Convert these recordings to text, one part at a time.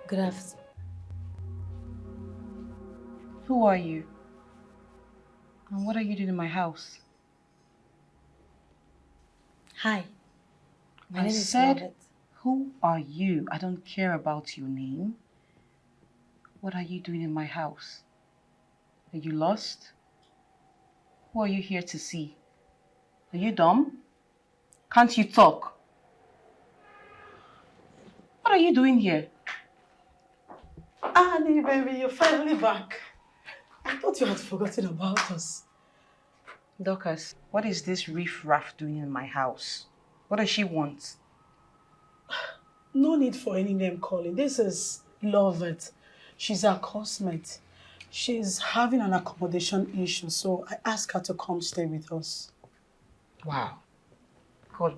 Good afternoon. Who are you? And what are you doing in my house? Hi. My name is said, Robert. who are you? I don't care about your name. What are you doing in my house? Are you lost? Who are you here to see? Are you dumb? Can't you talk? What are you doing here? Annie, baby, you're finally back. I thought you had forgotten about us. Dorcas, what is this riff-raff doing in my house? What does she want? No need for any name calling. This is Lovett. She's our cosmate. She's having an accommodation issue, so I asked her to come stay with us. Wow. God,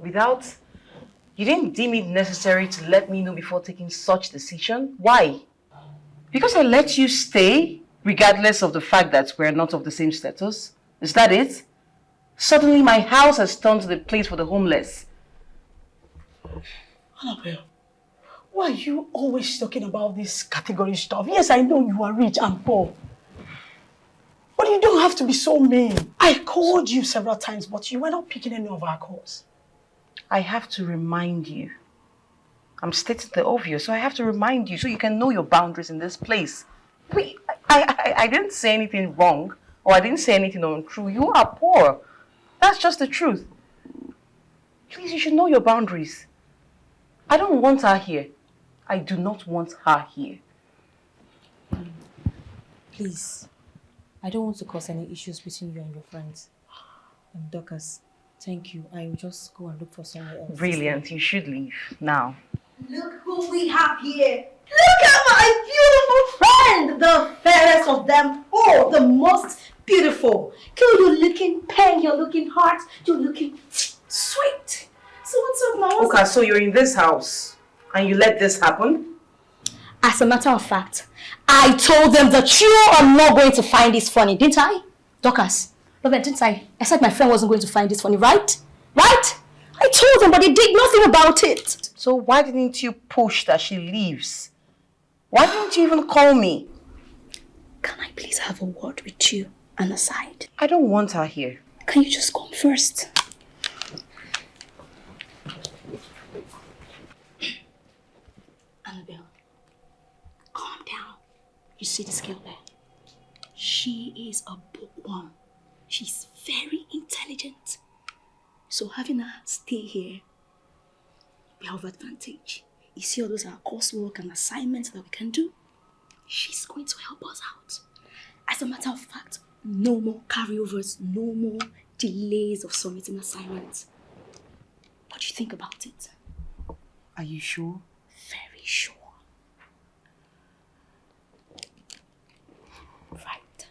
you didn't deem it necessary to let me know before taking such decision? Why? Because I let you stay, regardless of the fact that we're not of the same status? Is that it? Suddenly my house has turned to the place for the homeless. Annabelle, why are you always talking about this category stuff? Yes, I know you are rich and poor. But you don't have to be so mean. I called you several times, but you were not picking any of our calls. I have to remind you. I'm stating the obvious, so I have to remind you so you can know your boundaries in this place. I didn't say anything wrong, or I didn't say anything untrue. You are poor. That's just the truth. Please, you should know your boundaries. I don't want her here. I do not want her here. Please. I don't want to cause any issues between you and your friends. Dorcas, thank you. I will just go and look for somewhere else. Brilliant. You should leave now. Look who we have here. Look at my beautiful friend. The fairest of them all. The most beautiful. Girl, you're looking pen. You're looking hot. You're looking sweet. So what's up now? Okay, so you're in this house and you let this happen? As a matter of fact, I told them that you are not going to find this funny, didn't I? Dorcas, didn't I? I said my friend wasn't going to find this funny, right? Right? I told them, but they did nothing about it. So why didn't you push that she leaves? Why didn't you even call me? Can I please have a word with you on the side? I don't want her here. Can you just come first? Annabelle, calm down. You see this girl there? She is a bookworm. She's very intelligent. So having her stay here, we have advantage. You see all those our coursework and assignments that we can do? She's going to help us out. As a matter of fact, no more carryovers, no more delays of submitting assignments. What do you think about it? Are you sure? Very sure. Right.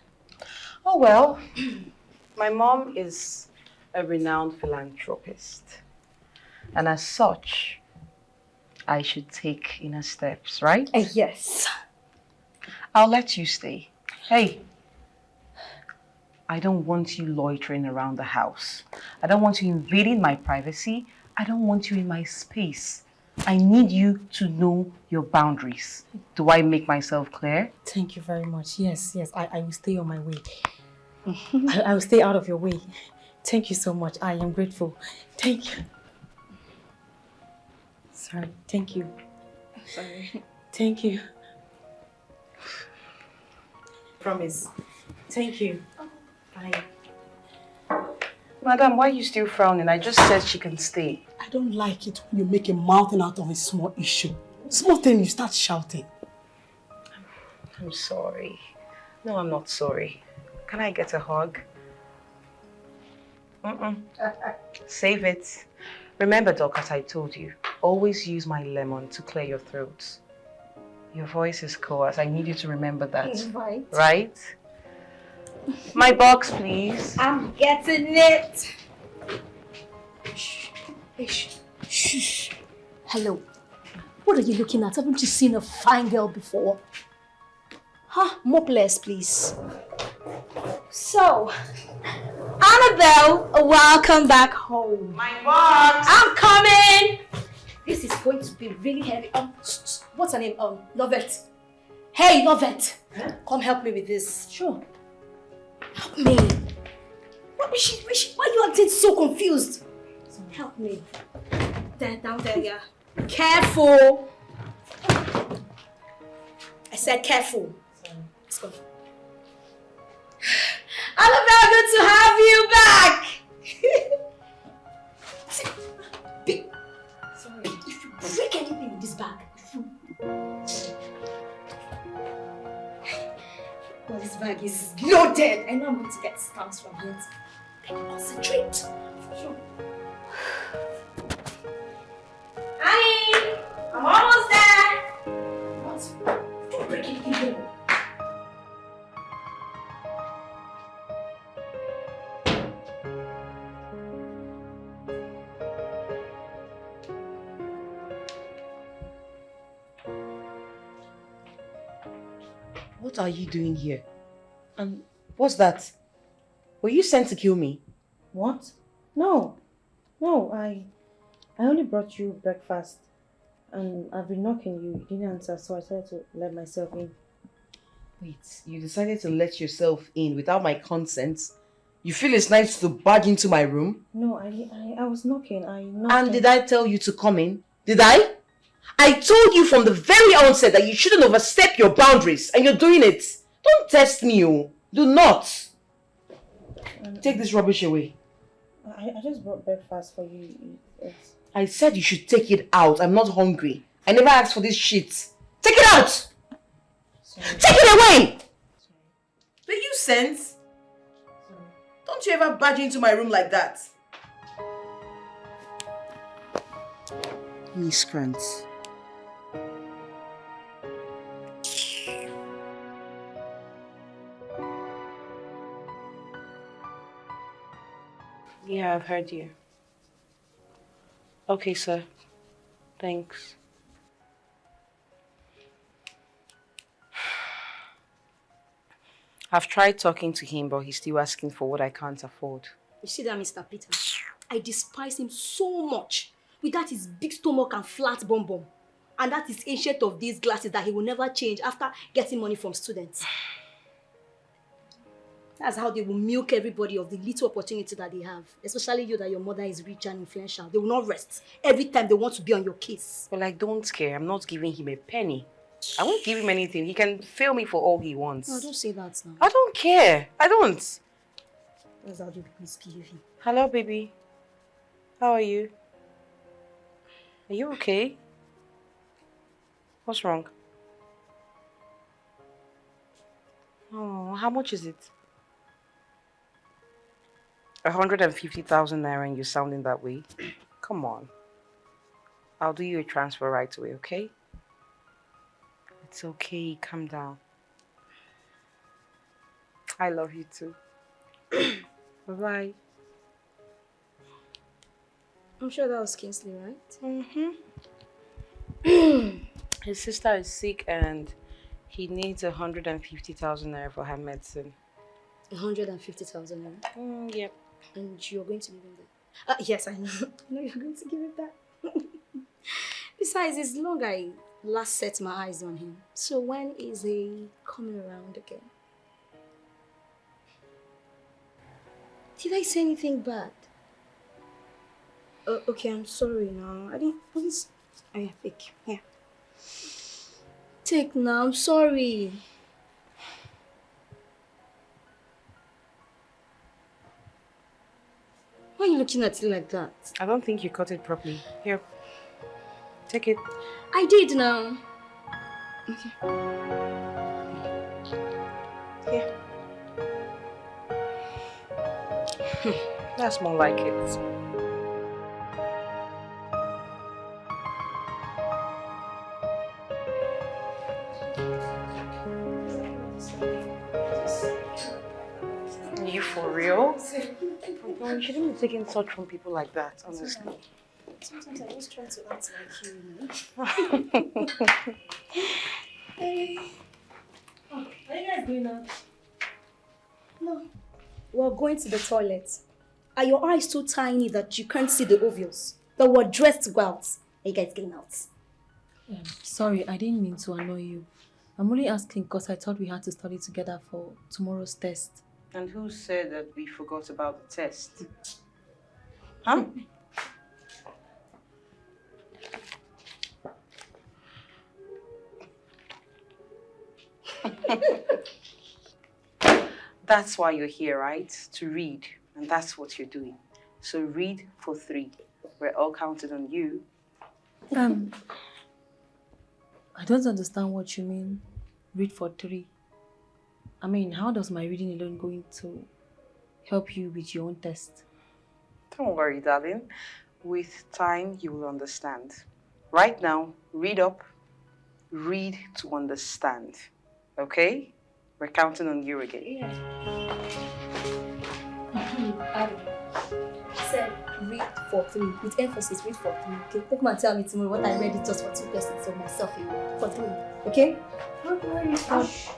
Oh well, my mom is a renowned philanthropist. And as such, I should take inner steps, right? Yes. I'll let you stay. Hey, I don't want you loitering around the house. I don't want you invading my privacy. I don't want you in my space. I need you to know your boundaries. Do I make myself clear? Thank you very much. Yes, I will stay on my way. I will stay out of your way. Thank you so much. I am grateful. Thank you. Sorry. Thank you. Sorry. Thank you. Promise. Thank you. Bye. Madam, why are you still frowning? I just said she can stay. I don't like it when you make a mountain out of a small issue. Small thing, you start shouting. I'm sorry. No, I'm not sorry. Can I get a hug? Save it. Remember, Doc, as I told you, always use my lemon to clear your throat. Your voice is coarse. I need you to remember that. Right. Right? My box, please. I'm getting it. Shh. Shh. Hello. What are you looking at? Haven't you seen a fine girl before? Huh? Mop less, please. So, Annabelle, welcome back home. My box! I'm coming! This is going to be really heavy. what's her name? Lovett. Hey, Lovett! Huh? Come help me with this. Sure. Help me. Why are you acting so confused? Help me. There, down there, yeah. Careful. I said careful. Sorry. Let's go. Annabelle, good to have you back. Sorry. If you break anything with this bag, well, this bag is loaded. I know I'm going to get stamps from it. Can you concentrate? Sure. Annie, I'm almost there. What? Don't break anything here. What are you doing here? And what's that? Were you sent to kill me? What? No. No, I only brought you breakfast. And I've been knocking you didn't answer, so I decided to let myself in. Wait, you decided to let yourself in without my consent? You feel it's nice to barge into my room? No, I was knocking. I knocked. And did I tell you to come in? Did I? I told you from the very onset that you shouldn't overstep your boundaries, and you're doing it. Don't test me, oh. Do not. Take this rubbish away. I just brought breakfast for you. I said you should take it out. I'm not hungry. I never asked for this shit. Take it out! Sorry. Take it away! Sorry. Do you sense? Sorry. Don't you ever barge into my room like that. Miscreants. Yeah, I've heard you. Okay, sir. Thanks. I've tried talking to him, but he's still asking for what I can't afford. You see that, Mr. Peter? I despise him so much. With that his big stomach and flat bum bum. And that is ancient of these glasses that he will never change after getting money from students. That's how they will milk everybody of the little opportunity that they have. Especially you, that your mother is rich and influential. They will not rest. Every time they want to be on your case. Well, I don't care. I'm not giving him a penny. I won't give him anything. He can fail me for all he wants. No, don't say that now. I don't care. I don't. That's how they be misbehaving. Hello, baby. How are you? Are you okay? What's wrong? Oh, how much is it? 150,000 naira and you're sounding that way? Come on. I'll do you a transfer right away, okay? It's okay, calm down. I love you too. Bye-bye. I'm sure that was Kingsley, right? Mm-hmm. His sister is sick and he needs 150,000 naira for her medicine. 150,000 naira? Yep. And you're going to give him that? Yes, I know. I know you're going to give him that. Besides, it's long I last set my eyes on him. So when is he coming around again? Did I say anything bad? Okay, I'm sorry now. I didn't. Please. Oh yeah, take. Yeah. Take now. I'm sorry. Why are you looking at it like that? I don't think you cut it properly. Here. Take it. I did now. Okay. Here. That's more like it. Are you for real? No, you shouldn't be taking such from people like that, honestly. Sometimes I just try to act like you, Hey. Oh, are you guys going out? No. We're going to the toilet. Are your eyes so tiny that you can't see the obvious? That we're dressed to go out? Are you guys getting out? Sorry, I didn't mean to annoy you. I'm only asking because I thought we had to study together for tomorrow's test. And who said that we forgot about the test? Huh? That's why you're here, right? To read. And that's what you're doing. So read for 3. We're all counted on you. I don't understand what you mean. Read for 3. I mean, how does my reading alone going to help you with your own test? Don't worry, darling. With time, you will understand. Right now, read up. Read to understand. Okay? We're counting on you again. I said read for 3 with emphasis. Read for 3. Okay, don't come and tell me tomorrow what I read is just for 2 persons of myself. For 3. Okay? Don't worry. Read for 3.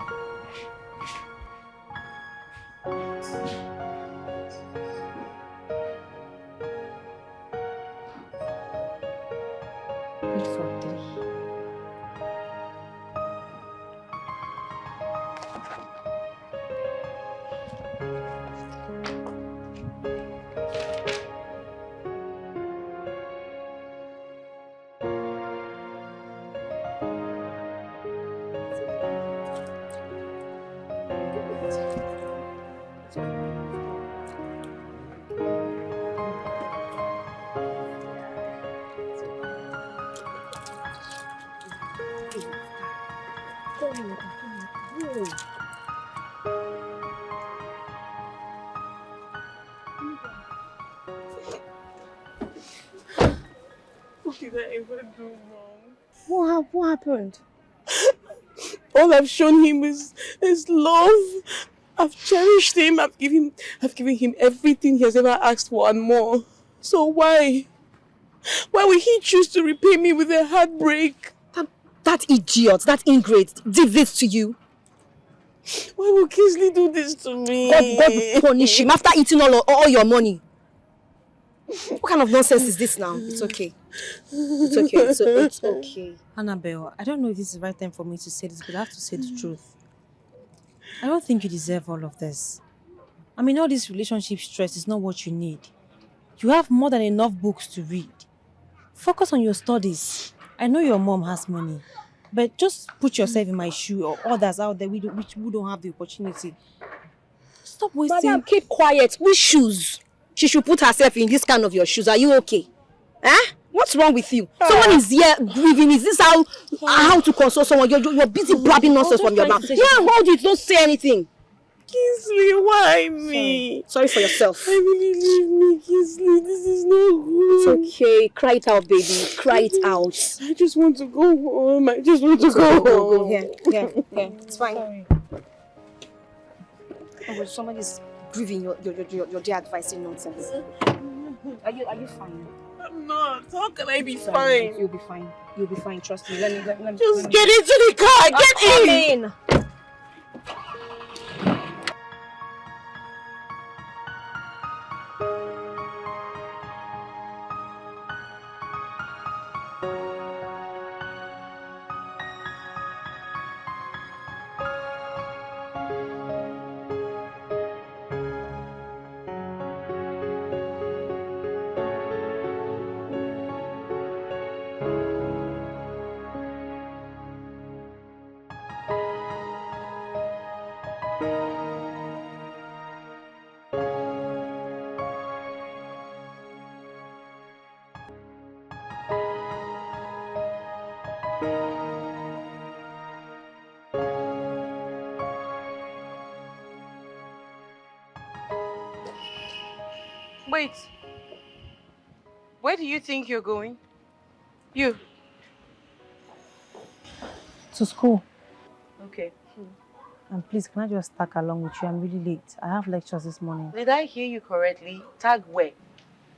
What did I ever do wrong? What happened? All I've shown him is love. I've cherished him. I've given him everything he has ever asked for and more. So why will he choose to repay me with a heartbreak? That idiot, that ingrate did this to you. Why will Kingsley do this to me? God will punish him after eating all your money. What kind of nonsense is this now? It's okay. It's okay. It's okay. Annabelle, I don't know if this is the right time for me to say this, but I have to say the truth. I don't think you deserve all of this. I mean, all this relationship stress is not what you need. You have more than enough books to read. Focus on your studies. I know your mom has money, but just put yourself in my shoe or others out there which don't have the opportunity. Stop wasting... Madam, keep quiet. Which shoes? She should put herself in this kind of your shoes. Are you okay? Eh? What's wrong with you? Someone is here grieving. Is this how to console someone? You're busy blabbing nonsense from your mouth. Yeah, hold it. Don't say anything. Kingsley, why me? Sorry for yourself. I really leave me, Kingsley. This is not good. It's okay. Cry it out, baby. Cry it out. I just want to go home. I just want to go home. Go. Here. It's fine. Sorry. Oh, somebody's grieving your dear advising nonsense. Are you fine? I'm not. How can I be fine? You'll be fine. You'll be fine. Trust me. Let me just get into the car. Get in. Wait. Where do you think you're going? You? To school. Okay. And please, can I just tag along with you? I'm really late. I have lectures this morning. Did I hear you correctly? Tag where?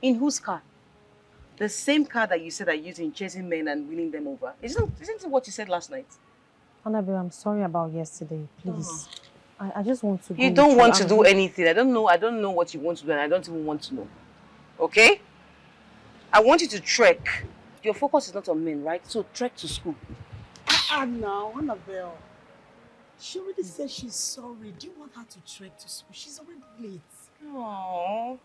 In whose car? The same car that you said I used in chasing men and winning them over. Isn't it what you said last night? Annabelle, I'm sorry about yesterday. Please. I just want to go. You don't want to do anything. I don't know what you want to do, and I don't even want to know. Okay? I want you to trek Your focus is not on men, right? So trek to school. Now, Annabelle. She already said she's sorry. Do you want her to trek to school? She's already late. Oh,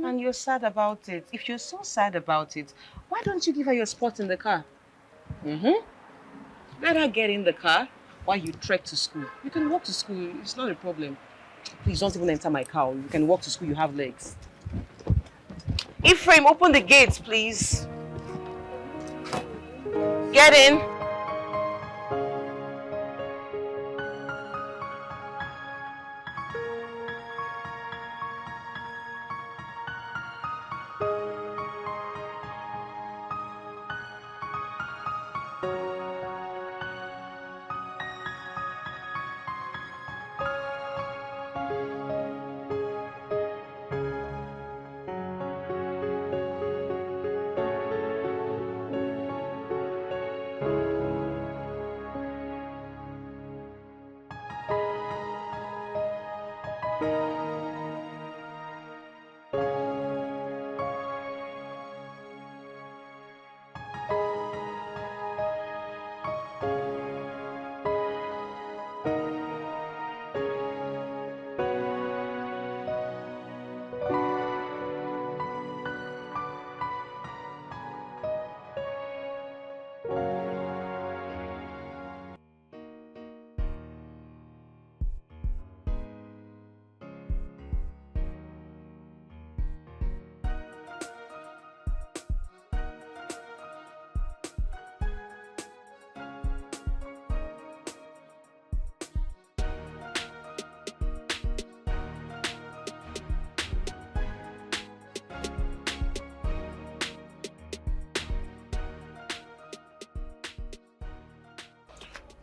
and you're sad about it. If you're so sad about it, why don't you give her your spot in the car? Let her get in the car while you trek to school. You can walk to school. It's not a problem. Please don't even enter my car. You can walk to school. You have legs. Ephraim, open the gates, please. Get in.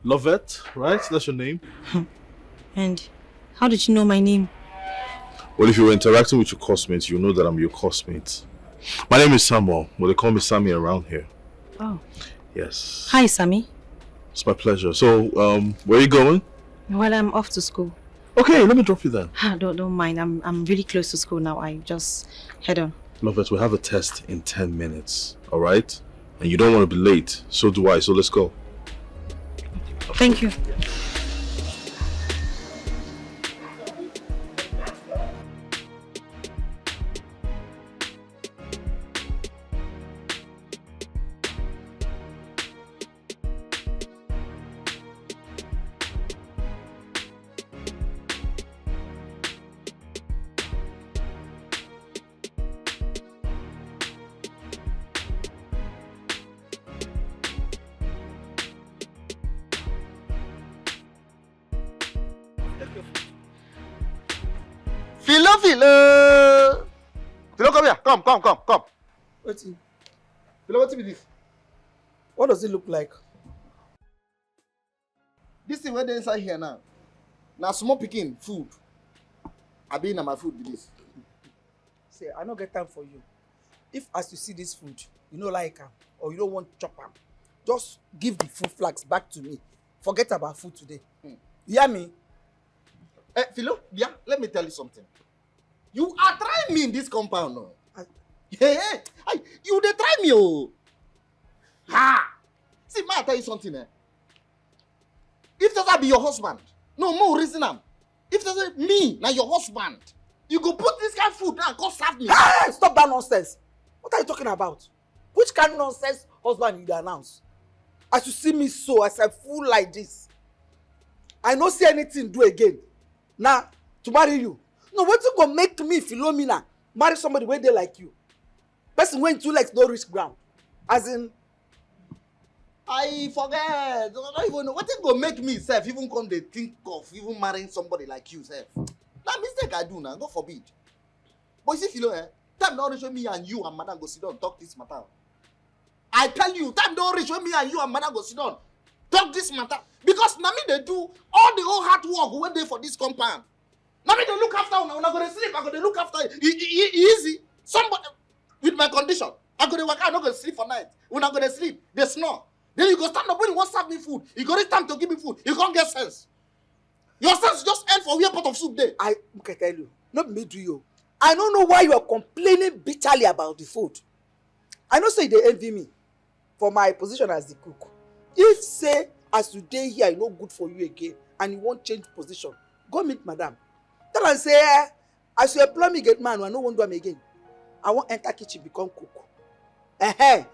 Lovette, right? That's your name? And how did you know my name? Well, if you were interacting with your classmates, you know that I'm your classmate. My name is Samuel. Well, they call me Sammy around here. Oh. Yes. Hi, Sammy. It's my pleasure. So, where are you going? Well, I'm off to school. Okay, let me drop you then. Don't mind. I'm really close to school now. I just head on. Lovette, we have a test in 10 minutes, all right? And you don't want to be late. So do I. So let's go. Thank you. Philo, come here. Come. What's it? Philo, what is this? What does it look like? This thing where they inside here now. Now small picking food. I be in my food with this. Say, I don't get time for you. If as you see this food, you don't like them or you don't want to chop them, just give the food flags back to me. Forget about food today. You hear me? Philo, yeah, let me tell you something. You are trying me in this compound, no? You they try me, oh. Ha! See, ma, I tell you something, eh? If that be your husband, no more reason am. If that's me, now your husband, you go put this kind of food down and come serve me. Hey, stop that nonsense. What are you talking about? Which kind of nonsense husband you announce? As you see me so, as I fool like this, I no see anything do again. Now, to marry you. No, what you gonna make me, Philomena, marry somebody where they like you? Person when 2 legs no reach ground. As in, I forget. I don't even know. What it gonna make me, self, even come they think of even marrying somebody like you, self? That mistake I do now, God forbid. But you see, Philo, time don't reach when me and you and madam go sit down talk this matter. I tell you, time don't reach when me and you and madam go sit down talk this matter. Because now me they do all the whole hard work when they for this compound. Now me they look after una. Una go to sleep. I go to look after easy. Somebody with my condition. I go to work. I not go to sleep for night. Una go to sleep. They snore. Then you go stand up when you want to serve me food. You go reach time to give me food. You can't get sense. Your sense just end for where pot of soup there. I can tell you, not me do you. I don't know why you are complaining bitterly about the food. I know say they envy me. for my position as the cook. If say as you dey here, e no good for you again and you wan change position, go meet madam. Tell am say as you employ me get man, I no wan do am again. I wan enter kitchen become cook. The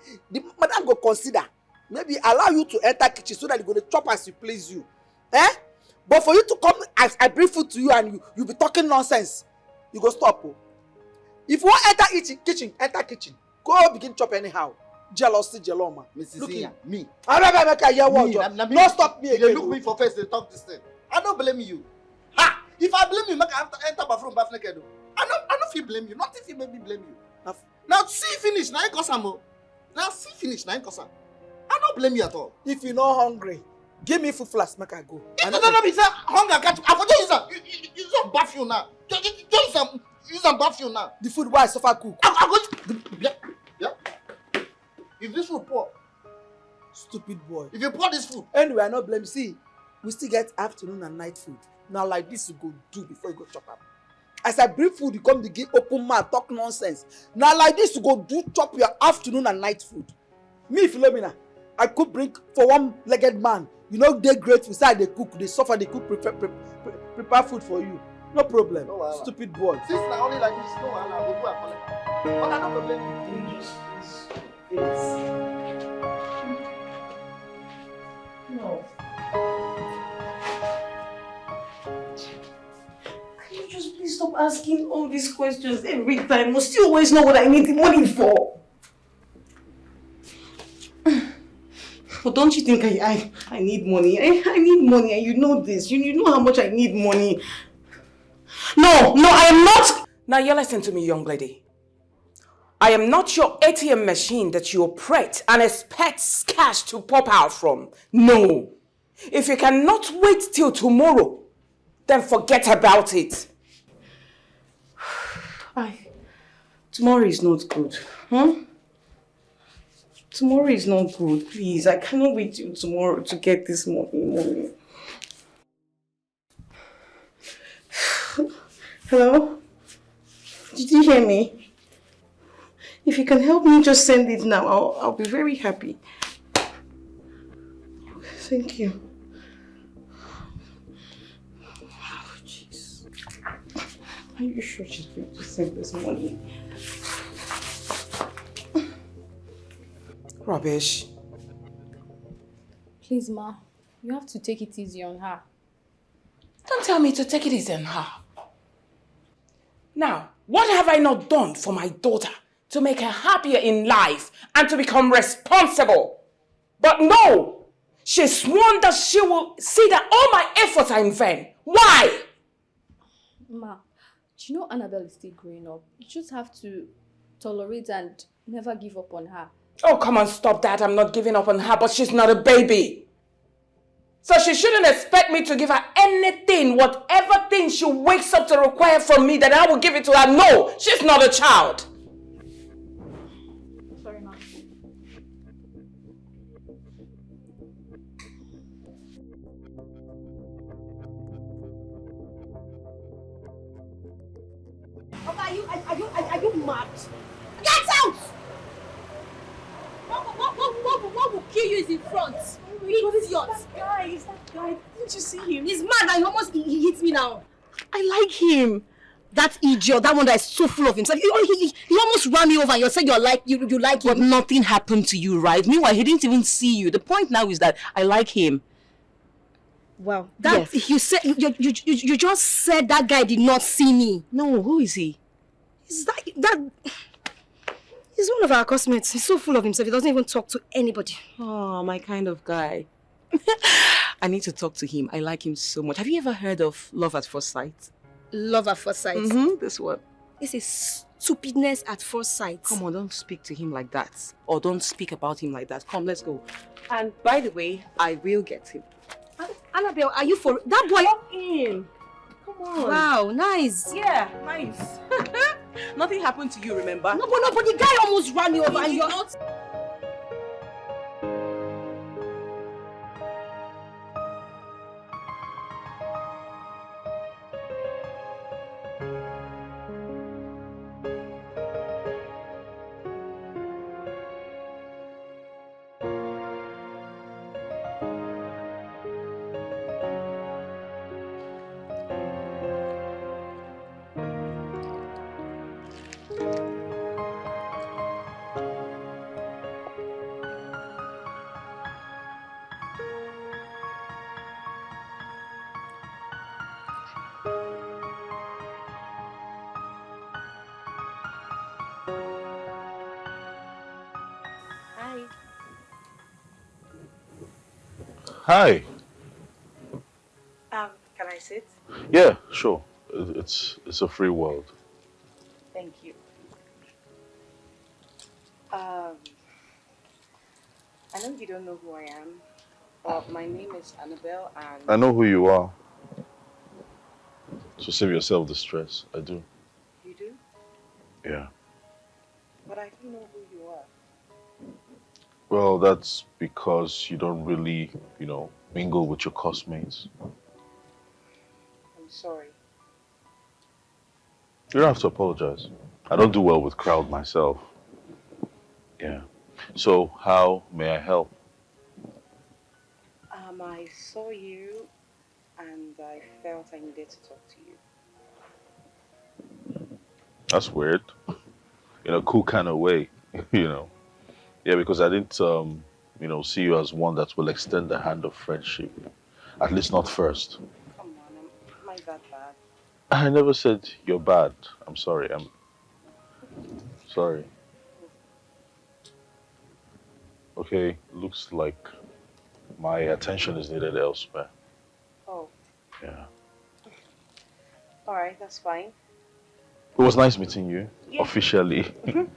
madam go consider maybe allow you to enter kitchen so that you go dey chop as you please you. But for you to come as I bring food to you and you be talking nonsense, you go stop. Oh. If you wan enter kitchen, enter kitchen. Go begin chop anyhow. Jealousy, jeloma. Mrs. Iya, me. I never make a hear word. No stop me again. You look me for face, they talk this thing. I don't blame you. Ha! If I blame you, make I have to enter bathroom bath naked. I don't feel blame you. Nothing feel make me blame you. Now see finish, now you cause am. Now see finish, now you cause am. I don't blame you at all. If you're not hungry, give me food flask, make I go. If you don't be say hunger catch you, I for use am. You just bath you now. Just use am bath you now. The food why I suffer cook. I go. Yeah. If this food pour, Stupid boy. if you pour this food, Anyway, I no blame you. See, we still get afternoon and night food. Now like this you go do before you go chop am. As I bring food, you come begin open mouth, talk nonsense. Now like this you go do chop your afternoon and night food. Me, Philomena, I could bring for one-legged man. You know they grateful, say they cook, they suffer, they cook, prepare food for you. No problem. No wahala. Stupid boy. since now only like this, no wahala, I go go and collect. But I don't blame you. No. Can you just please stop asking all these questions every time? Must you always know what I need the money for? But don't you think I need money? I need money, and you know this. You know how much I need money. No, I am not. Now you listen to me, young lady. I am not your ATM machine that you operate and expect cash to pop out from. No. If you cannot wait till tomorrow, then forget about it. Tomorrow is not good. Tomorrow is not good. Please, I cannot wait till tomorrow to get this money. Hello? Did you hear me? If you can help me, just send it now. I'll be very happy. Thank you. Oh, jeez. Are you sure she's going to send this money? Rubbish. Please, Ma, you have to take it easy on her. Don't tell me to take it easy on her. Now, what have I not done for my daughter to make her happier in life and to become responsible? But no, she sworn that she will see that all my efforts are in vain. Why? Ma, do you know Annabelle is still growing up? You just have to tolerate and never give up on her. Oh, come on, stop that. I'm not giving up on her, but she's not a baby. So she shouldn't expect me to give her anything, whatever thing she wakes up to require from me, that I will give it to her. No, she's not a child. Sorry, Ma. Are you mad? Get out! What will kill you is in front. Idiot. That guy. Didn't you see him? He's mad and he hits me now. I like him. That idiot, that one that is so full of himself. He almost ran me over and you said you like But him. nothing happened to you, right? Meanwhile, he didn't even see you. The point now is that I like him. Wow. That Yes. you said you just said that guy did not see me. No, who is he? Is that he's one of our classmates. He's so full of himself. He doesn't even talk to anybody. Oh, my kind of guy. I need to talk to him. I like him so much. Have you ever heard of love at first sight? Love at first sight. This one. This is stupidness at first sight. Come on, don't speak to him like that. Or don't speak about him like that. Come, let's go. And by the way, I will get him. Annabelle, are you for that boy? Come in. Come on. Wow, nice. Yeah, nice. Nothing happened to you, remember? No, but the guy almost ran me over and you're not. Hi. Can I sit? Yeah, sure. It's a free world. Thank you. Um, I know you don't know who I am, but my name is Annabelle I and know who you are, so save yourself the stress. I do. you do, Yeah. but I don't know who you are. Well, that's because you don't really, mingle with your classmates. I'm sorry. You don't have to apologize. I don't do well with crowd myself. Yeah. So, how may I help? I saw you and I felt I needed to talk to you. That's weird. In a cool kind of way, you know. Yeah, because I didn't, see you as one that will extend the hand of friendship. At least not first. Come on, am I that bad? I never said you're bad. I'm sorry. I'm sorry. Okay, looks like my attention is needed elsewhere. Oh, Yeah. all right, that's fine. It was nice meeting you, Yeah. officially.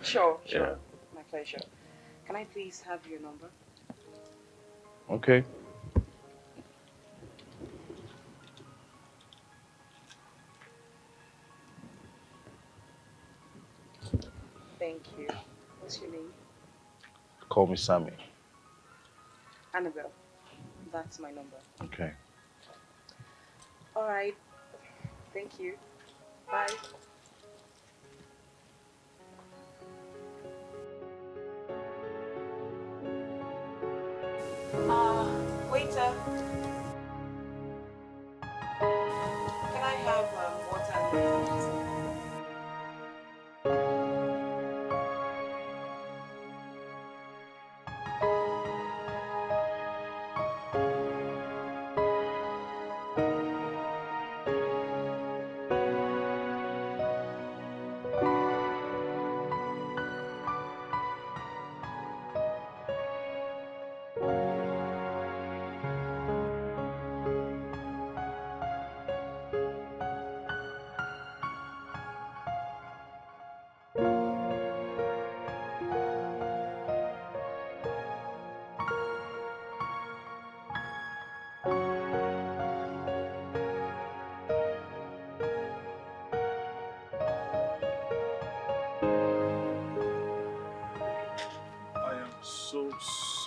Sure, Yeah. my pleasure. Can I please have your number? Okay. Thank you. What's your name? Call me Sammy. Annabelle. That's my number. Okay. All right. Thank you. Bye. Waiter. Can I have water and noodles? I am so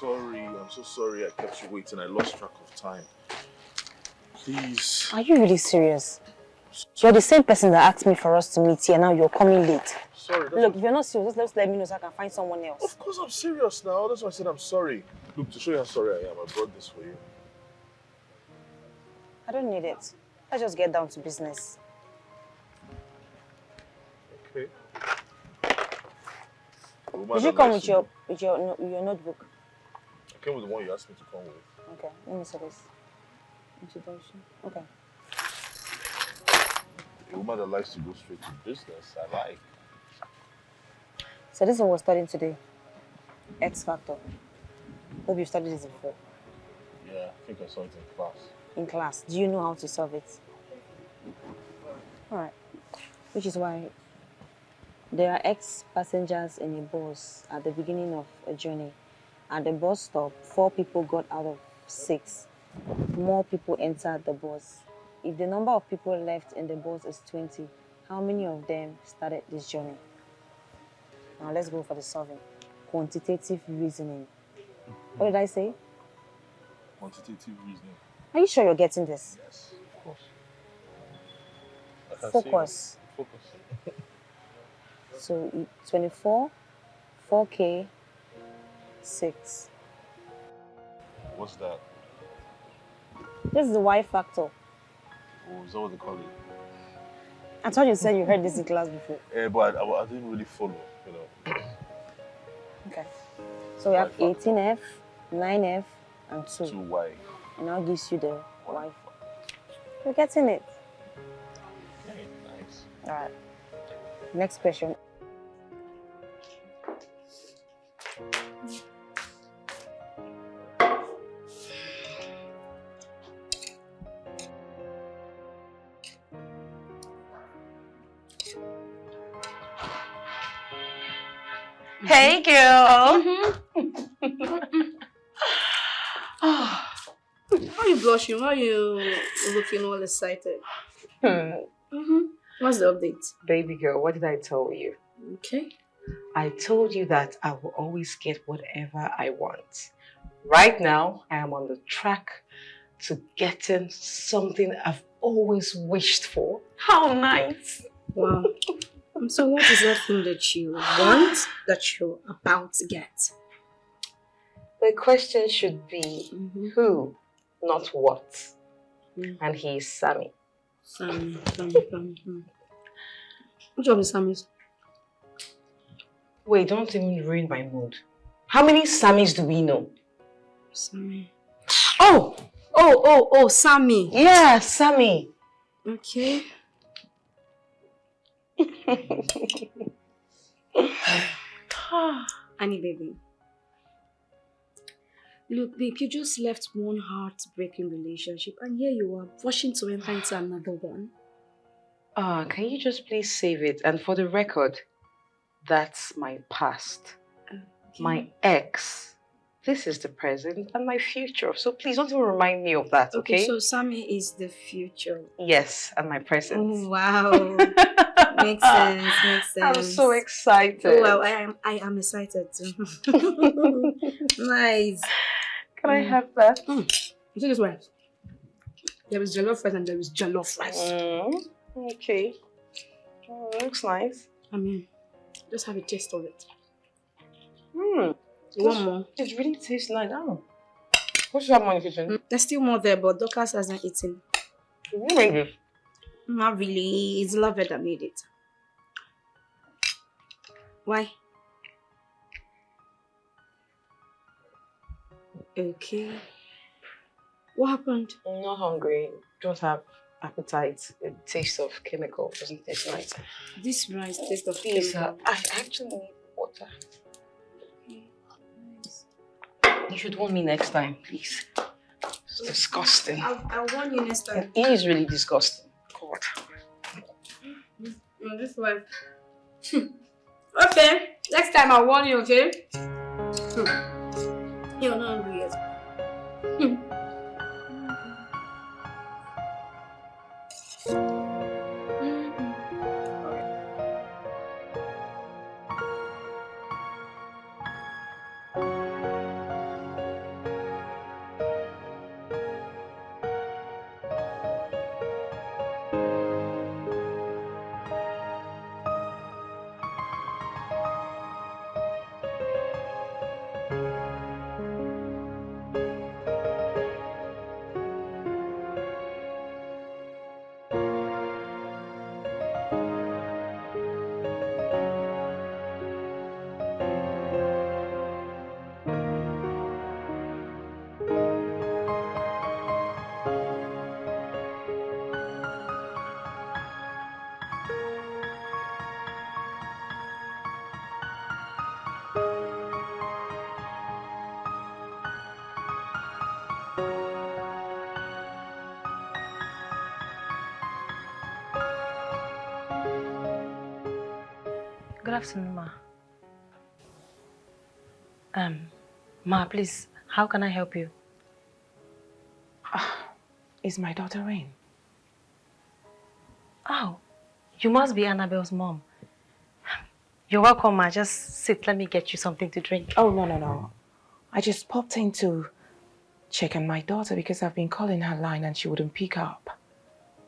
sorry. I'm so sorry I kept you waiting. I lost track of time. Please. Are you really serious? You're the same person that asked me for us to meet here. Now you're coming late. Sorry. Look, if you're not serious, just let me know so I can find someone else. Of course I'm serious now. That's why I said I'm sorry. Look, to show you how sorry I am, I brought this for you. I don't need it. Let's just get down to business. Okay. Did you come with your notebook? I came with the one you asked me to come with. Okay, let me see this. Introduction. Okay. A woman that likes to go straight to business, I like. So this is what we're studying today. X factor. Hope you studied this before. Yeah, I think I saw it in class. In class. Do you know how to solve it? Alright. Which is why there are X passengers in a bus at the beginning of a journey. At the bus stop, 4 people got out of 6. More people entered the bus. If the number of people left in the bus is 20, how many of them started this journey? Now let's go for the solving. Quantitative reasoning. What did I say? Quantitative reasoning. Are you sure you're getting this? Yes, of course. I can Focus. see it. Focus. So 24, 4K, 6. What's that? This is the Y factor. Oh, is that what they call it? I thought you said you heard this in class before. But I didn't really follow, Okay. So we have Y factor. 18F, 9F, and 2. 2Y. And now gives you the Y. You're getting it. Okay, nice. All right. Next question. Hey, girl. Why are you blushing? Why are you looking all excited? What's the update? Baby girl, what did I tell you? Okay. I told you that I will always get whatever I want. Right now, I am on the track to getting something I've always wished for. How nice! Wow. So what is that thing that you want that you're about to get? The question should be who, not what. And he is Sammy. Sammy. Which of the Sammys? Wait, don't even ruin my mood. How many Sammys do we know? Sammy. Oh, Sammy. Yeah, Sammy. Okay. Annie, baby. Look, babe, you just left one heartbreaking relationship and here you are, rushing to enter into another one. Can you just please save it? And for the record, that's my past. Okay. My ex. This is the present and my future. So please don't even remind me of that, okay? So Sammy is the future. Yes, and my present. Oh, wow. Makes sense. I'm so excited. Oh, well, I am excited too. Nice. Can I have that? You see this way? There is jollof rice and there is jollof rice. Okay. Looks nice. I mean, just have a taste of it. You want more? It really tastes nice. Oh. What's that more in the kitchen? There's still more there, but Dorcas hasn't eaten. Who made it? Not really. It's Lovett that made it. Why? Okay. What happened? I'm not hungry. Don't have appetite. The taste of chemical doesn't taste nice. This rice tastes of Please, chemical. I actually need water. You should warn me next time, please. It's disgusting. I'll warn you next time. It is really disgusting. God. No, this way. Okay. Next time I'll warn you, okay? You're not hungry yet. Good afternoon, Ma. Ma, please, how can I help you? Is my daughter in? Oh, you must be Annabelle's mom. You're welcome, Ma. Just sit, let me get you something to drink. Oh, no. I just popped in to check on my daughter because I've been calling her line and she wouldn't pick up.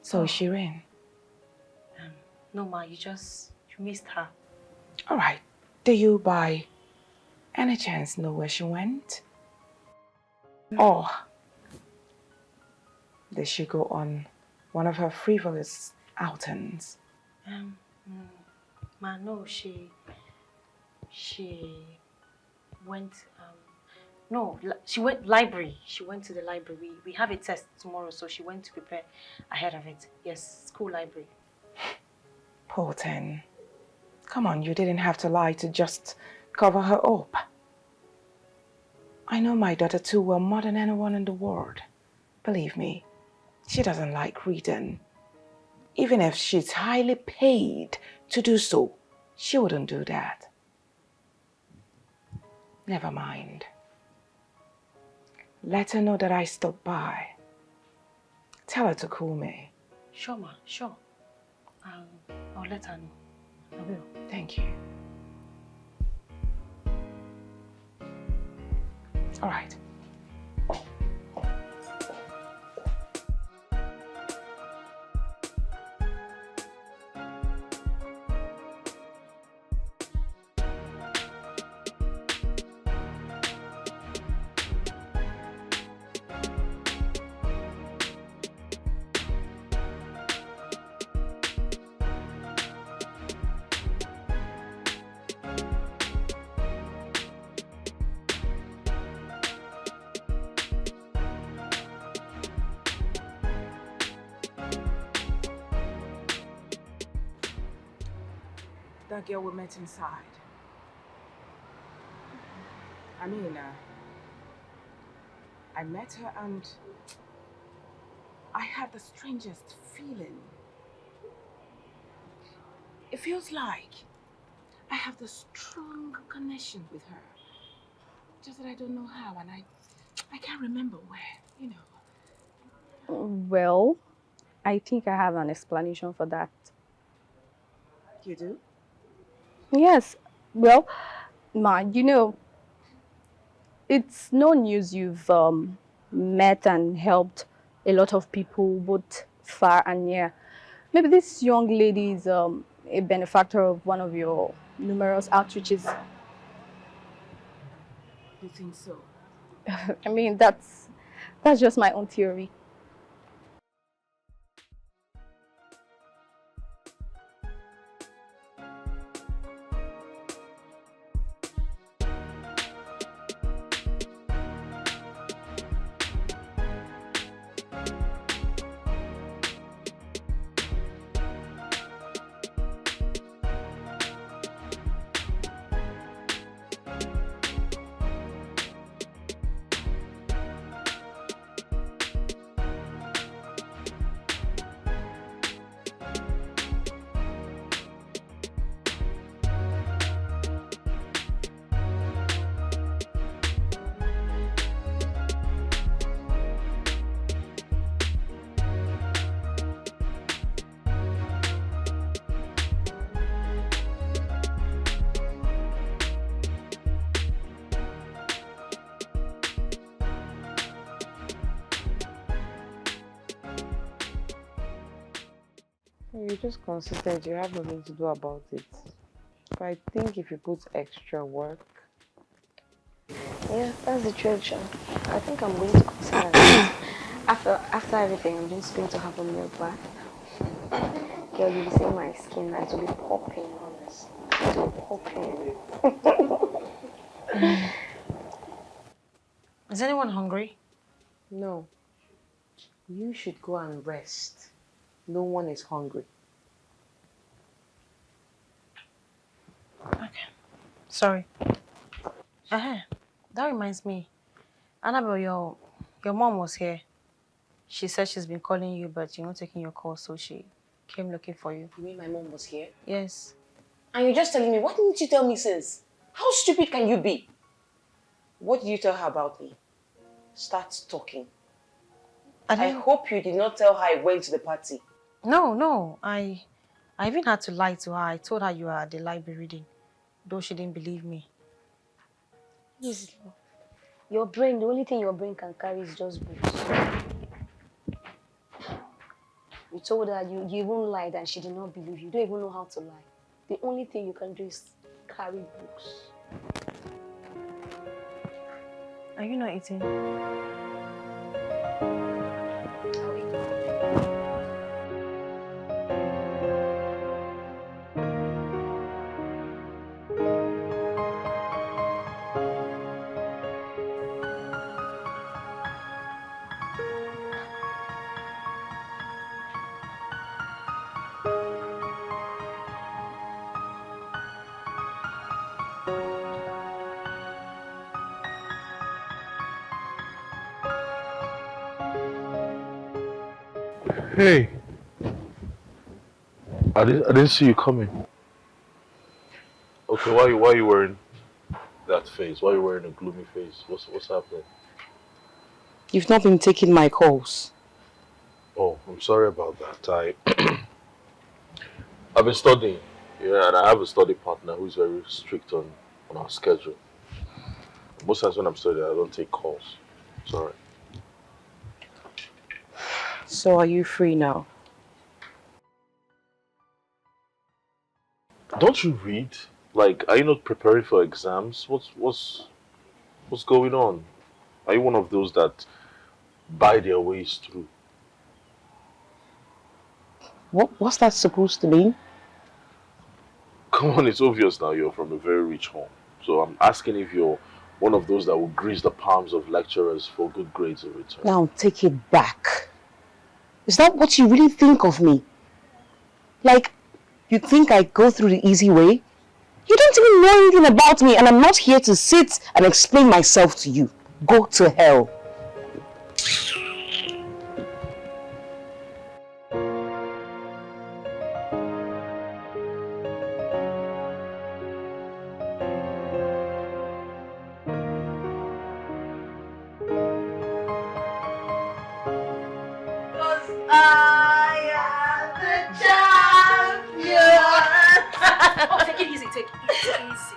So is she in? No, Ma, you missed her. All right. Do you by any chance know where she went? Or did she go on one of her frivolous outings? Ma, no, she went, no, she went library. She went to the library. We have a test tomorrow, so she went to prepare ahead of it. Yes, school library. Poor thing. Come on, you didn't have to lie to just cover her up. I know my daughter too well, more than anyone in the world. Believe me, she doesn't like reading. Even if she's highly paid to do so, she wouldn't do that. Never mind. Let her know that I stopped by. Tell her to call me. Sure, ma, sure. I'll let her know. I will. Thank you. All right. That girl we met inside. I mean, I met her and I had the strangest feeling. It feels like I have this strong connection with her. Just that I don't know how, and I can't remember where, you know. Well, I think I have an explanation for that. You do? Yes. Well, Ma, you know, it's no news you've met and helped a lot of people, both far and near. Maybe this young lady is a benefactor of one of your numerous outreaches. You think so? I mean, that's just my own theory. You're just consistent. You have nothing to do about it. But I think if you put extra work. Yeah, that's the truth. I think I'm going to consider it. After everything, I'm just going to have a milk bath. Girl, you'll be seeing my skin now. It will be popping, honest. It will be popping. Is anyone hungry? No. You should go and rest. No one is hungry. Okay. Sorry. That reminds me. Annabelle, your mom was here. She said she's been calling you, but you're not taking your call, so she came looking for you. You mean my mom was here? Yes. And you're just telling me, what didn't you tell me since? How stupid can you be? What did you tell her about me? Start talking. I hope you did not tell her I went to the party. No. I even had to lie to her. I told her you were at the library reading, though she didn't believe me. Easy. Your brain, the only thing your brain can carry is just books. You told her you even lied and she did not believe you. You don't even know how to lie. The only thing you can do is carry books. Are you not eating? I'll eat. Hey. I didn't see you coming. Okay, why are you wearing that face? Why are you wearing a gloomy face? What's happening? You've not been taking my calls. Oh, I'm sorry about that. I've been studying. Yeah, and I have a study partner who's very strict on our schedule. Most times when I'm studying, I don't take calls. Sorry. So are you free now? Don't you read? Like, are you not preparing for exams? What's going on? Are you one of those that buy their ways through? What's that supposed to mean? Come on, it's obvious now you're from a very rich home. So I'm asking if you're one of those that will grease the palms of lecturers for good grades in return. Now take it back. Is that what you really think of me? Like, you think I go through the easy way? You don't even know anything about me, and I'm not here to sit and explain myself to you. Go to hell. Oh, take it easy, take it easy.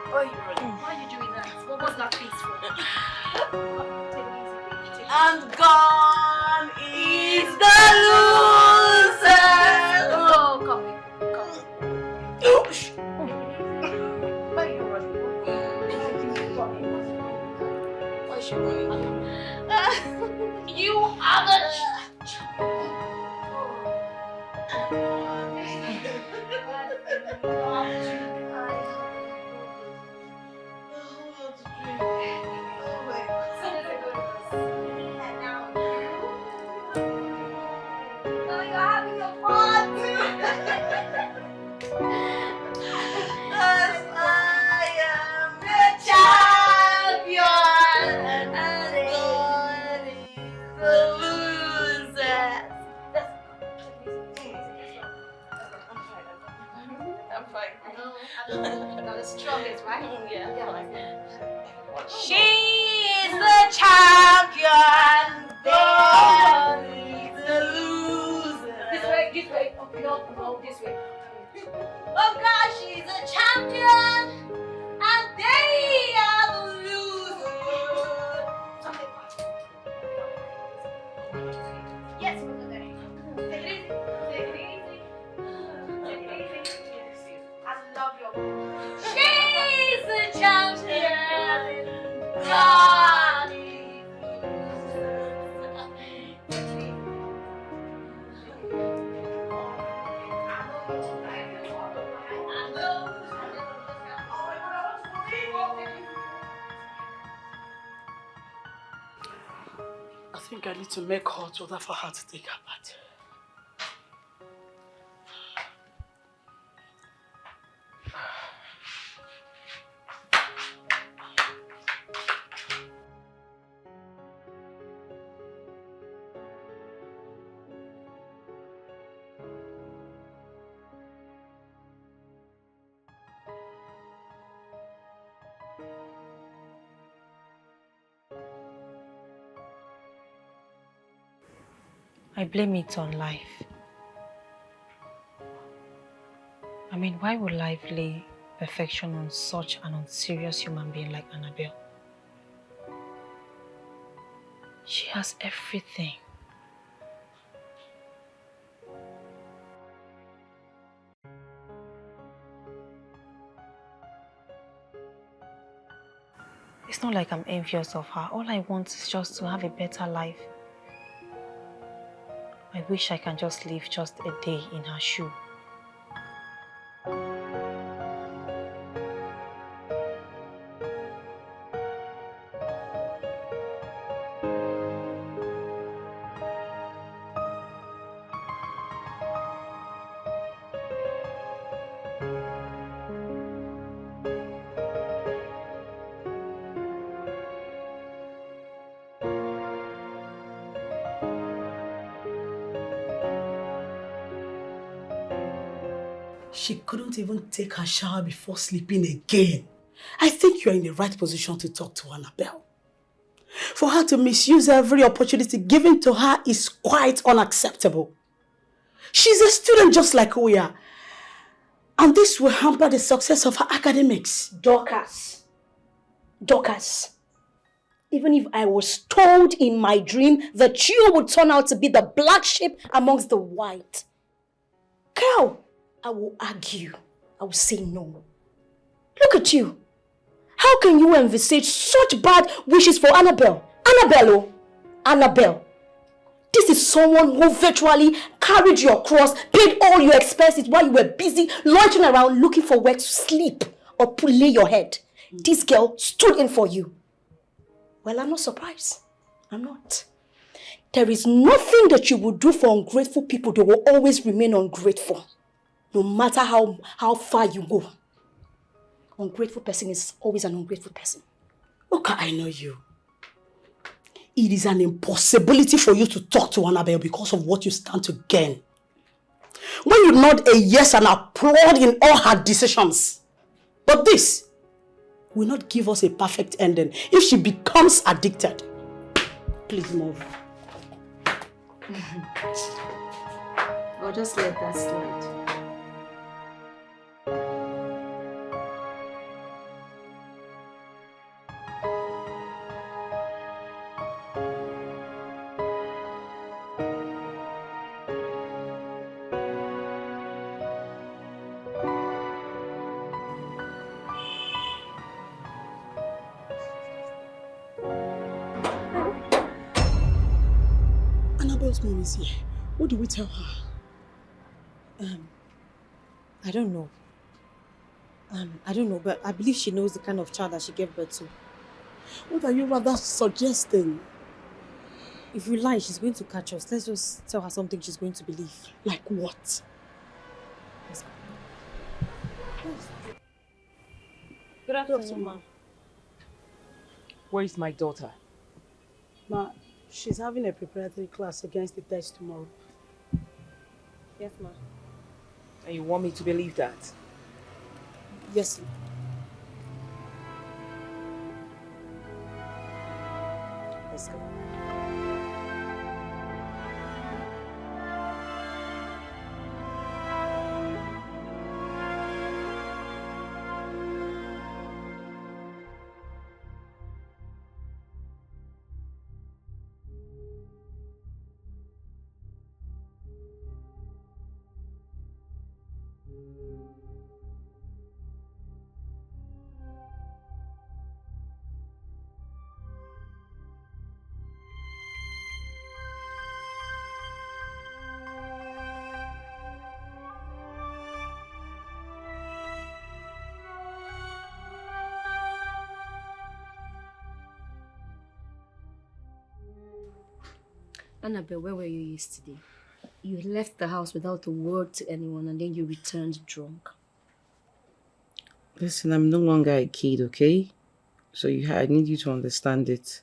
Why are you doing that? What was that face for? Take it easy, baby. Take it And gone is the loser. easy. Oh, come here. Come here. Why are you running? Why is she running? You are the... Strongest, right? Yeah. She is the champion. God is the loser. This way. Oh, no, this way. Oh God, she's a champion, and they are the losers. Yes, we'll do that. Take it easy. Take it easy. Take it easy. I love your voice. She's the champion. God is I think I need to make hot water for her to take her bath. I blame it on life. I mean, why would life lay perfection on such an unserious human being like Annabelle? She has everything. It's not like I'm envious of her. All I want is just to have a better life. I wish I can just live just a day in her shoe. She couldn't even take her shower before sleeping again. I think you're in the right position to talk to Annabelle. For her to misuse every opportunity given to her is quite unacceptable. She's a student just like we are. And this will hamper the success of her academics. Dorcas. Even if I was told in my dream that you would turn out to be the black sheep amongst the white, girl, I will argue. I will say no. Look at you. How can you envisage such bad wishes for Annabelle? Annabelle. This is someone who virtually carried your cross, paid all your expenses while you were busy loitering around looking for where to sleep or to lay your head. This girl stood in for you. Well, I'm not surprised. I'm not. There is nothing that you would do for ungrateful people. They will always remain ungrateful. No matter how far you go. Ungrateful person is always an ungrateful person. Look, I know you. It is an impossibility for you to talk to Annabelle because of what you stand to gain. When you nod a yes and applaud in all her decisions. But this will not give us a perfect ending if she becomes addicted. Please move. I'll just let that slide. Annabelle's mom is here. What do we tell her? I don't know. I don't know, but I believe she knows the kind of child that she gave birth to. What are you rather suggesting? If we lie, she's going to catch us. Let's just tell her something she's going to believe. Like what? Good afternoon, ma. Where is my daughter? Ma, she's having a preparatory class against the test tomorrow. Yes, ma. And you want me to believe that? Yes, ma. Let's go. Annabelle, where were you yesterday? You left the house without a word to anyone and then you returned drunk. Listen, I'm no longer a kid, okay? So I need you to understand it.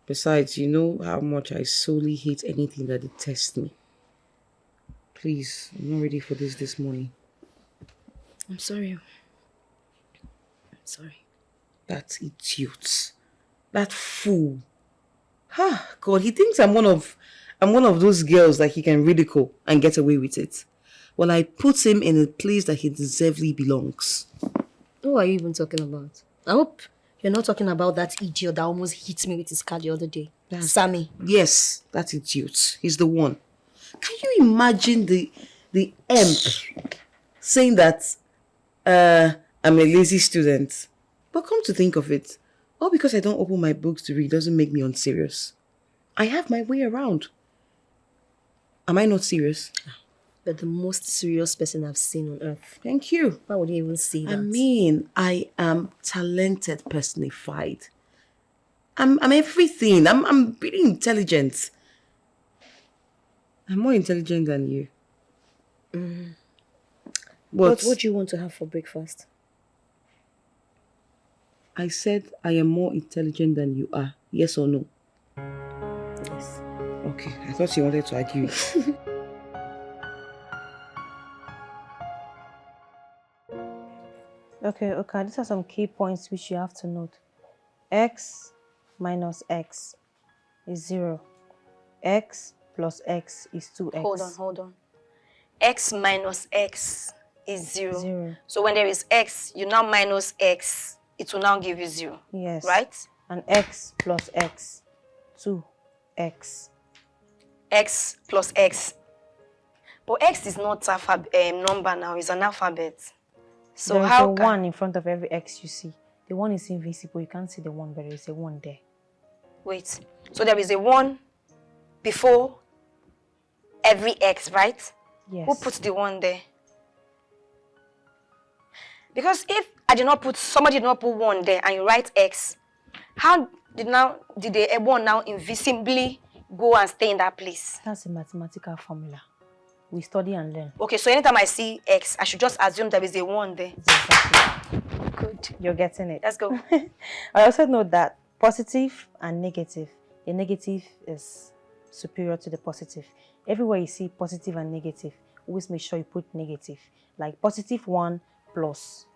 Besides, you know how much I solely hate anything that detests me. Please, I'm not ready for this morning. I'm sorry. I'm sorry. That idiot. That fool. God, he thinks I'm one of those girls that he can ridicule and get away with it. Well, I put him in a place that he deservedly belongs. Who are you even talking about? I hope you're not talking about that idiot that almost hit me with his car the other day. Sammy. Yes, that idiot. He's the one. Can you imagine the imp saying that I'm a lazy student? But come to think of it, all because I don't open my books to read doesn't make me unserious. I have my way around. Am I not serious? You're the most serious person I've seen on earth. Thank you. Why would you even say that? I mean, I am talented personified. I'm everything. I'm pretty intelligent. I'm more intelligent than you. But what do you want to have for breakfast? I said I am more intelligent than you are. Yes or no? Yes. Okay, I thought you wanted to argue. Okay. These are some key points which you have to note. X minus X is 0. X plus X is 2X. Hold on. X minus X is 0. 0. So when there is X, you now minus X, it will now give you 0. Yes. Right? And X plus X, 2X. X plus X. But X is not a number now, it's an alphabet. So There is how a can... 1 in front of every X you see. The 1 is invisible. You can't see the 1, but there is a 1 there. Wait. So there is a 1 before every X, right? Yes. Who puts the 1 there? Because if somebody did not put 1 there and you write X, how did the 1 now invisibly go and stay in that place? That's a mathematical formula. We study and learn. Okay, so anytime I see X, I should just assume there is a 1 there. Exactly. Good. You're getting it. Let's go. I also know that positive and negative. The negative is superior to the positive. Everywhere you see positive and negative, always make sure you put negative. Like positive 1 plus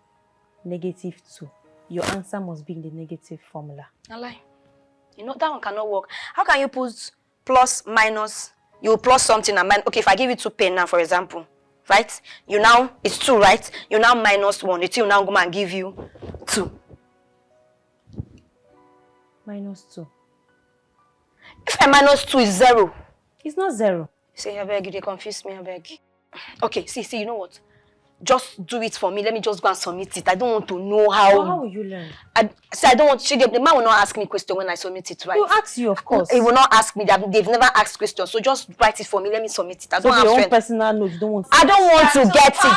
negative 2. Your answer must be in the negative formula. I lie. You know, that one cannot work. How can you put plus, minus, you plus something and minus? Okay, if I give you 2 pen now, for example, right? You now, it's 2, right? You now minus 1. It will now go and give you 2. Minus 2. If I minus 2 is 0. It's not 0. Say, I beg you, they confuse me, I beg. Okay, see, you know what? Just do it for me. Let me just go and submit it. I don't want to know how. Well, how will you learn? I don't want to. The man will not ask me question when I submit it, right? He'll ask you, of course. He will not ask me. They've never asked questions. So just write it for me. Let me submit it. I don't have your own strength. personal note, you don't want to. I don't want to get it.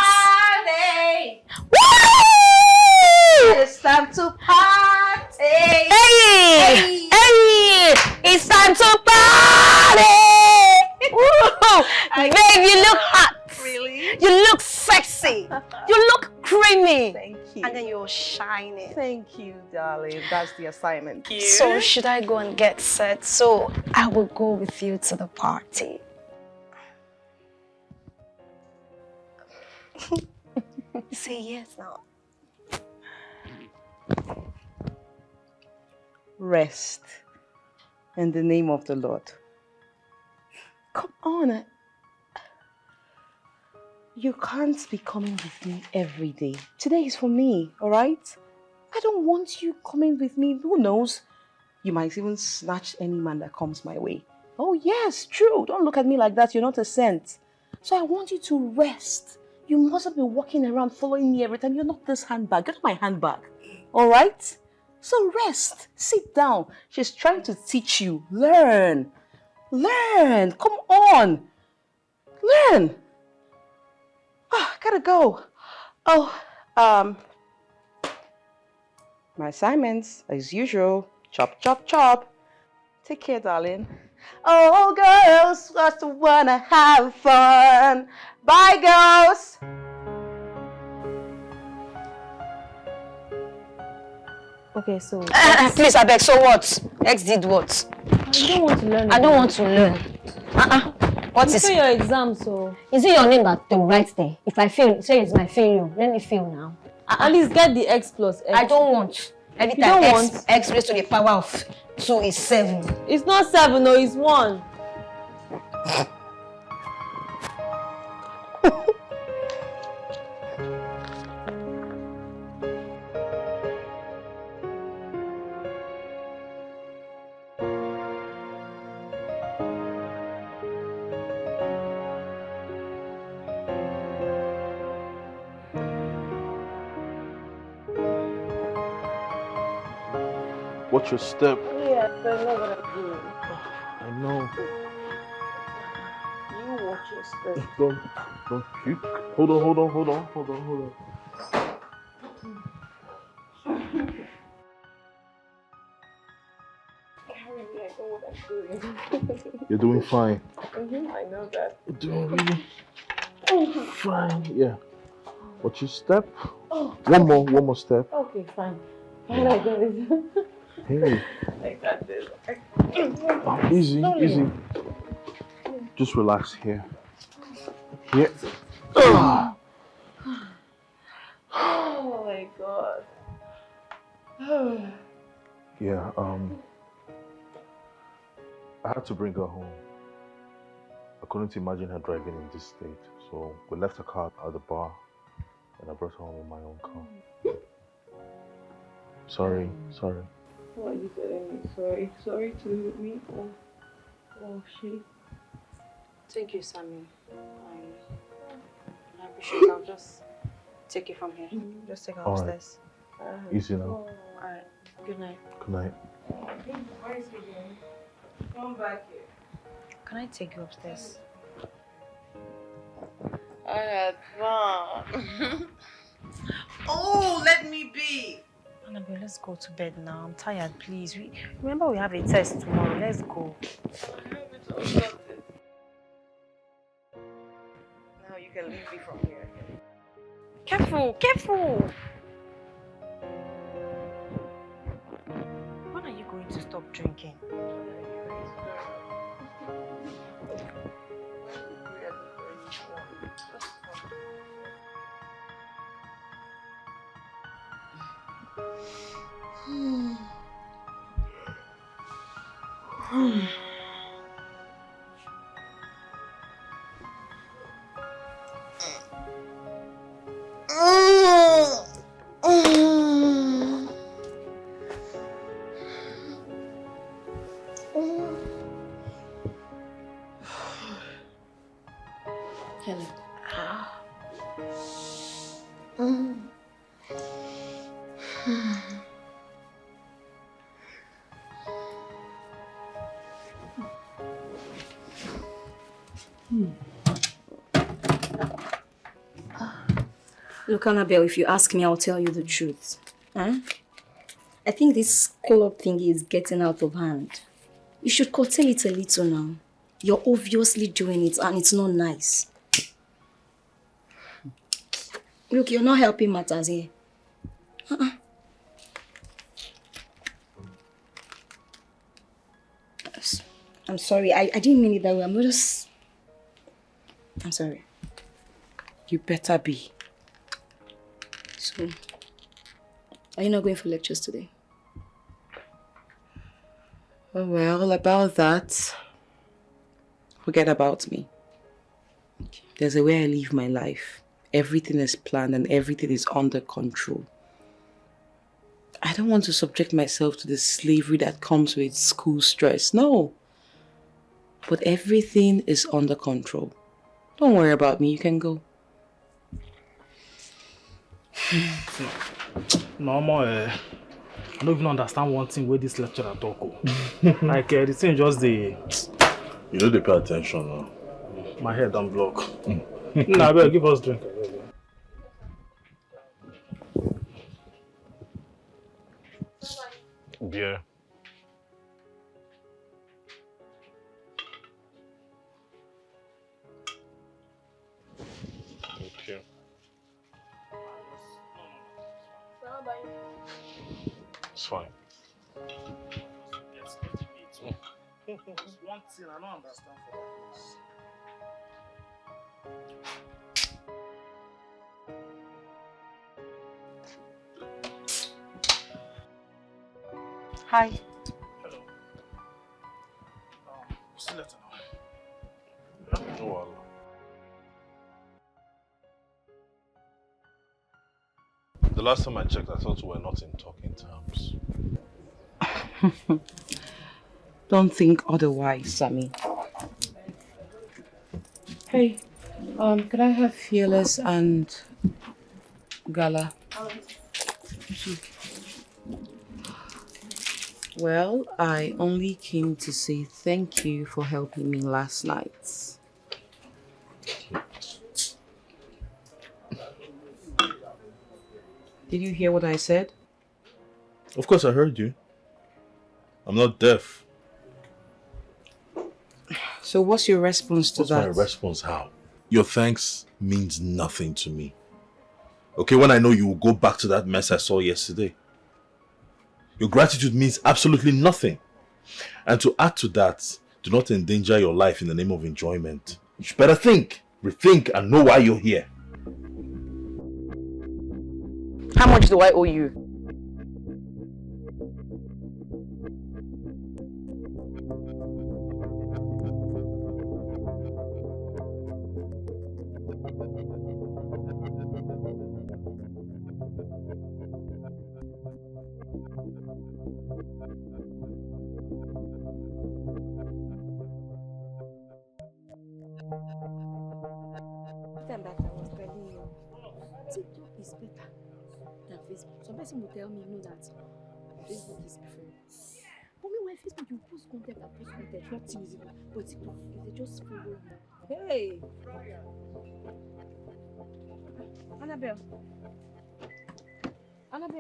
Woo! It's time to party. Hey! It's time to party! Woo! Babe, you look hot. Really? You look sexy. You look creamy. Thank you. And then you're shining. Thank you, darling. That's the assignment. So should I go and get set? So I will go with you to the party. Say yes now. Rest in the name of the Lord. Come on. You can't be coming with me every day. Today is for me, all right? I don't want you coming with me. Who knows? You might even snatch any man that comes my way. Oh, yes, true. Don't look at me like that. You're not a saint. So I want you to rest. You mustn't be walking around following me every time. You're not this handbag. Get my handbag. All right? So rest. Sit down. She's trying to teach you. Learn. Learn. Come on. Learn. Oh, gotta go. Oh, my assignments, as usual. Chop, chop, chop. Take care, darling. Oh, girls, just wanna have fun. Bye, girls. Okay, so Please, I beg. So what? X did what? I don't want to learn. I don't want to learn. What You is fail your exam, so Is it your name that they will write there? If I fail, say it's my failure. Let me fail now. at least get the X plus X. I don't want. Every You time don't X raised to the power of 2 is 7. It's not 7, no, it's 1. Watch your step. Yeah, I know what I'm doing. I know. You watch your step. Don't puke. Hold on. You're doing fine. I know that. You're doing really fine. Yeah. Watch your step. One more step. Okay, fine. Fine, I got it. Hey. I got this. Oh, easy. Just relax here. Here. Oh my God. Yeah, I had to bring her home. I couldn't imagine her driving in this state, so we left her car at the bar and I brought her home in my own car. Sorry. What are you telling me? Sorry to me or she? Thank you, Sammy. I appreciate it. I'll just take it from here. Just take her upstairs. Easy now. Alright. Good night. Good night. Come back here. Can I take you upstairs? I had fun. Oh, let me be. Annabelle, let's go to bed now. I'm tired, please. Remember we have a test tomorrow. Let's go. Now you can leave me from here. Careful! When are you going to stop drinking? Helen. Look, Annabelle, if you ask me, I'll tell you the truth. Huh? I think this club thing is getting out of hand. You should curtail it a little now. You're obviously doing it and it's not nice. Look, you're not helping matters here. I'm sorry. I didn't mean it that way. I'm sorry. You better be. So, are you not going for lectures today? Oh, well, about that, forget about me. There's a way I live my life. Everything is planned and everything is under control. I don't want to subject myself to the slavery that comes with school stress. No. But everything is under control. Don't worry about me. You can go. No, I don't even understand one thing with this lecturer talk. Like, the thing just the... You know they pay attention now. My head don't block. Nah, better give us drink. Beer. Thank you. It's fine. One thing I don't understand for that. Hi. Hello. See you later now. No wahala. The last time I checked, I thought we were not in talking terms. Don't think otherwise, Sammy. Hey, could I have Fearless and Gala? Well, I only came to say thank you for helping me last night. Did you hear what I said? Of course I heard you. I'm not deaf. So what's your response to that? What's my response? How? Your thanks means nothing to me. Okay, when I know you will go back to that mess I saw yesterday. Your gratitude means absolutely nothing. And to add to that, do not endanger your life in the name of enjoyment. You should better think, rethink, and know why you're here. How much do I owe you? time that I was telling you, TikTok is better than Facebook. Some person will tell me, that Facebook is different. For me, when Facebook, you post content and post content, nothing is even. But TikTok, if they just follow you. Hey! Annabelle,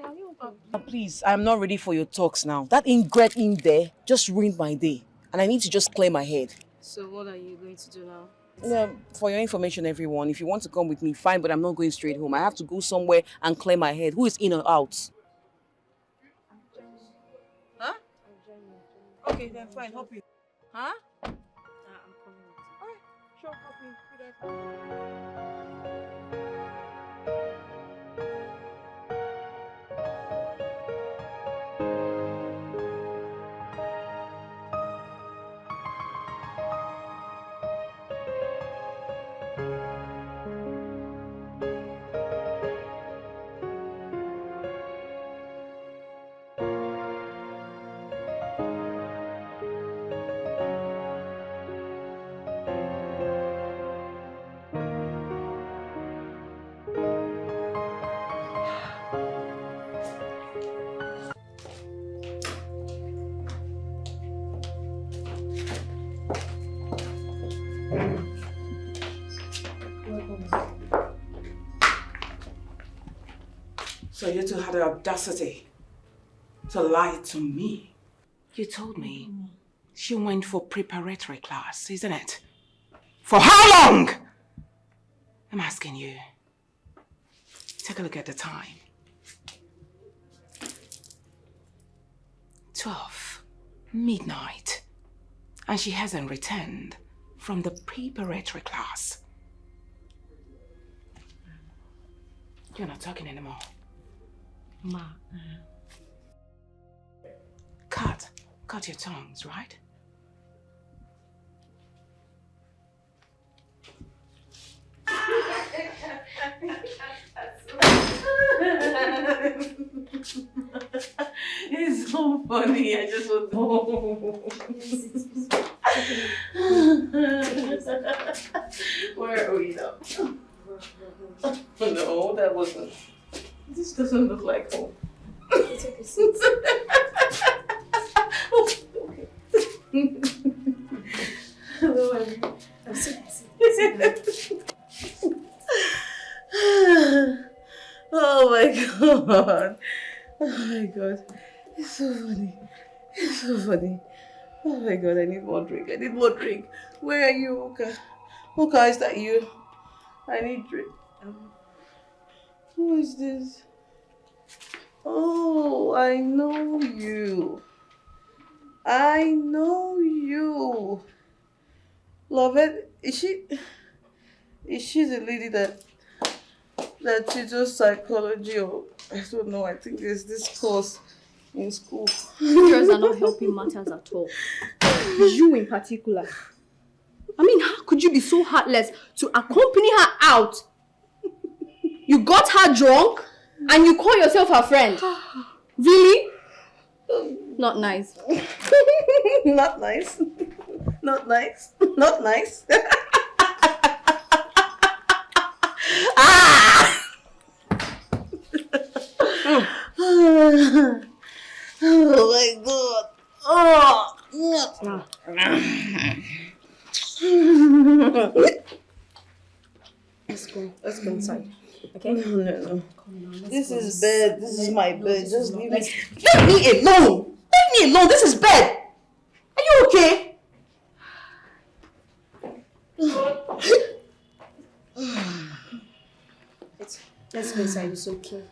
are you okay? Please, I'm not ready for your talks now. That ingrat in there just ruined my day. And I need to just clear my head. So what are you going to do now? For your information, everyone, if you want to come with me, fine, but I'm not going straight home. I have to go somewhere and clear my head. Who is in or out? Huh? Okay, then fine, hop in. Huh? I'm coming with you. Alright, sure, hop in. Be So you two had the audacity to lie to me. You told me she went for preparatory class, isn't it? For how long? I'm asking you. Take a look at the time. 12 midnight. And she hasn't returned from the preparatory class. You're not talking anymore. Ma. Cut your tongues, right? It's so funny. I just want to. Where are we now? No, that wasn't. This doesn't look like home. Take a seat. Oh, okay. Hello, I'm sitting. Oh my god. Oh my god. It's so funny. It's so funny. Oh my god, I need more drink. Where are you, Oka? Oka, is that you? I need drink. Who is this? Oh, I know you. Love it. Is she the lady that teaches psychology, or I don't know, I think there's this course in school. Teachers are not helping matters at all. You in particular. I mean, how could you be so heartless to accompany her out? You got her drunk and you call yourself her friend. Really? Not nice. Not nice. Not nice. Not nice. Ah! Oh my god. Oh. Let's go inside. Okay? No. Come on, This is bed. This is my bed. Just leave me. Leave me alone. Leave me alone. This is bed. Are you okay? Let's go inside. It's okay.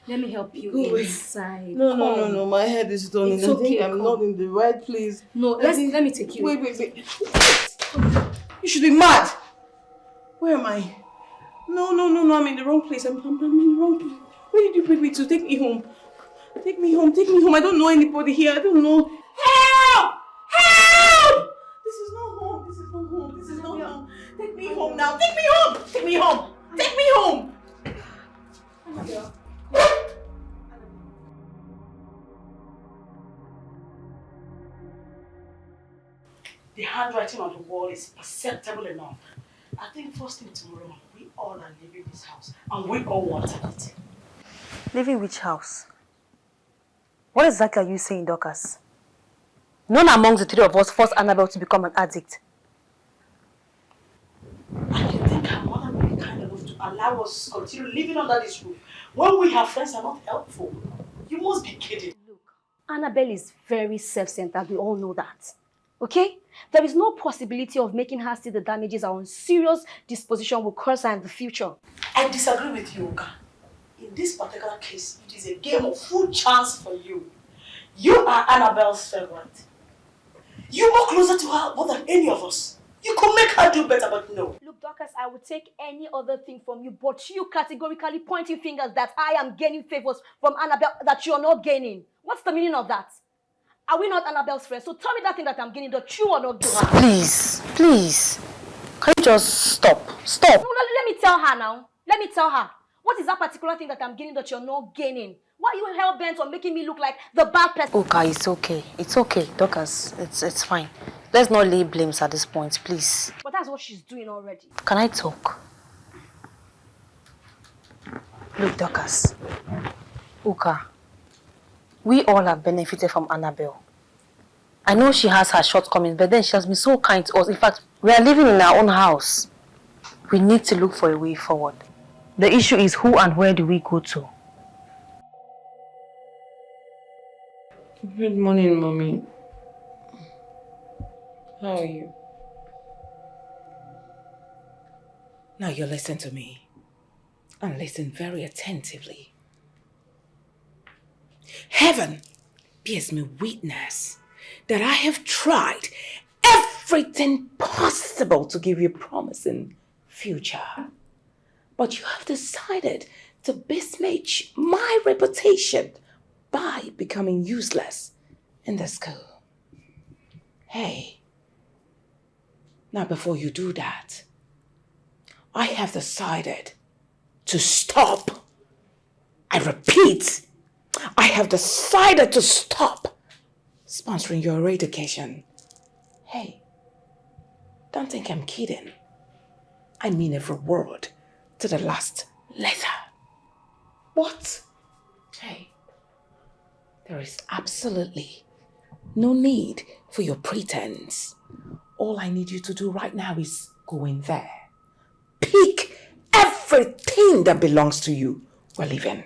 Let me help you Go inside. No. My head is turning. It's I think okay, I'm come. not in the right place. No, let me take you. Wait. You should be mad. Where am I? No. I'm in the wrong place. I'm in the wrong place. Where did you bring me to? Take me home. Take me home. I don't know anybody here. I don't know. Help! This is not home. Take me home now. Take me home. The handwriting on the wall is perceptible enough. I think first thing tomorrow, we all are leaving this house and we all want it. Leaving which house? What exactly are you saying, Dorcas? None among the three of us forced Annabelle to become an addict. I don't think her mother will be kind enough to allow us to continue living under this roof when we have friends are not helpful. You must be kidding. Look, Annabelle is very self-centered. We all know that. Okay? There is no possibility of making her see the damages our serious disposition will cause her in the future. I disagree with you, Oka. In this particular case, it is a game of full chance for you. You are Annabelle's favorite. You are closer to her more than any of us. You could make her do better, but no. Look, Dorcas, I would take any other thing from you, but you categorically pointing fingers that I am gaining favors from Annabelle that you are not gaining. What's the meaning of that? Are we not Annabelle's friends? So tell me that thing that I'm gaining that you are not doing. Please, please. Can you just stop? Stop. No, let me tell her now. Let me tell her. What is that particular thing that I'm gaining that you're not gaining? Why are you hell-bent on making me look like the bad person? Okay, it's okay. It's okay, Dorcas. It's fine. Let's not lay blames at this point, please. But that's what she's doing already. Can I talk? Look, Dorcas. Uka, we all have benefited from Annabelle. I know she has her shortcomings, but then she has been so kind to us. In fact, we are living in our own house. We need to look for a way forward. The issue is who and where do we go to? Good morning, Mommy. How are you? Now you listen to me. And listen very attentively. Heaven bears me witness that I have tried everything possible to give you a promising future. But you have decided to besmirch my reputation by becoming useless in the school. Hey, now before you do that, I have decided to stop. I repeat, I have decided to stop sponsoring your education. Hey, don't think I'm kidding. I mean every word to the last letter. What? Hey, there is absolutely no need for your pretense. All I need you to do right now is go in there. Pick everything that belongs to you. We're leaving.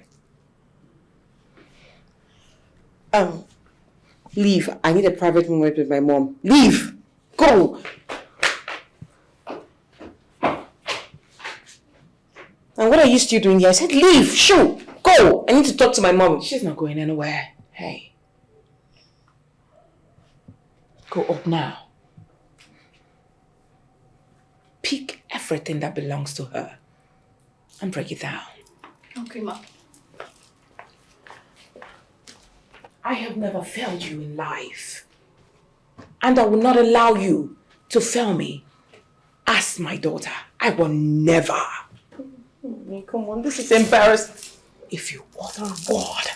Leave. I need a private moment with my mom. Leave. Go. And what are you still doing here? I said leave. Shoo. Go. I need to talk to my mom. She's not going anywhere. Hey. Go up now. Pick everything that belongs to her and break it down. Okay, Ma. I have never failed you in life. And I will not allow you to fail me as my daughter. I will never. Come on, this is embarrassing. If you utter a word,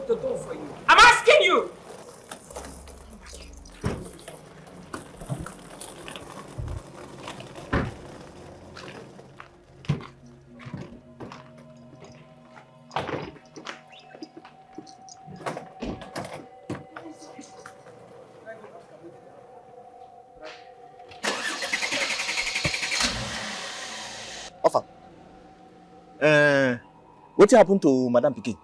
the door for you. I'm asking you! Offer. What happened to Madam Pikin?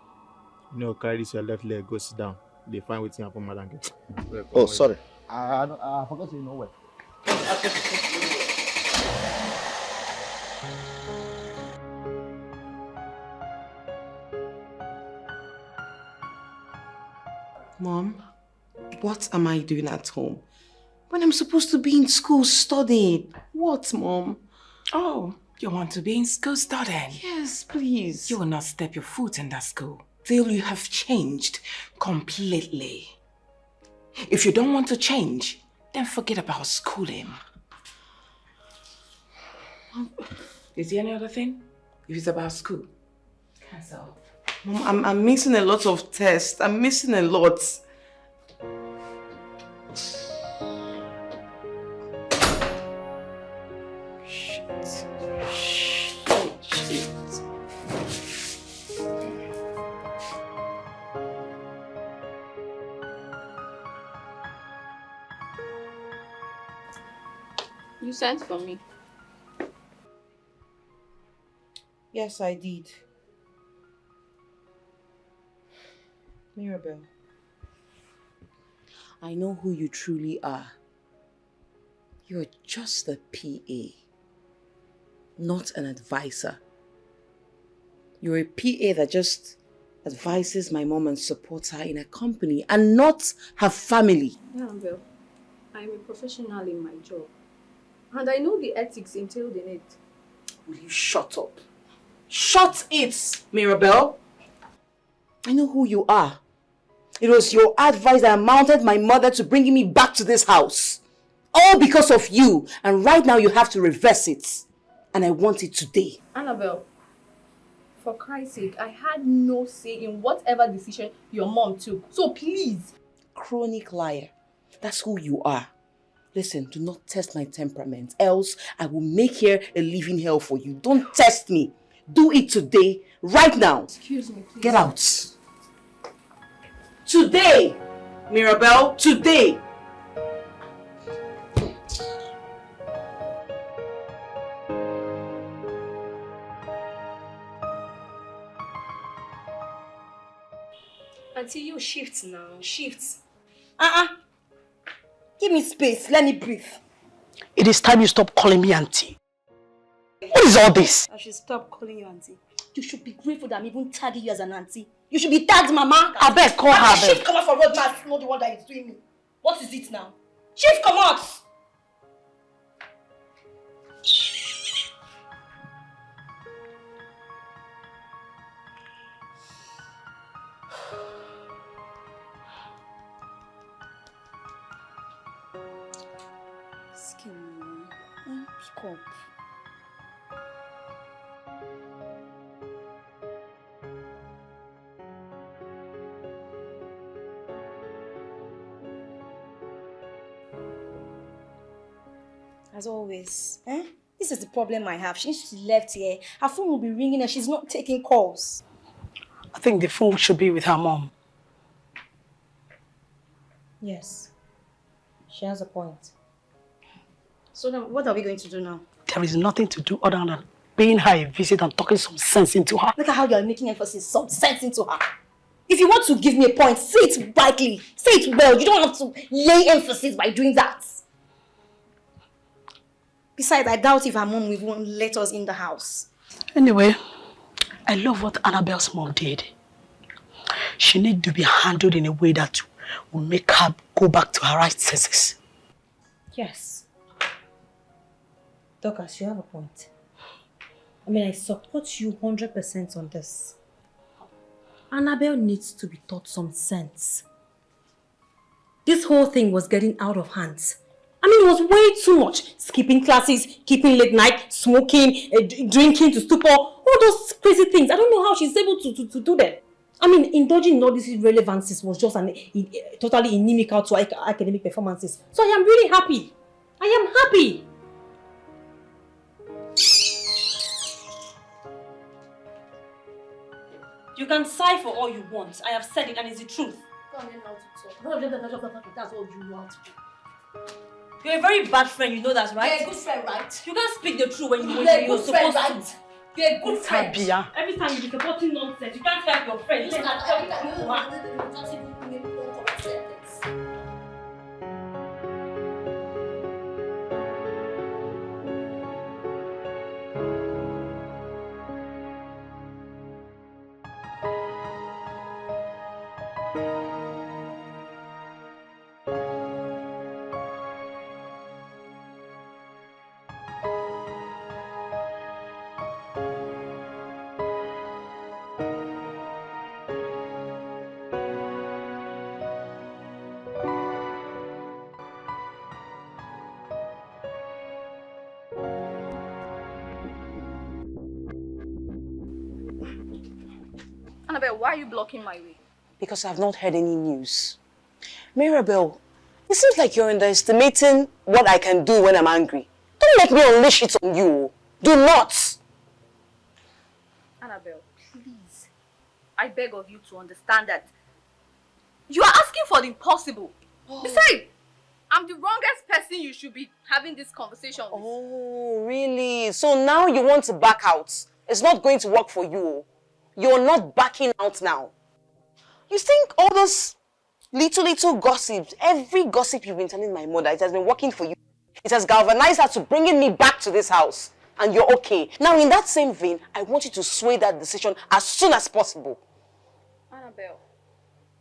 No, carry this your left leg, go sit down. They find waiting happen, madam. Oh, sorry. I forgot to know where. Mom, what am I doing at home? When I'm supposed to be in school studying. What, Mom? Oh, you want to be in school studying? Yes, please. You will not step your foot in that school till you have changed completely. If you don't want to change, then forget about schooling. Is there any other thing? If it's about school, cancel. Mom, I'm missing a lot of tests. I'm missing a lot. Shit. You sent for me. Yes, I did. Mirabel, I know who you truly are. You're just a PA, not an advisor. You're a PA that just advises my mom and supports her in her company and not her family. Yeah, well, I'm a professional in my job. And I know the ethics entailed in it. Will you shut up? Shut it, Mirabel. I know who you are. It was your advice that mounted my mother to bringing me back to this house. All because of you. And right now you have to reverse it. And I want it today. Annabelle, for Christ's sake, I had no say in whatever decision your mom took. So please. Chronic liar. That's who you are. Listen, do not test my temperament. Else I will make here a living hell for you. Don't test me. Do it today, right now. Excuse me, please. Get out. Today, Mirabel, today. Auntie, you shift now. Shift. Give me space. Let me breathe. It is time you stop calling me auntie. What is all this? I should stop calling you auntie. You should be grateful that I'm even tagging you as an auntie. You should be tagged, Mama. I beg, call her. Shift come out for road, man. Not the one that is doing me. What is it now? Shift come out. Skin, pick up. As always, this is the problem I have. Since she left here, her phone will be ringing and she's not taking calls. I think the phone should be with her mom. Yes. She has a point. So now, what are we going to do now? There is nothing to do other than paying her a visit and talking some sense into her. Look at how you're making emphasis, some sense into her. If you want to give me a point, say it rightly. Say it well. You don't have to lay emphasis by doing that. Besides, I doubt if her mom will even let us in the house. Anyway, I love what Annabelle's mom did. She needs to be handled in a way that will make her go back to her right senses. Yes. Dorcas, you have a point. I mean, I support you 100% on this. Annabelle needs to be taught some sense. This whole thing was getting out of hand. I mean, it was way too much. Skipping classes, keeping late night, smoking, drinking to stupor, all those crazy things. I don't know how she's able to do that. I mean, indulging in all these irrelevancies was just totally inimical to academic performances. So I am really happy. I am happy. You can sigh for all you want. I have said it and it's the truth. Don't learn how to talk. That's all you know how to do. You're a very bad friend, you know that, right? You're a good friend, right? You can't speak the truth when You're you're supposed to. You're a good friend. Tabia. Every time you be supporting nonsense, you can't help your friend. Look at Annabelle, why are you blocking my way? Because I've not heard any news. Mirabel, it seems like you're underestimating what I can do when I'm angry. Don't let me unleash it on you. Do not. Annabelle, please. I beg of you to understand that you are asking for the impossible. Besides, I'm the wrongest person you should be having this conversation with. Oh, really? So now you want to back out? It's not going to work for you. You're not backing out now. You think all those little gossips, every gossip you've been telling my mother, it has been working for you. It has galvanized her to bringing me back to this house. And you're okay. Now in that same vein, I want you to sway that decision as soon as possible. Annabelle,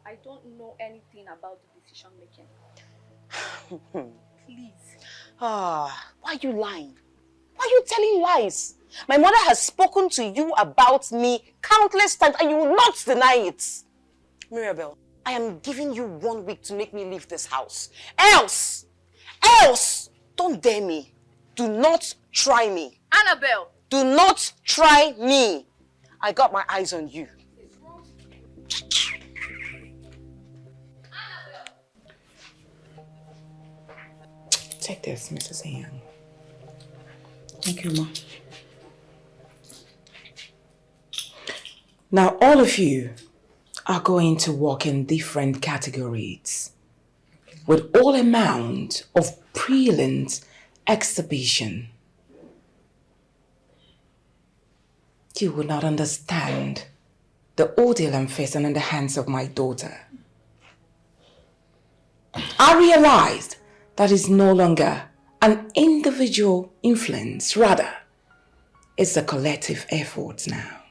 I don't know anything about the decision making. Please. Why are you lying? Why are you telling lies? My mother has spoken to you about me countless times and you will not deny it. Mirabel, I am giving you 1 week to make me leave this house. Else, don't dare me. Do not try me. Annabelle! Do not try me. I got my eyes on you. Take this, Mrs. Young. Thank you, Ma. Now, all of you are going to work in different categories with all amount of brilliant exhibition. You will not understand the ordeal I'm facing in the hands of my daughter. I realized that is no longer an individual influence, rather, it's a collective effort now.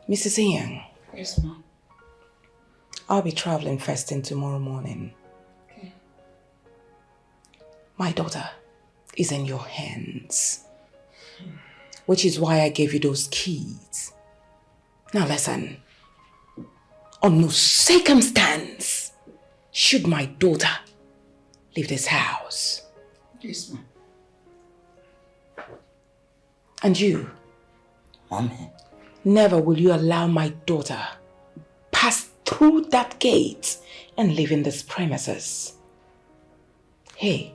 Mrs. Ian. Yes, ma'am. I'll be traveling first thing tomorrow morning. Okay. My daughter is in your hands, which is why I gave you those keys. Now listen, on no circumstance should my daughter leave this house. Yes, ma'am. And you, Mommy. never will you allow my daughter pass through that gate and live in this premises. Hey,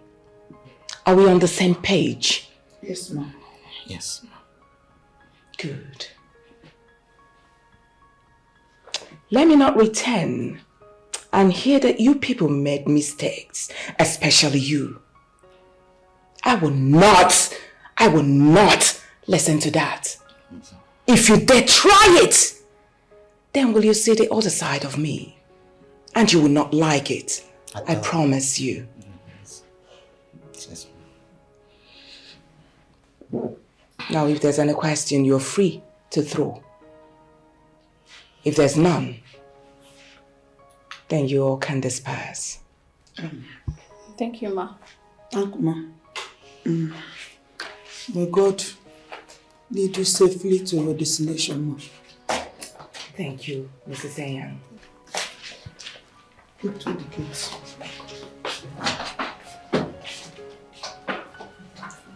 are we on the same page? Yes, ma'am. Yes, ma'am. Good. Let me not return and hear that you people made mistakes, especially you. I will not listen to that. If you dare try it, then will you see the other side of me? And you will not like it. I promise you. Yes. Now, if there's any question, you're free to throw. If there's none, then you all can disperse. Thank you, Ma. Thank you, Ma. May God lead you safely to your destination, Ma. Thank you, Mrs. Ayan. Go to the gates.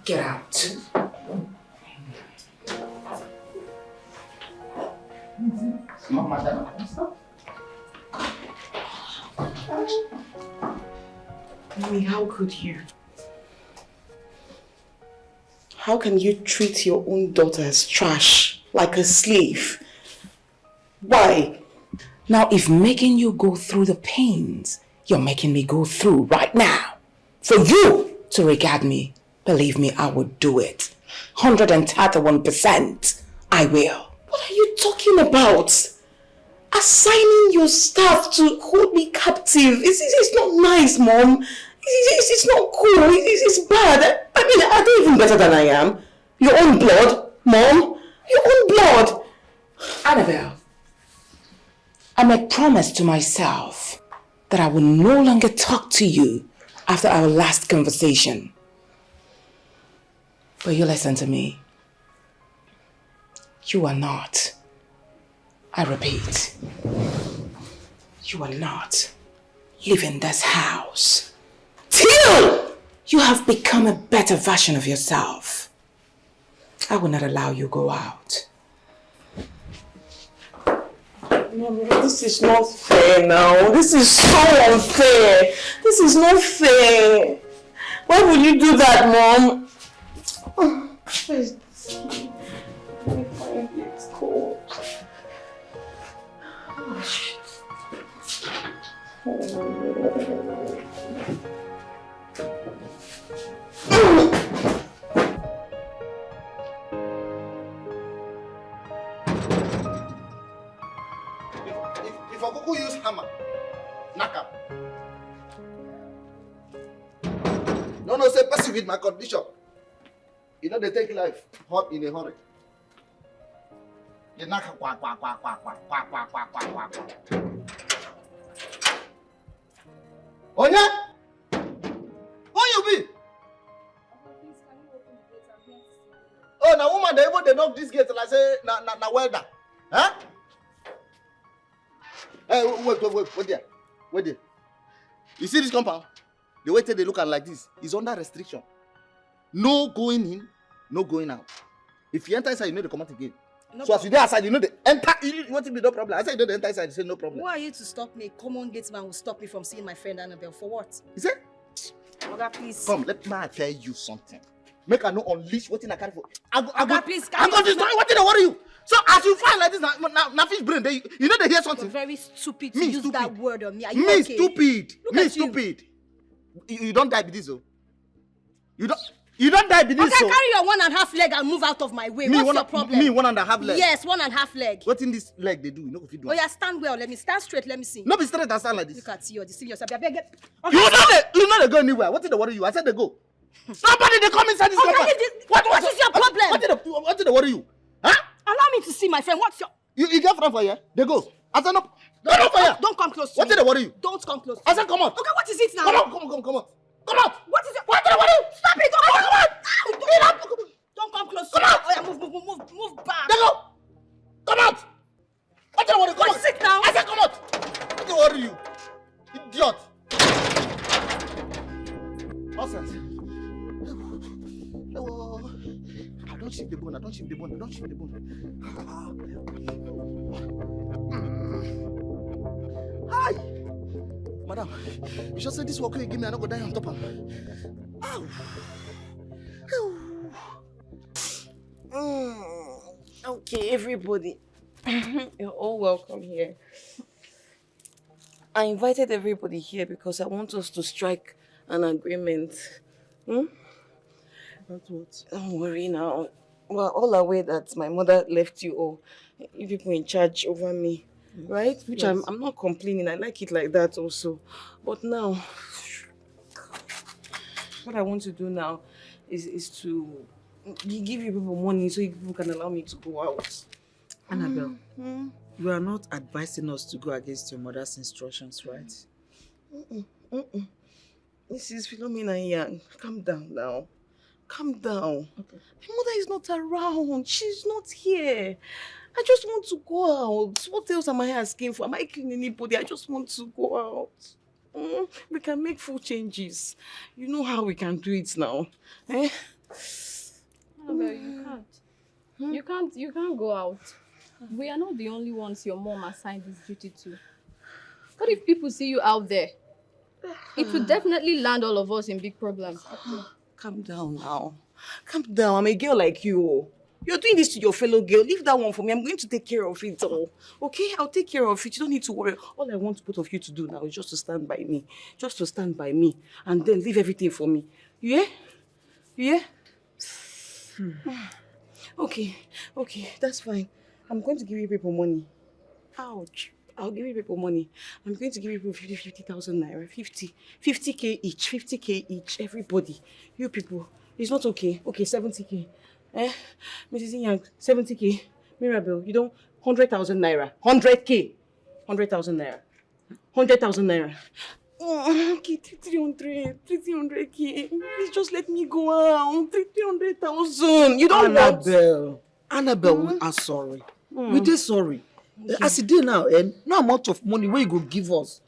Get out. Mommy, how could you? How can you treat your own daughter as trash, like a slave? Why? Now, if making you go through the pains you're making me go through right now, for you to regard me, believe me, I would do it. 131%, I will. What are you talking about? Assigning your staff to hold me captive. It's not nice, Mom. It's not cool. It's bad. I mean, are they even better than I am? Your own blood, Mom. Your own blood. Annabelle, I made promise to myself that I will no longer talk to you after our last conversation. But you listen to me. You are not, I repeat, you are not leaving this house till you have become a better version of yourself. I will not allow you go out. Mommy, this is not fair now. This is so unfair. This is not fair. Why would you do that, Mom? Where is this? Let me find it. It's cold. Oh, shit. If Okuku use hammer, knock up. No, say person with my condition. You know they take life hot in a hurry. You knock quack. Onya? Who you be? Oh, now woman, they knock this gate like say na welder. Huh? Hey, wait there. You see this compound? The way they look at like this is under restriction. No going in, no going out. If you enter inside, you know they come out again. No so problem. As you there outside, you know they enter. You want to be no problem. I said you know they enter inside, you say no problem. Who are you to stop me? Common gatesman will stop me from seeing my friend Annabelle. For what? Is it? Oga, please. Come, let me tell you something. Make her no unleash what in I carry for. Oga, please. I got this story. What did I worry you? So as you find like this, now fish brain, you know they hear something. You're very stupid to use that word on me. Are you me okay? Stupid. Look me at stupid. You don't die with this, oh. You don't die with this, okay, carry your 1.5 leg and move out of my way. What's your problem? Me 1.5 leg. Yes, 1.5 leg. What in this leg they do? You know if you do. Oh yeah, stand well. Let me stand straight. Let me see. No be straight and stand like this. Look at you. You're deceiving yourself. Okay, you know they go anywhere. What did they worry you? I said they go. Somebody they come inside this compound. What is your problem? What did they worry you? Huh? Allow me to see my friend. What's your? You get friend for here? They go. I said no. Don't for here. Don't come close to what me. What did they worry you? Don't come close. I said come on. Okay, what is it now? Come on. Come on. What is it? What did they worry you? Stop it! Come on. Don't come close. Come out. Oh yeah, move back. They go. Come out. What did they worry you? What is it now? I said come out. What did they worry you? Idiot. Nonsense. Don't shift the bone. Hi. Madam, you just say this work you give me, I don't go die on top of him. Okay, everybody. You're all welcome here. I invited everybody here because I want us to strike an agreement. About what? Don't worry now. We're all aware that my mother left you all. You people in charge over me. Right? Which yes. I'm not complaining. I like it like that also. But now, what I want to do now is to give you people money so you people can allow me to go out. Annabelle, you are not advising us to go against your mother's instructions, right? This is Philomena Young. Calm down now. Calm down. Okay. My mother is not around. She's not here. I just want to go out. What else am I asking for? Am I killing anybody? I just want to go out. We can make full changes. You know how we can do it now. Eh? Annabelle, you can't. You can't go out. We are not the only ones your mom assigned this duty to. What if people see you out there? It would definitely land all of us in big problems. Calm down now. Calm down. I'm a girl like you. You're doing this to your fellow girl. Leave that one for me. I'm going to take care of it all. Okay? I'll take care of it. You don't need to worry. All I want both of you to do now is just to stand by me. Just to stand by me. And then leave everything for me. Yeah? Yeah? Okay. Okay. That's fine. I'm going to give you people money. Ouch. I'll give you people money. I'm going to give you people 50,000 naira. 50k each. 50k each. Everybody. You people. It's not okay. Okay, 70k. Mrs. Young, 70k. Mirabel, you don't 100,000 naira. 100k. 100,000 naira. 100,000 naira. Okay, 300k. Please just let me go out. 300,000. You don't want. Annabelle, we are sorry. We did sorry. Okay. As it did now, no amount of money where you go give us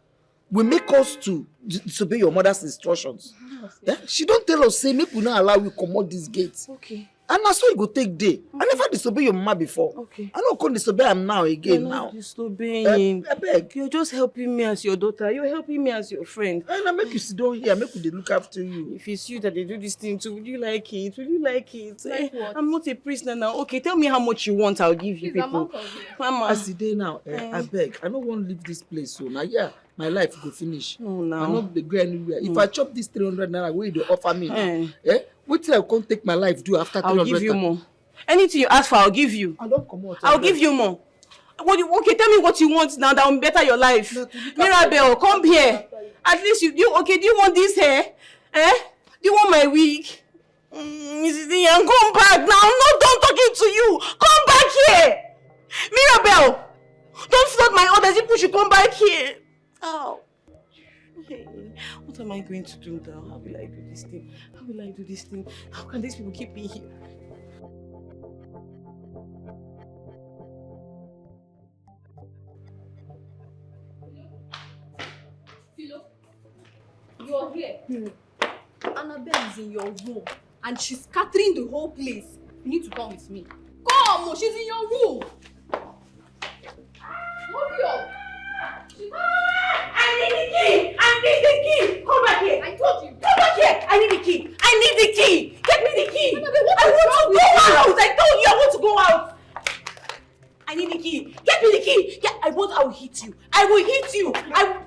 will make us to disobey your mother's instructions. Yeah? She don't tell us, say, make we not allow you come out these gates. Okay. And that's why you go take day. I never disobey your mama before. Okay. I don't come disobey him now again. You're now. not disobeying. I beg. You're just helping me as your daughter. You're helping me as your friend. And I make you sit down here. I make you look after you. If it's you that they do this thing to, would you like it? Would you like it? Like what? I'm not a prisoner now. Okay, tell me how much you want. I'll give you people. Mama. As the day now, I beg. I don't want to leave this place so now. Yeah, my life go finish. Oh, no. I not go anywhere. If I chop this 300 naira, where you offer me? What till I can't take my life do after 300? I'll give you more. Anything you ask for, I'll give you. I don't come out. I'll give you more. Okay, tell me what you want now that will better your life. Mirabel, come here. At least do you want this hair? Do you want my wig? Mrs. Ian, come back now. I'm not done talking to you. Come back here. Mirabel, don't flood my orders. You should come back here. Oh. Hey, what am I going to do now? How will I do this thing? How will I do this thing? How can these people keep me here? You're here. Annabelle is in your room and she's scattering the whole place. You need to come with me. Come, she's in your room. Hurry up. I need the key! I need the key! Come back here! I told you. Come back here! I need the key! I need the key! Get me the key! Annabelle, I want to go out! I told you I want to go out! I need the key! Get me the key! I will hit you! I will hit you!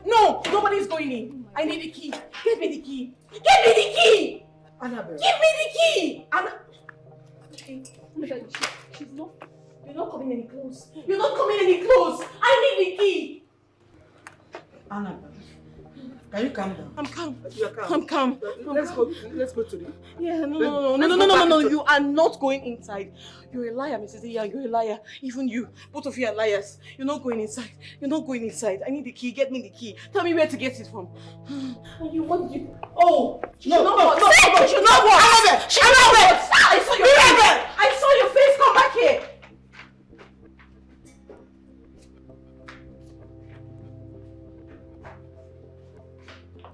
No! Nobody's going in! I need the key! Get me the key! Get me the key! Annabelle. Give me the key! Okay. She's not. You're not coming any close. You're not coming any close! I need the key! Annabelle, can you calm down? I'm calm. You're calm. I'm calm. Let's go to the... Yeah, no. You are not going inside. You're a liar, Mrs. Iya. You're a liar. Even you. Both of you are liars. You're not going inside. You're not going inside. I need the key. Get me the key. Tell me where to get it from. What did you... Oh! She should not walk. She should not walk. She should not walk. I saw your face. I saw your face. Come back here.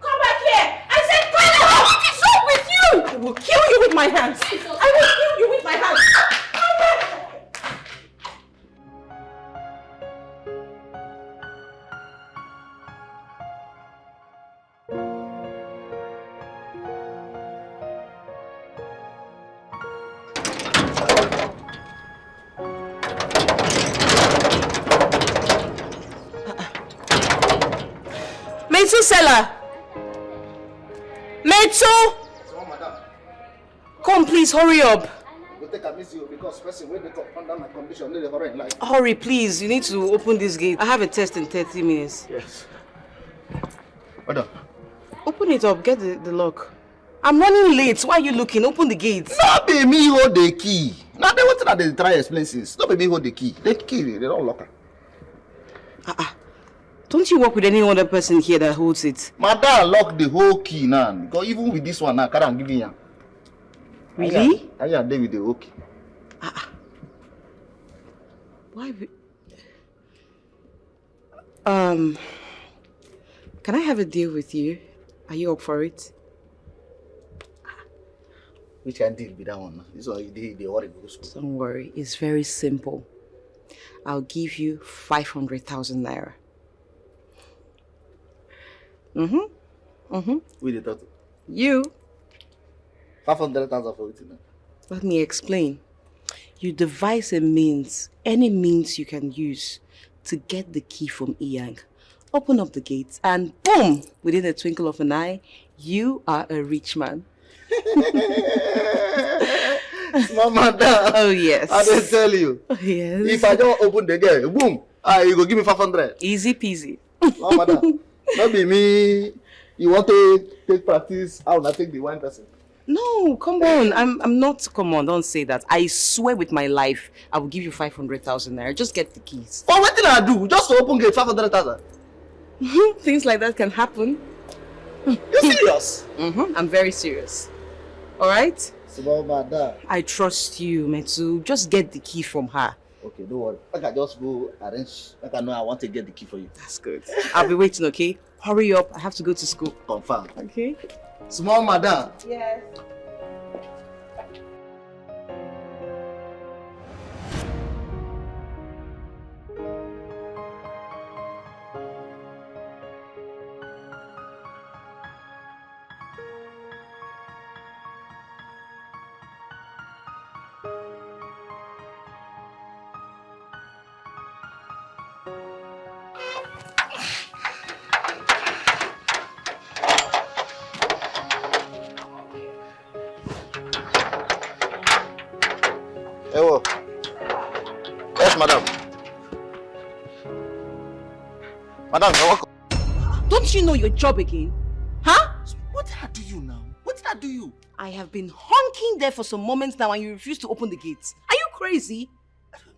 Come back here! I said come back! What is wrong with you? I will kill you with my hands! I will kill you with my hands! Come back! Metsu seller! Metsu! Come please, hurry up. Hurry please, you need to open this gate. I have a test in 30 minutes. Yes. Madam. Open it up, get the lock. I'm running late, why are you looking? Open the gate. No be me hold the key. Now they want to try explain things. No be me hold the key. The key, they don't lock her. Don't you work with any other person here that holds it? Madam lock the whole key now. Because even with this one now, I can't give you. Really? I am there with the whole key. Why? Can I have a deal with you? Are you up for it? Which can deal with that one? This one they worry. Don't worry, it's very simple. I'll give you 500,000 naira. We did that. You. 500,000 for it. Let me explain. You devise a means, any means you can use to get the key from Iyang. Open up the gates and boom! Within a twinkle of an eye, you are a rich man. Small madam. Oh yes. I didn't tell you. Oh, yes. If I don't open the gate, boom! You go give me 500. Easy peasy. Small madam. Not be me. You want to take practice? I will not take the one person. No, come on. I'm not. Come on, don't say that. I swear with my life, I will give you 500,000 naira. Just get the keys. For what did I do? Just to open gate 500,000. Things like that can happen. You serious? I'm very serious. All right? Small madam. I trust you, Metsu. Just get the key from her. Okay, don't worry. I can just go arrange. I know I want to get the key for you. That's good. I'll be waiting, okay? Hurry up. I have to go to school. Confirm. Okay? Small madam. Yes. Yes, madam. Madam, you're welcome. Don't you know your job again? Huh? What did I do you now? What did I do you? I have been honking there for some moments now and you refuse to open the gates. Are you crazy?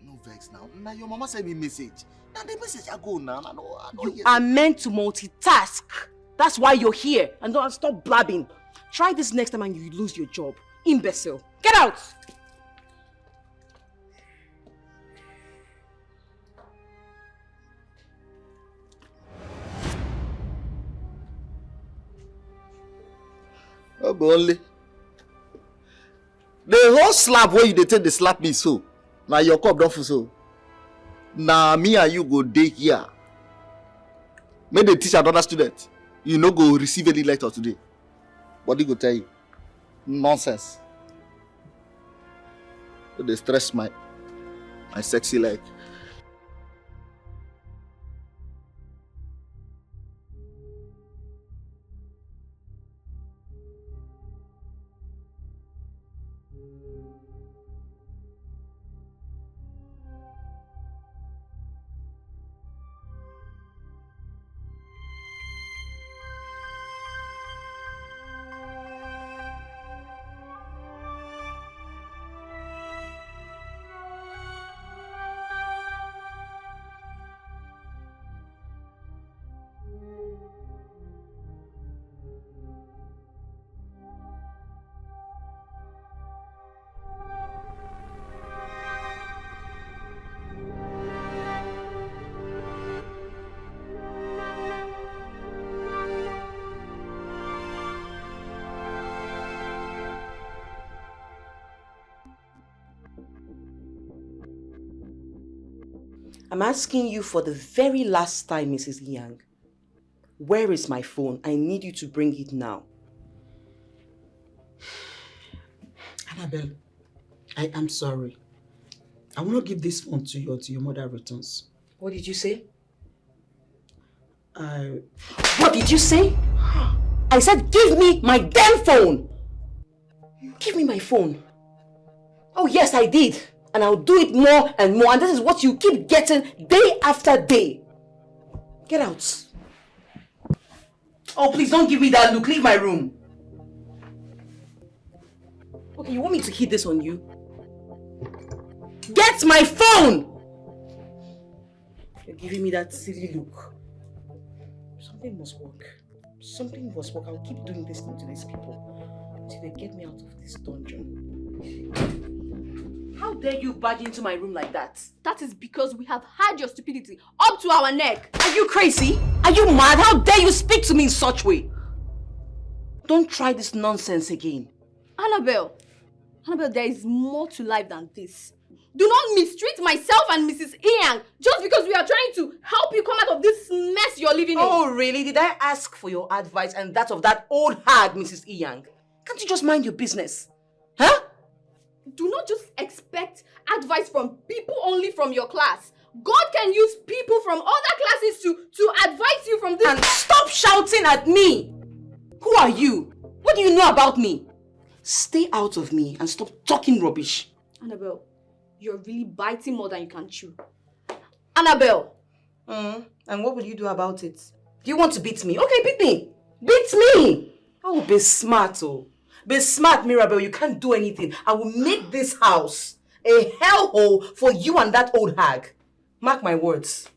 No vex now. Now your mama sent me message. Now the message I go now. I don't You are meant to multitask. That's why you're here. And don't stop blabbing. Try this next time and you lose your job. Imbecile. Get out! Oh, but only. The whole slap where you dey take the slap me so. Now your cup don't full so. Now me and you go day here. Make they teach another student. You no go receive any letter today. Body go tell you. Nonsense. They stress my sexy leg. I'm asking you for the very last time, Mrs. Yang. Where is my phone? I need you to bring it now. Annabelle, I am sorry. I will not give this phone to you until your mother returns. What did you say? What did you say? I said give me my damn phone! Give me my phone. Oh yes, I did. And I'll do it more and more. And this is what you keep getting day after day. Get out. Oh, please don't give me that look. Leave my room. Okay, you want me to hit this on you? Get my phone! You're giving me that silly look. Something must work. Something must work. I'll keep doing this thing to these people until they get me out of this dungeon. How dare you barge into my room like that? That is because we have had your stupidity up to our neck. Are you crazy? Are you mad? How dare you speak to me in such way? Don't try this nonsense again. Annabelle, there is more to life than this. Do not mistreat myself and Mrs. Yang just because we are trying to help you come out of this mess you're living in. Oh, really? Did I ask for your advice and that of that old hag, Mrs. Yang? Can't you just mind your business? Huh? Do not just expect advice from people only from your class. God can use people from other classes to advise you from this. And stop shouting at me! Who are you? What do you know about me? Stay out of me and stop talking rubbish. Annabelle, you're really biting more than you can chew. Annabelle! And what will you do about it? Do you want to beat me? Okay, beat me! Beat me! Oh, be smart, oh. Be smart, Mirabelle. You can't do anything. I will make this house a hellhole for you and that old hag. Mark my words.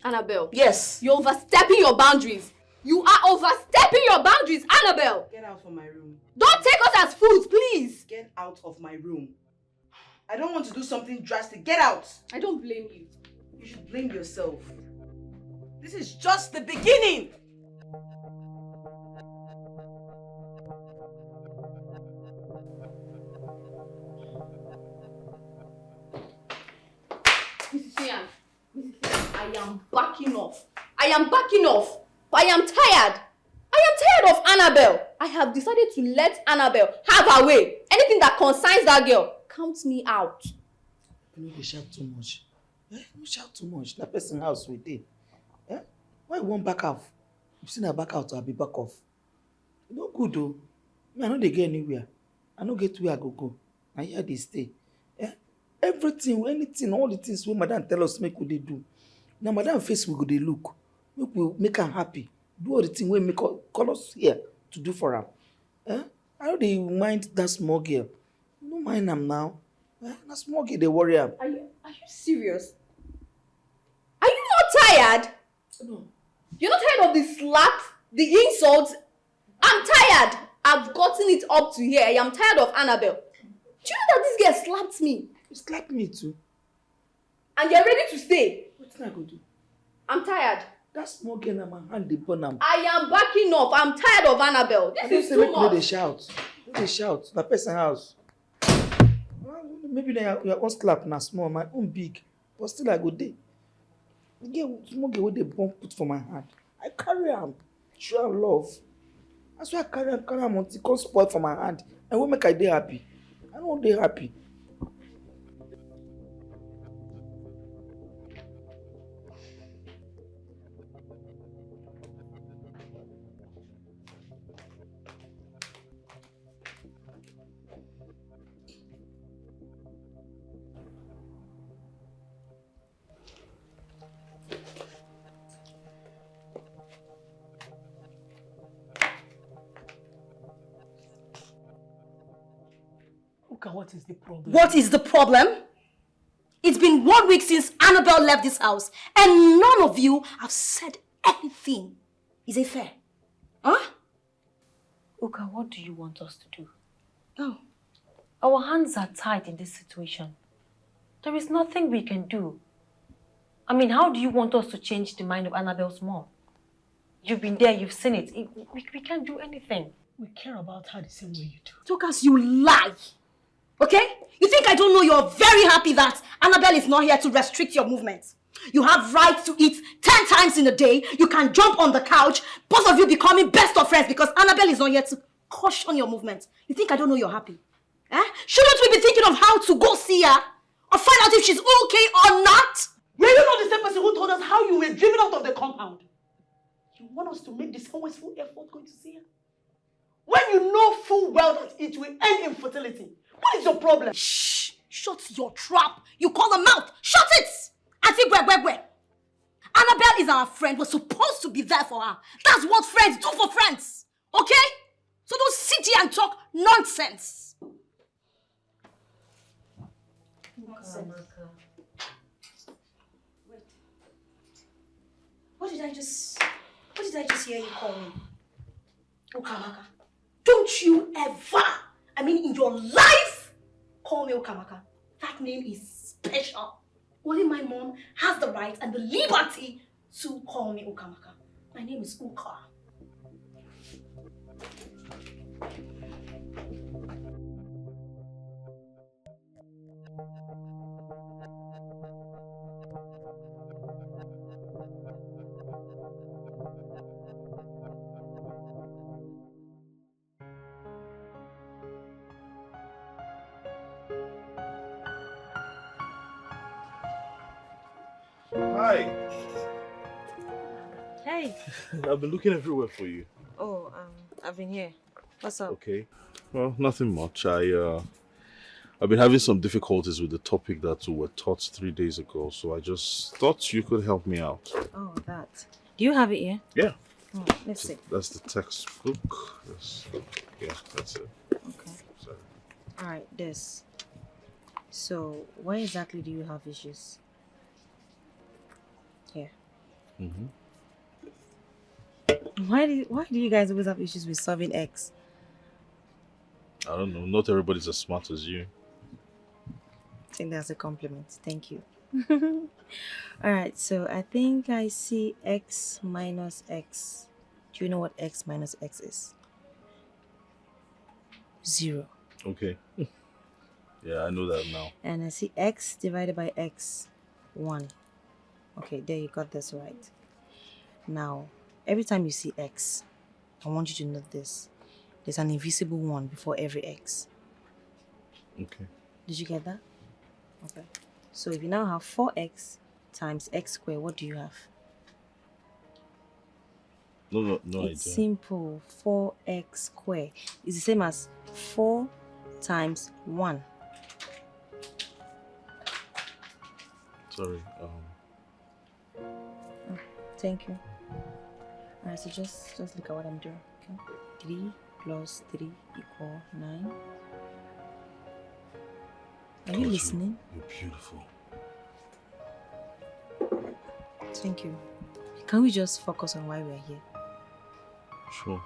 Annabelle. Yes. You're overstepping your boundaries. You are overstepping your boundaries, Annabelle. Get out from my room. Don't take us as fools, please. Get out of my room. I don't want to do something drastic. Get out. I don't blame you. You should blame yourself. This is just the beginning. Mrs. Yang, I am backing off. I am backing off. I am tired. I am tired of Annabelle. I have decided to let Annabelle have her way. Anything that concerns that girl, count me out. You know, they shout too much. You shout too much. That person house we did. Why you won't back off? You've seen her back out, I'll be back off. No good though. I know they get anywhere. I don't get where I go. I hear they stay. Everything, anything, all the things wey madam tell us make we dey do. Na madam face we go dey look. Make am happy. Do all the thing wey make call us here to do for am. I no dey mind that small girl. No mind am now. Na small girl dey worry am. Are you serious? Are you not tired? No. You're not tired of the slaps, the insults? I'm tired. I've gotten it up to here. I am tired of Annabelle. Do you know that this girl slapped me? You slapped me too. And you're ready to stay? What I go do? I'm tired. That small girl na my hand dey burn am. I am backing off. I'm tired of Annabelle. This is too much. No dey shout. No dey shout. Na person house. Maybe your own slap na small, my own big. But still I go dey. Small girl wey dey burn put for my hand. I carry am. Show am love. That's why I carry am until it come spoil for my hand. And wey make I dey happy. I no dey happy. What is the problem? What is the problem? It's been 1 week since Annabelle left this house, and none of you have said anything. Is it fair? Huh? Uka, what do you want us to do? Oh. Our hands are tied in this situation. There is nothing we can do. I mean, how do you want us to change the mind of Annabelle's mom? You've been there, you've seen it. We can't do anything. We care about her the same way you do. Tokas, you lie. Okay? You think I don't know you're very happy that Annabelle is not here to restrict your movement? You have right to eat 10 times in a day. You can jump on the couch. Both of you becoming best of friends because Annabelle is not here to caution your movement. You think I don't know you're happy? Shouldn't we be thinking of how to go see her? Or find out if she's okay or not? Were you not the same person who told us how you were driven out of the compound? You want us to make this always-full effort going to see her? When you know full well that it will end in fertility, what is your problem? Shh! Shut your trap! You call her mouth! Shut it! Auntie Gwe. Annabelle is our friend. We're supposed to be there for her. That's what friends do for friends. Okay? So don't sit here and talk nonsense. Nonsense. Wait. What did I just hear you call me? Okamaka. Don't you ever, in your life, call me Okamaka. That name is special. Only my mom has the right and the liberty to call me Okamaka. My name is Uka. Hi. Hey. I've been looking everywhere for you. Oh, I've been here. What's up? Okay. Well, nothing much. I've been having some difficulties with the topic that we were taught 3 days ago, so I just thought you could help me out. Oh, that. Do you have it here? Yeah. Oh, let's see. That's the textbook. Yeah, that's it. Okay. Sorry. All right, this. So, why exactly do you have issues? Here. Mm-hmm. Why do you guys always have issues with solving X? I don't know. Not everybody's as smart as you. I think that's a compliment. Thank you. Alright, so I think I see X minus X. Do you know what X minus X is? 0. Okay. Yeah, I know that now. And I see X divided by X, 1. Okay, there you got this right. Now, every time you see X, I want you to note this. There's an invisible 1 before every X. Okay. Did you get that? Okay. So if you now have 4x times x squared, what do you have? No It's idea. simple. 4x squared is the same as 4 times 1. Sorry. Oh, thank you. Alright, so just look at what I'm doing. Okay. 3 plus 3 equal 9. Are you listening? You're beautiful. Thank you. Can we just focus on why we're here? Sure.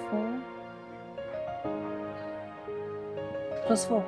Four plus 4.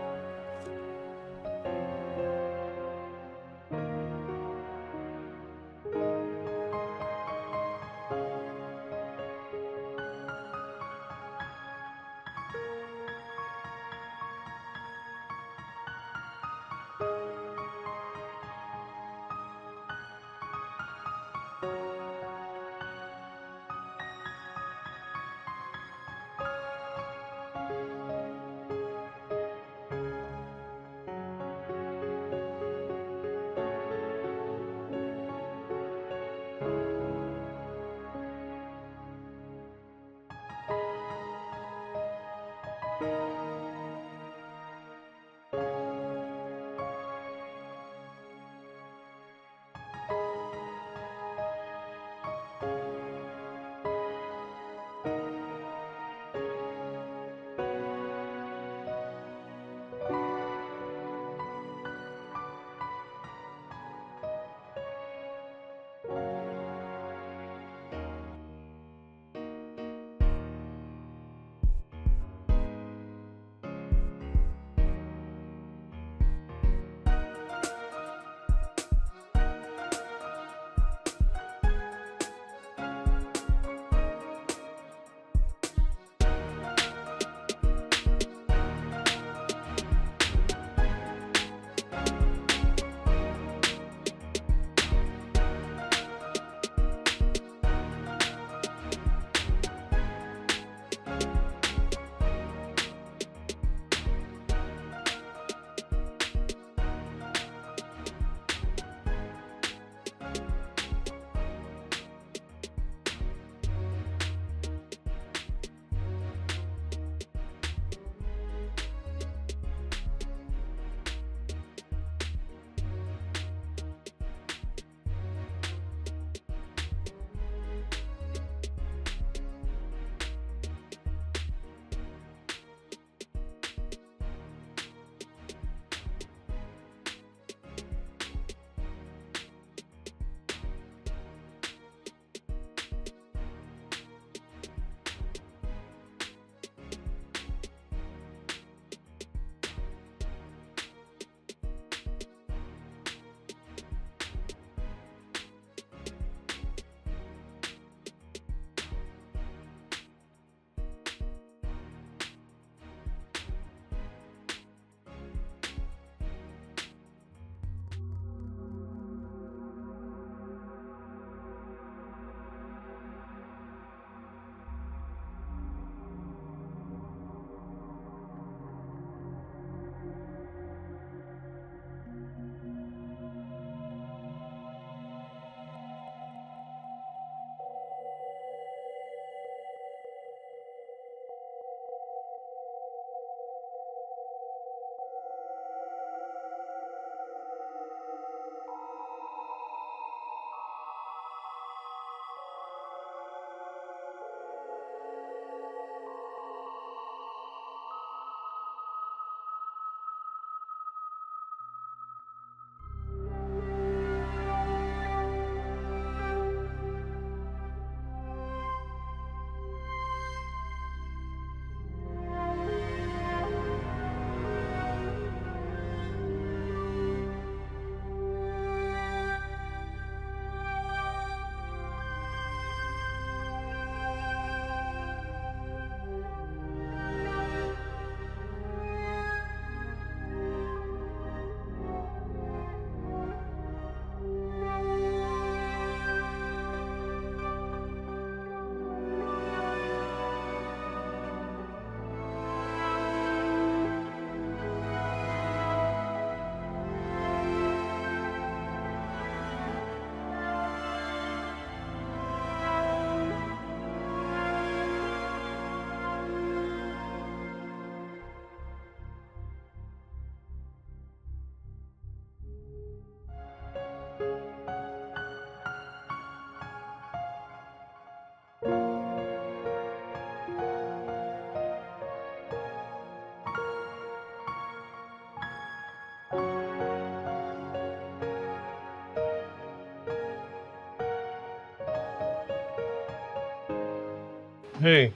Hey.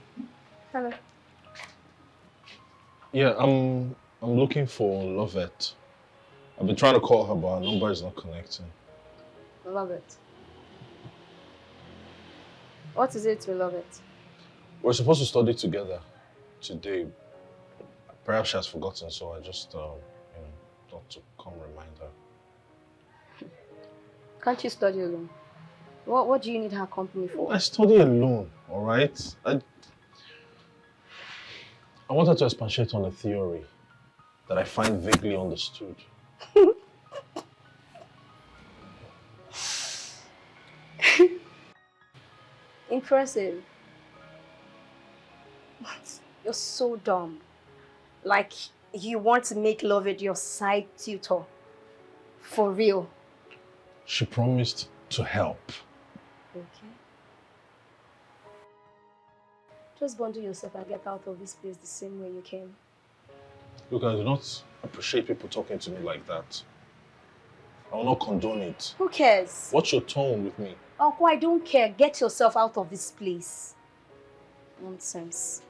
Hello. Yeah, I'm looking for Lovette. I've been trying to call her, but her number is not connecting. Love it. What is it to love it? We're supposed to study together today. Perhaps she has forgotten, so I just, thought to come remind her. Can't you study alone? What do you need her company for? I study alone, all right? I wanted to expatiate on a theory that I find vaguely understood. Impressive. You're so dumb. Like, you want to make Lovett your side tutor. For real. She promised to help. Okay. Just bundle yourself and get out of this place the same way you came. Look, I do not appreciate people talking to me like that. I will not condone it. Who cares? What's your tone with me? Uncle, I don't care. Get yourself out of this place. Nonsense.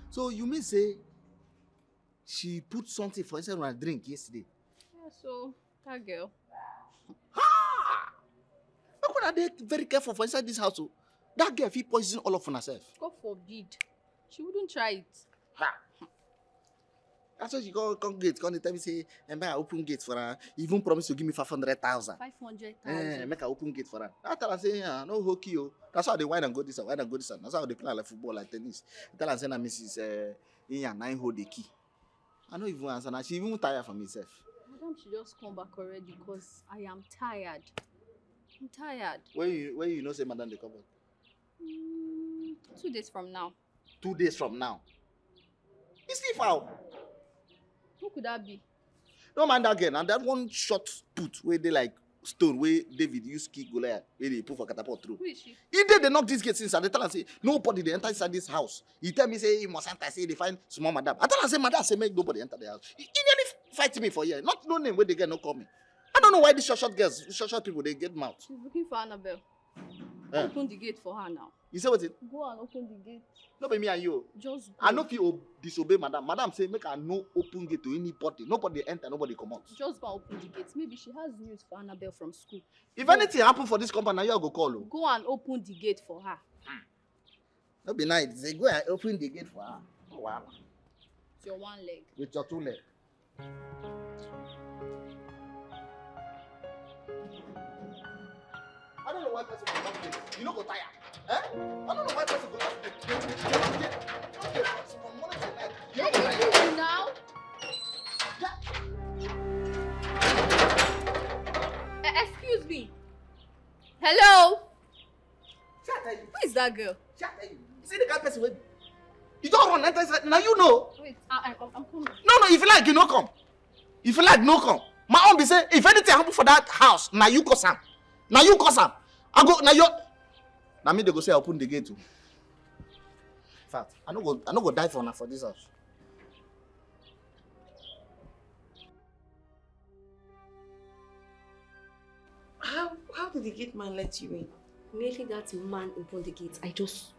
So you mean say she put something for inside my drink yesterday? Yeah, so that girl. How could I be very careful for inside this house? Oh? That girl fit poison all of herself. God forbid. She wouldn't try it. Ha! That's why she come gate, come tell me say, make I open gate for her. Even promise to give me 500,000. 500,000. Make I open gate for her. I tell her say, no hockey oh. That's how they wine and go this and wine and go this and that's how they play like football, like tennis. I tell her say, na Mrs. Inya 9 hold the key. I don't even answer. Now she even tired from herself. Madam should just come back already because I am tired. I'm tired. When you know say madam they come back? 2 days from now. 2 days from now. It's still foul. Who could that be? No man that girl. And that one short put where they like stone where David used kick Goliath where they put for catapult through. Who is she? He did they knock this gate inside. They tell her say nobody they enter inside this house. He tell me say he must enter. Say they find small madam. I tell her say madam say make nobody enter the house. He nearly fight me for here. Not no name where they get no call me. I don't know why these short girls, short people they get mouth. She's looking for Annabelle. Eh. Open the gate for her now. You say what? Go and open the gate. No be me and you. Just go. I no fit disobey madam. Madam say make I no open gate to anybody. Nobody enter, nobody come out. Just go and open the gate. Maybe she has news for Annabelle from school. If anything happen for this company, now you go call. Oh. Go and open the gate for her. No be nice. Say go and open the gate for her. Oh, wow. It's your one leg. With your two legs. I don't know why person go that place. You no go tire. Eh? I don't know why person go that place. Okay, from morning to night. You no go tire. Now? Excuse me. Hello? Who is that girl? You see the kind of person wey you don't run enter inside. Now you know. Wait, I'm coming. No, if you like, you no come. If you like, no come. My own be say, if anything happen for that house, now you cause am. Now you cause am. I go, now you. Now me they go say I open the gate too. In fact, I no go die for now for this house. How did the gate man let you in? Immediately that man opened the gate, I just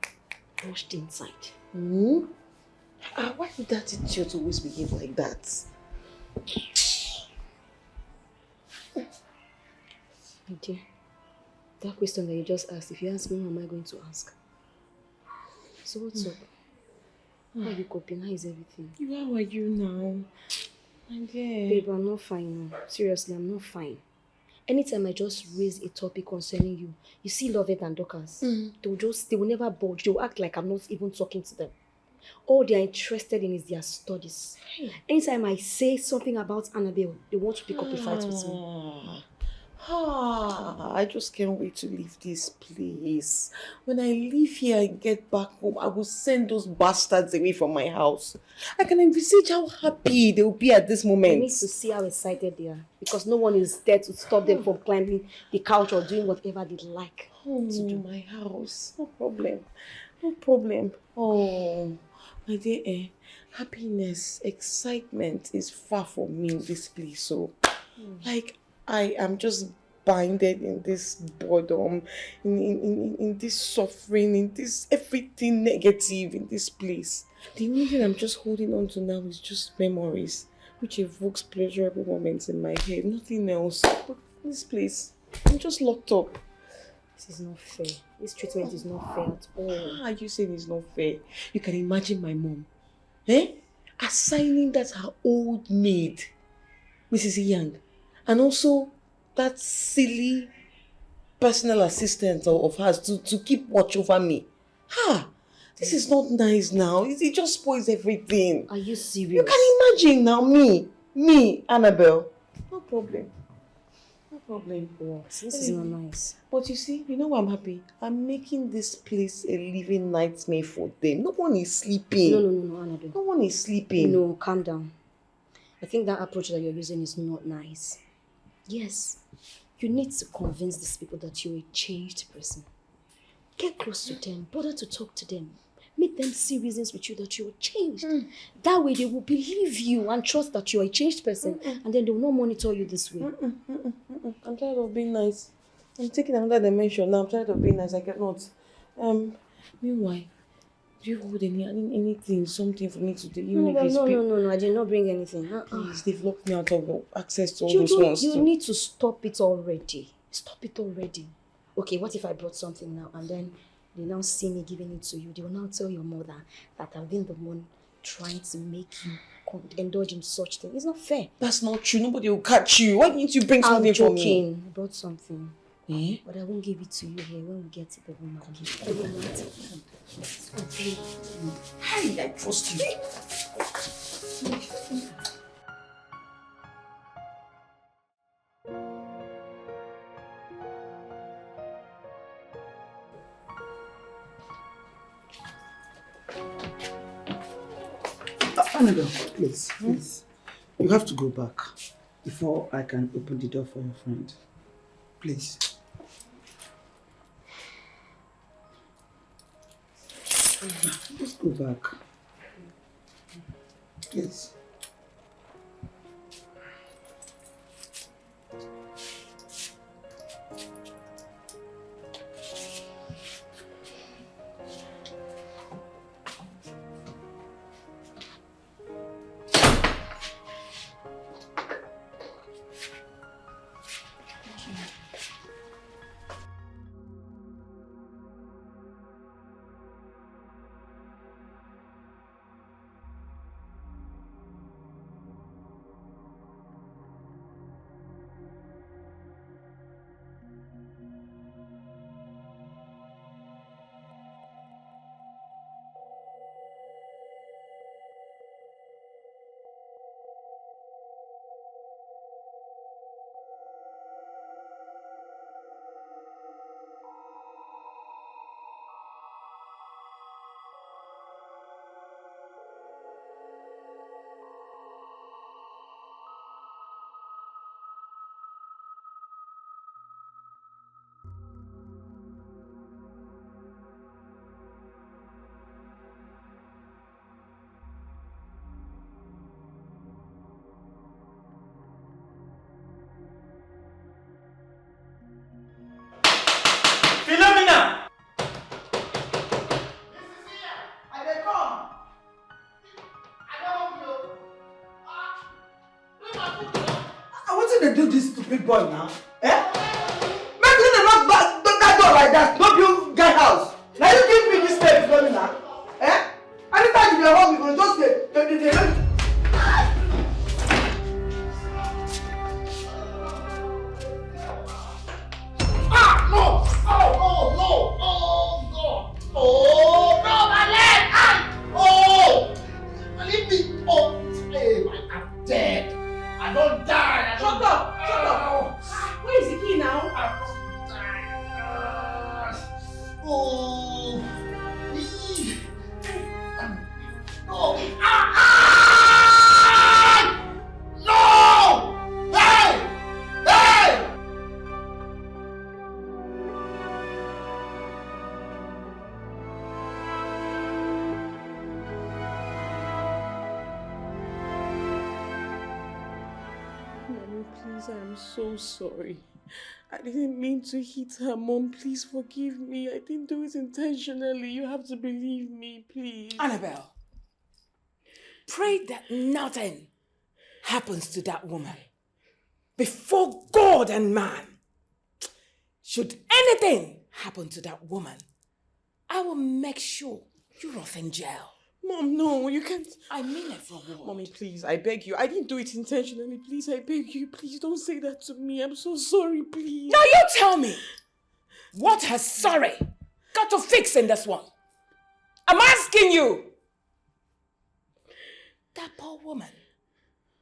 rushed inside. Hmm? Why did that idiot always behave like that? My dear, that question that you just asked, if you ask me, what am I going to ask? So what's up? How are you coping? How is everything? How are you now? My dear. Babe, I'm not fine now. Seriously, I'm not fine. Anytime I just raise a topic concerning you, you see Lovett and Dorcas, they will never budge. They will act like I'm not even talking to them. All they are interested in is their studies. Anytime I say something about Annabelle, they want to pick up a fight with me. I just can't wait to leave this place. When I leave here and get back home, I will send those bastards away from my house. I can envisage how happy they will be at this moment. I need to see how excited they are, because no one is there to stop them from climbing the couch or doing whatever they like to do. My house. No problem. No problem. Oh, my dear, happiness, excitement is far from me in this place. So, like, I am just binded in this boredom, in this suffering, in this everything negative in this place. The only thing I'm just holding on to now is just memories, which evokes pleasurable moments in my head. Nothing else. But this place, I'm just locked up. This is not fair. This treatment is not fair at all. How are you saying it's not fair? You can imagine my mom, assigning that her old maid, Mrs. Young, and also that silly personal assistant of hers to keep watch over me. This is not nice now. It just spoils everything. Are you serious? You can imagine now me, Annabelle. No problem. No problem. What? This is not nice. But you see, you know why I'm happy? I'm making this place a living nightmare for them. No one is sleeping. No, Annabelle. No one is sleeping. No, calm down. I think that approach that you're using is not nice. Yes, you need to convince these people that you're a changed person. Get close to them, bother to talk to them. Make them see reasons with you that you are changed. That way they will believe you and trust that you are a changed person, and then they will not monitor you this way. I'm tired of being nice. I'm taking another dimension now. I'm tired of being nice. I cannot. Meanwhile, do you hold anything, something for me to do? No, I did not bring anything. Please, they've locked me out of access to all those ones. You need to stop it already. Stop it already. Okay, what if I brought something now and then they now see me giving it to you? They will now tell your mother that I've been the one trying to make you indulge in such things. It's not fair. That's not true. Nobody will catch you. Why didn't you bring something for me? I'm joking. I brought something. But I won't give it to you here. When we get to the room, I'll give it to you. Hey, I trust you. Annabelle, please. You have to go back before I can open the door for your friend. Please. Just go back. Please. they do this stupid boy now? Eh? Make them not that door like that. Not you guy house. Now you give me this step for me now. Eh? Anytime you are home, you can just say, Ah, no! Oh, no! Oh, God! Oh, no, my leg! Ah! Oh! Leave me! Oh, hey, I'm dead. I don't die. Shut up! Shut up! Where is the key now? I don't die. Oh! No! Ah! Ah! No! Hey! Hey! Mommy, please, I am so sorry. I didn't mean to hit her. Mom, please forgive me. I didn't do it intentionally. You have to believe me, please. Annabelle, pray that nothing happens to that woman. Before God and man, should anything happen to that woman, I will make sure you're off in jail. Mom, no, you can't. I mean it for what? Mommy, please, I beg you. I didn't do it intentionally. Please, I beg you. Please, don't say that to me. I'm so sorry, please. Now you tell me, what has sorry got to fix in this one? I'm asking you. That poor woman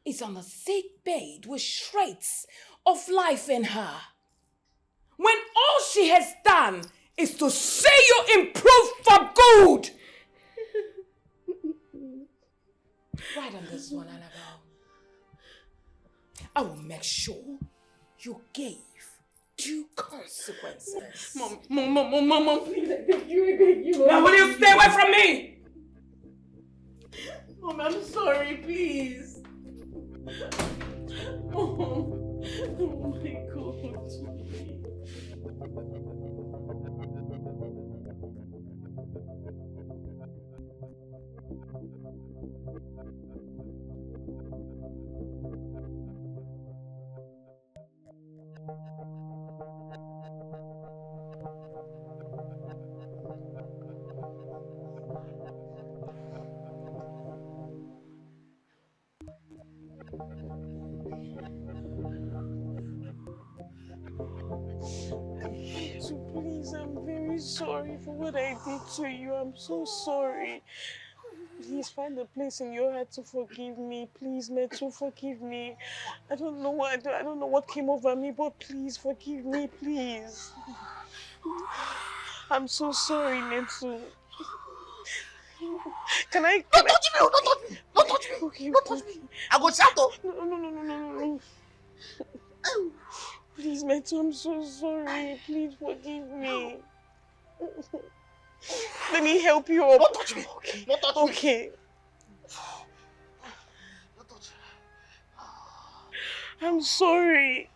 is on a sick bed with shreds of life in her. When all she has done is to see you improve for good. Right on this one, Annabelle. I will make sure you gave due consequences. Mom, please, I beg you. Now will you stay away from me? Mom, I'm sorry, please. Mom, oh my God. So please, I'm very sorry for what I did to you. I'm so sorry. Please find a place in your heart to forgive me. Please, Metu, forgive me. I don't know what came over me, but please forgive me, please. I'm so sorry, Metu. Can I? Don't touch me! Don't touch me! Don't touch me! Okay, Don't touch me! I go shout up! No. Please, Metu, I'm so sorry. Please forgive me. Let me help you up. Don't touch me! Okay. Don't touch me! Okay. Don't touch me. I'm sorry.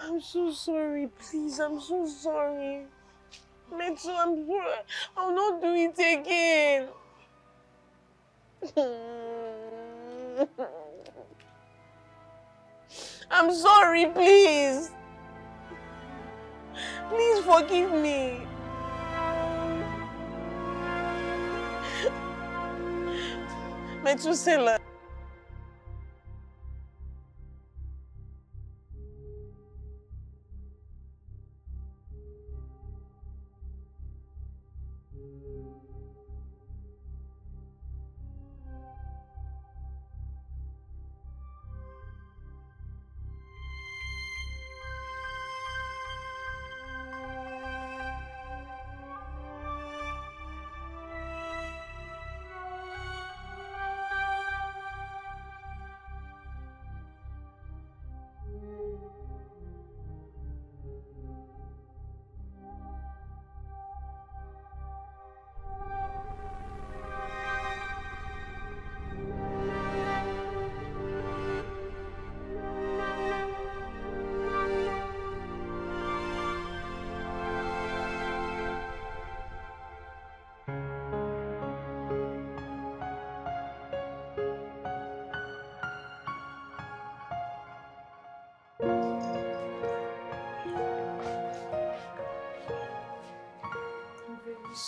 I'm so sorry. Please, I'm so sorry. Metu, I'm sorry. I'll not do it again. I'm sorry, please. Please forgive me. Metusela.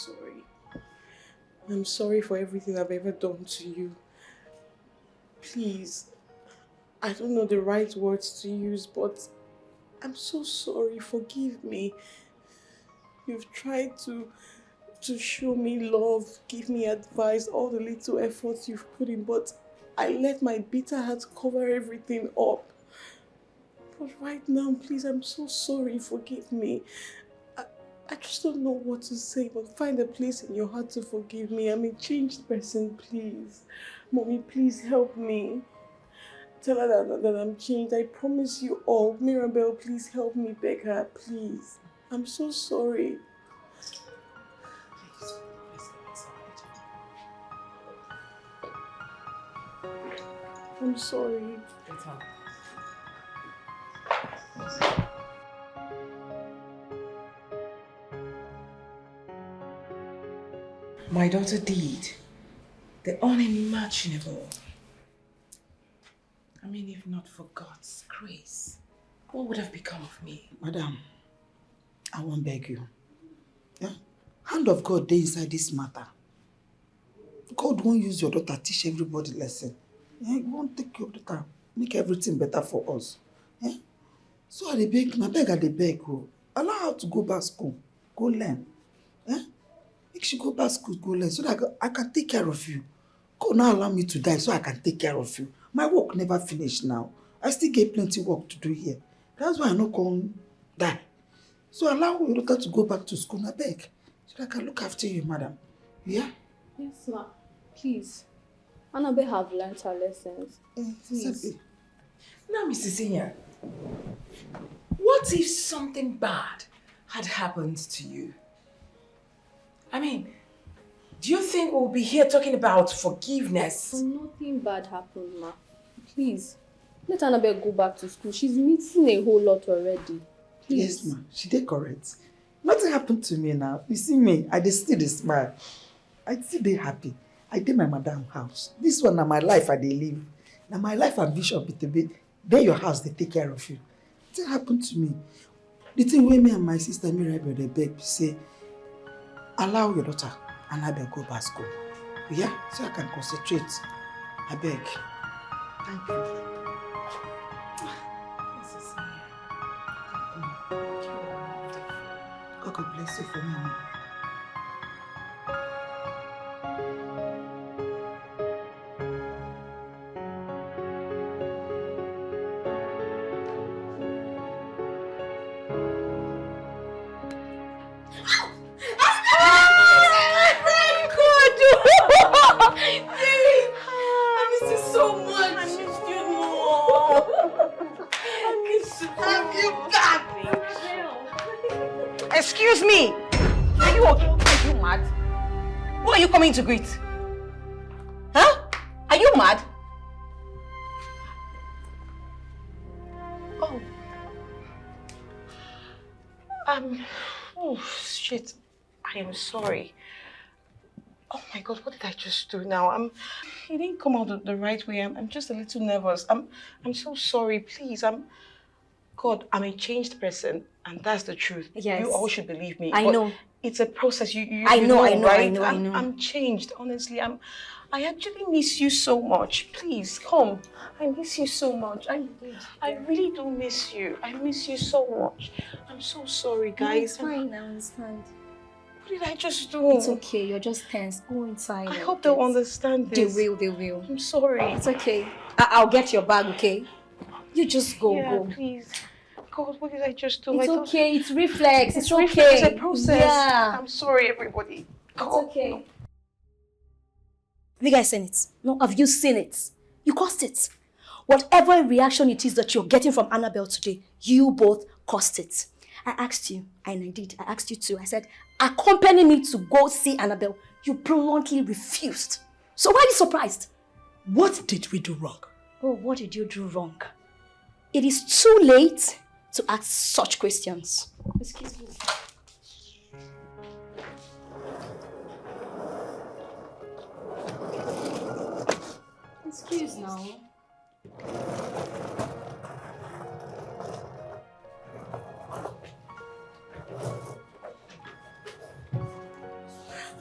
sorry. I'm sorry for everything I've ever done to you. Please, I don't know the right words to use, but I'm so sorry. Forgive me. You've tried to show me love, give me advice, all the little efforts you've put in, but I let my bitter heart cover everything up. But right now, please, I'm so sorry. Forgive me. I just don't know what to say, but find a place in your heart to forgive me. I'm a changed person, please. Mommy, please help me. Tell her that I'm changed. I promise you all. Mirabelle, please help me beg her, please. I'm so sorry. I'm sorry. My daughter did the unimaginable. I mean, if not for God's grace, what would have become of me? Madam, I won't beg you. Yeah? Hand of God dey inside this matter. God won't use your daughter to teach everybody lesson. Yeah? He won't take your daughter, make everything better for us. Yeah? So I dey beg, I beg. Oh. Allow her to go back school, go learn. Yeah? Make she go back school, go learn, so that I can take care of you. God now allow me to die so I can take care of you. My work never finished now. I still get plenty work to do here. That's why I no come die. So allow your daughter to go back to school, I beg. So that I can look after you, madam. Yeah? Yes, ma. Please. Annabelle have learned her lessons. Please. Now, Mrs. Senior, what if something bad had happened to you? I mean, do you think we'll be here talking about forgiveness? Nothing bad happened, ma. Please. Let Annabelle go back to school. She's missing a whole lot already. Please. Yes, ma. She did correct. Nothing happened to me now. You see me, I dey still dey smile. I still dey happy. I did my madam house. This one na my life I dey live. Now my life ambition be to be there your house, they take care of you. Nothing happened to me. The thing where me and my sister Mirabelle dey beg say, allow your daughter and I beg go back school. Yeah, so I can concentrate. I beg. Thank you. God bless you for me now. Excuse me! Are you okay? Are you mad? Who are you coming to greet? Huh? Are you mad? Oh. Oh shit. I am sorry. Oh my God, what did I just do now? It didn't come out the right way. I'm just a little nervous. I'm so sorry. Please, God, I'm a changed person, and that's the truth. Yes. You all should believe me. I know. It's a process. I know, right? I know. I'm changed, honestly. I actually miss you so much. Please, come. I miss you so much. I really do miss you. I miss you so much. I'm so sorry, guys. No, it's fine, I understand. What did I just do? It's okay, you're just tense. Go inside. I hope they'll understand this. They will. I'm sorry. It's okay. I'll get your bag, okay? You just go, Yeah, go. please. God, what did I just do? It's okay, it's reflex. It's okay. It's a process. Yeah. I'm sorry, everybody. It's okay. Have you guys seen it? No, have you seen it? You caused it. Whatever reaction it is that you're getting from Annabelle today, you both caused it. I asked you, and I did. I asked you too. I said, accompany me to go see Annabelle. You bluntly refused. So why are you surprised? What did we do wrong? Oh, what did you do wrong? It is too late to ask such questions. Excuse me. Excuse now.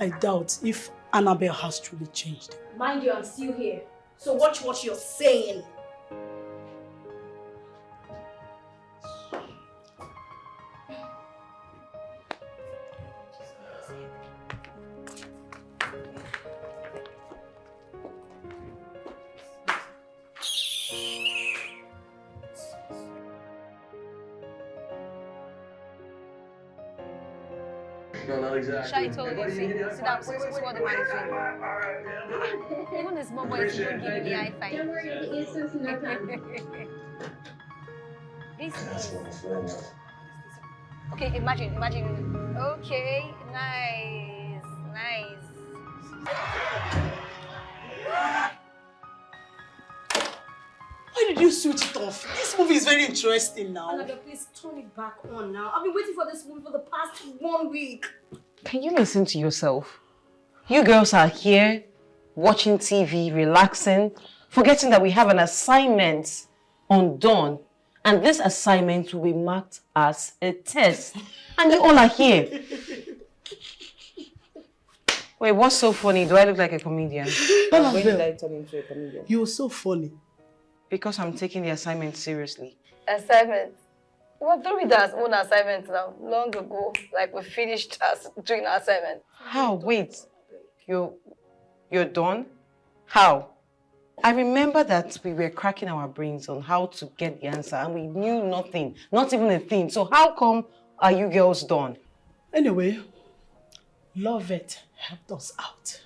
I doubt if Annabelle has truly changed. Mind you, I'm still here. So watch what you're saying. Shai told you, see, sit down, see what the man is doing. Even the small boys don't give you the high five. Don't worry, the instance nothing. This is... Okay, imagine. Okay, nice. Why did you switch it off? This movie is very interesting now. Annabelle, please turn it back on now. I've been waiting for this movie for the past 1 week. Can you listen to yourself? You girls are here, watching TV, relaxing, forgetting that we have an assignment on Dawn. And this assignment will be marked as a test. And you all are here. Wait, what's so funny? Do I look like a comedian? When did I turn into a comedian? You're so funny. Because I'm taking the assignment seriously. Assignment? What do we do as own assignment now? Long ago, like we finished doing our assignment. How? Wait. You're done? How? I remember that we were cracking our brains on how to get the answer and we knew nothing, not even a thing. So how come are you girls done? Anyway, Lovette helped us out.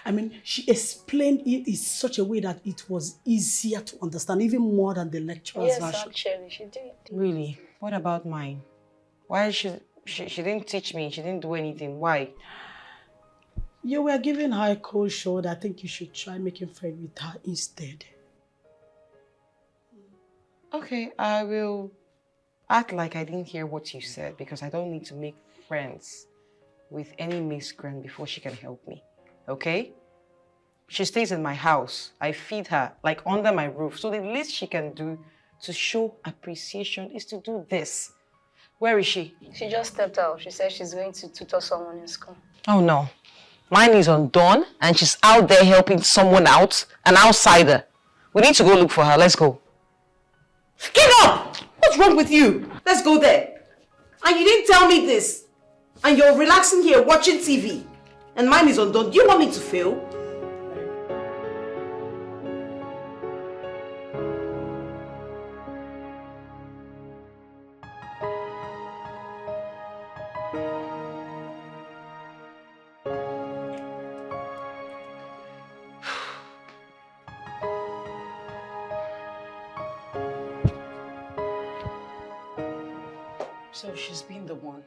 I mean, she explained it in such a way that it was easier to understand, even more than the lecturer's version. Yes, actually, she did. Really? What about mine? Why she didn't teach me, she didn't do anything. Why? You were giving her a cold shoulder. I think you should try making friends with her instead. Okay, I will act like I didn't hear what you said because I don't need to make friends with any miscreant before she can help me. Okay? She stays in my house. I feed her, like under my roof. So the least she can do to show appreciation is to do this. Where is she? She just stepped out. She said she's going to tutor someone in school. Oh no. Mine is on Dawn and she's out there helping someone out, an outsider. We need to go look for her. Let's go. Get up! What's wrong with you? Let's go there. And you didn't tell me this. And you're relaxing here watching TV. And mine is undone. Do you want me to fail? So she's been the one.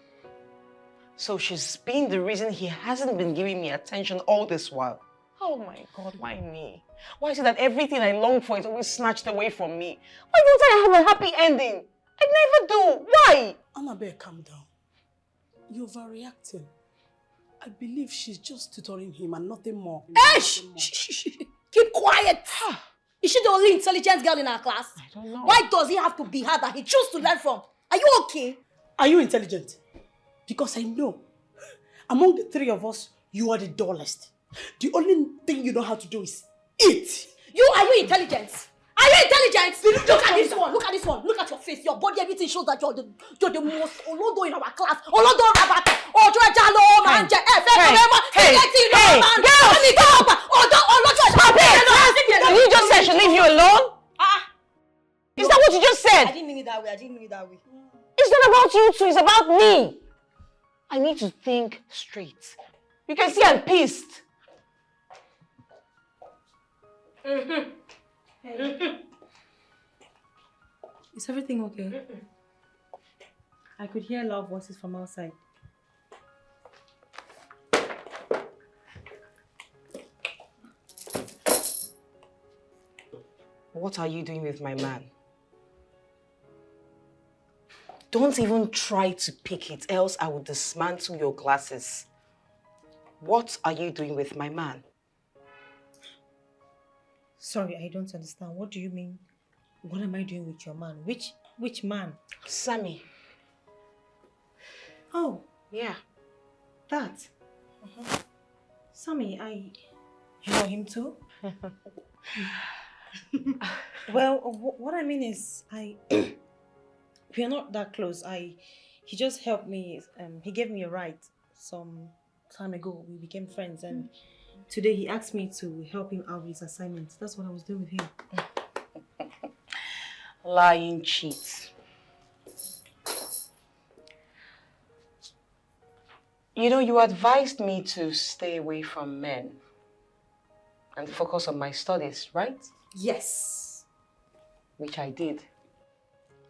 So she's been the reason he hasn't been giving me attention all this while. Oh my God, why me? Why is it that everything I long for is always snatched away from me? Why don't I have a happy ending? I never do. Why? Annabelle, calm down. You're overreacting. I believe she's just tutoring him and nothing more. Hey, shh. Keep quiet. Is she the only intelligent girl in our class? I don't know. Why does he have to be her that he chose to learn from? Are you okay? Are you intelligent? Because I know, among the three of us, you are the dullest. The only thing you know how to do is eat. Are you intelligent? Are you intelligent? Look at this one. Look at this one. Look at your face. Your body, everything shows that you're the most Olodo in our class. Olodo Rabat. Ojo Jalo Manje. Hey, stop it! Did you just say I should leave you alone? Is that what you just said? I didn't mean it that way. It's not about you two, it's about me. I need to think straight. You can see I'm pissed. Is everything okay? I could hear loud voices from outside. What are you doing with my man? Don't even try to pick it, else I will dismantle your glasses. What are you doing with my man? Sorry, I don't understand. What do you mean? What am I doing with your man? Which man? Sammy. Oh. Yeah. That. Sammy, you know him too? Well, what I mean is, we are not that close. He just helped me. He gave me a ride some time ago. We became friends, and today he asked me to help him out with his assignments. That's what I was doing with him. Lying cheat. You know, you advised me to stay away from men and focus on my studies, right? Yes. Which I did.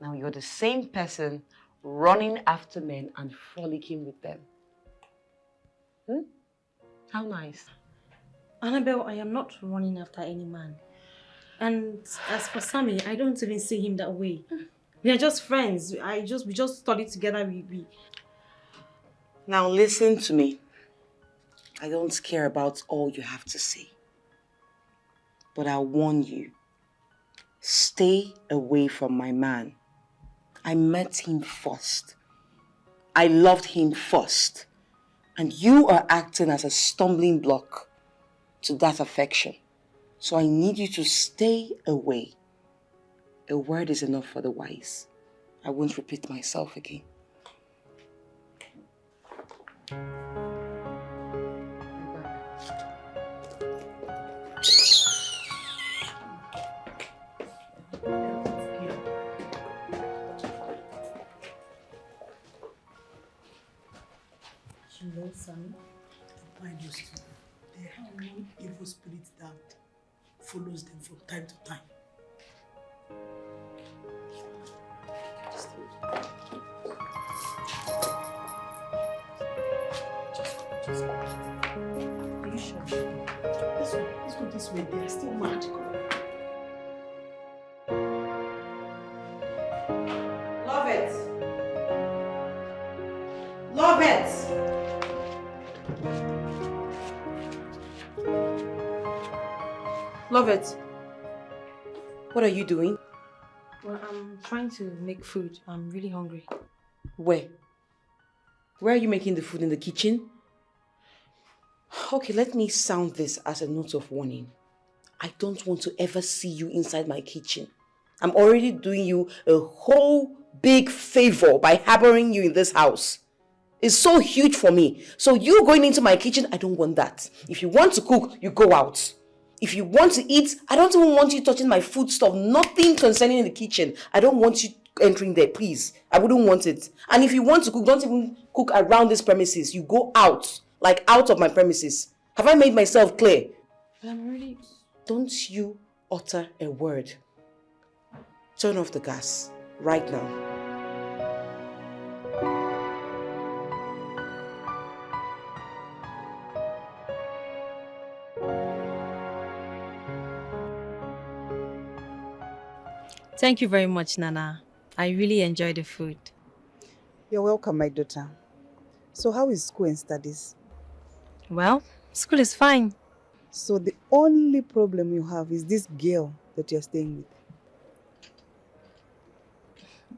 Now you're the same person running after men and frolicking with them. How nice. Annabelle, I am not running after any man. And as for Sammy, I don't even see him that way. We are just friends. We just studied together. Now listen to me. I don't care about all you have to say. But I warn you, stay away from my man. I met him first. I loved him first. And you are acting as a stumbling block to that affection. So I need you to stay away. A word is enough for the wise. I won't repeat myself again. You know, son, mind those two. They have one evil spirit that follows them from time to time. Are you sure? Let's go this way. They are still mad. Love it. Love it. Love it. What are you doing? Well, I'm trying to make food. I'm really hungry. Where? Where are you making the food? In the kitchen? Okay, let me sound this as a note of warning. I don't want to ever see you inside my kitchen. I'm already doing you a whole big favor by harboring you in this house. It's so huge for me. So you going into my kitchen, I don't want that. If you want to cook, you go out. If you want to eat, I don't even want you touching my food stuff. Nothing concerning in the kitchen. I don't want you entering there, please. I wouldn't want it. And if you want to cook, don't even cook around this premises. You go out, like out of my premises. Have I made myself clear? But I'm already... Don't you utter a word. Turn off the gas right now. Thank you very much, Nana. I really enjoyed the food. You're welcome, my daughter. So how is school and studies? Well, school is fine. So the only problem you have is this girl that you're staying with?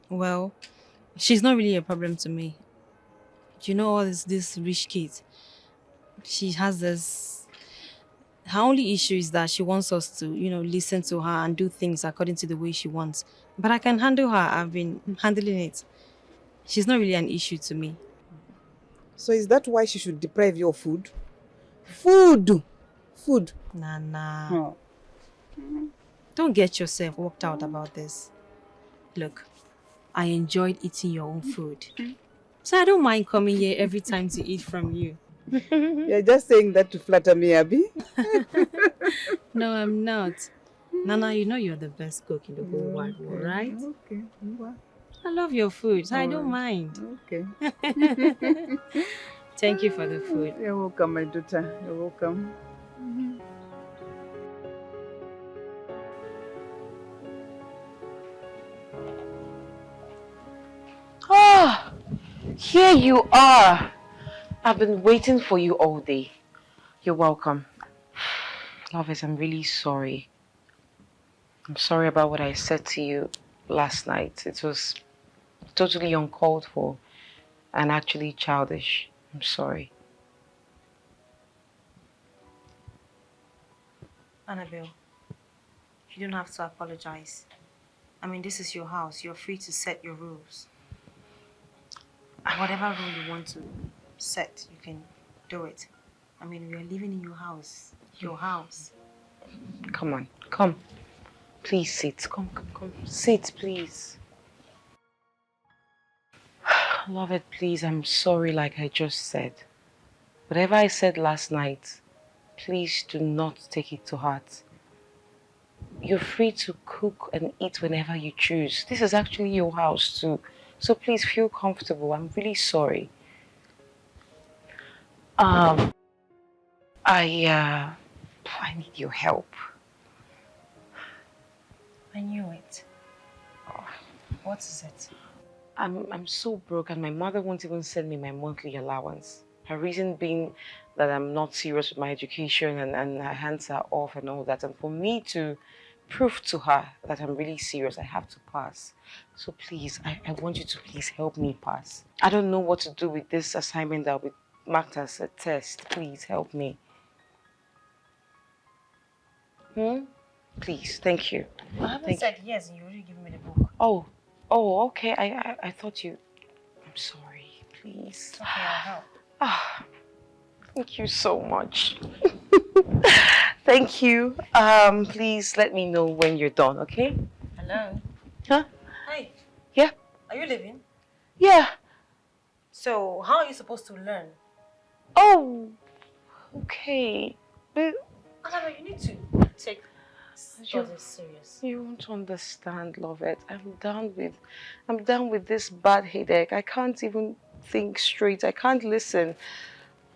Well, she's not really a problem to me. You know, all this rich kid. She has this... Her only issue is that she wants us to, listen to her and do things according to the way she wants. But I can handle her. I've been handling it. She's not really an issue to me. So is that why she should deprive you of food? Food! Food! Nana. Oh. Don't get yourself worked out about this. Look, I enjoyed eating your own food. So I don't mind coming here every time to eat from you. You're just saying that to flatter me, Abby? No, I'm not. Nana, you know you're the best cook in the whole wide world, right? Okay. I love your food, so I don't mind. Okay. Thank you for the food. You're welcome, my daughter. You're welcome. Ah, here you are. I've been waiting for you all day. You're welcome. Lovers, I'm really sorry. I'm sorry about what I said to you last night. It was totally uncalled for and actually childish. I'm sorry. Annabelle, you don't have to apologize. I mean, this is your house. You're free to set your rules. Whatever rule you want to set, you can do it. I mean, we are living in your house. Your house. Come on, come. Please sit. Come. Sit, please. Love it, please. I'm sorry, like I just said. Whatever I said last night, please do not take it to heart. You're free to cook and eat whenever you choose. This is actually your house too. So please feel comfortable. I'm really sorry. I need your help. I knew it. What is it? I'm so broke and my mother won't even send me my monthly allowance. Her reason being that I'm not serious with my education and her hands are off and all that. And for me to prove to her that I'm really serious, I have to pass. So please, I want you to please help me pass. I don't know what to do with this assignment that will be marked as a test. Please help me. Please, thank you. I haven't said yes and you already given me the book. Oh, okay. I thought you... I'm sorry, please. Okay, I'll help. Thank you so much. Thank you. Please let me know when you're done, okay? Hello? Huh? Hi. Yeah? Are you leaving? Yeah. So, how are you supposed to learn? Oh, okay. But... Annabelle, you need to take this serious. You won't understand, love it. I'm done with this bad headache. I can't even think straight. I can't listen.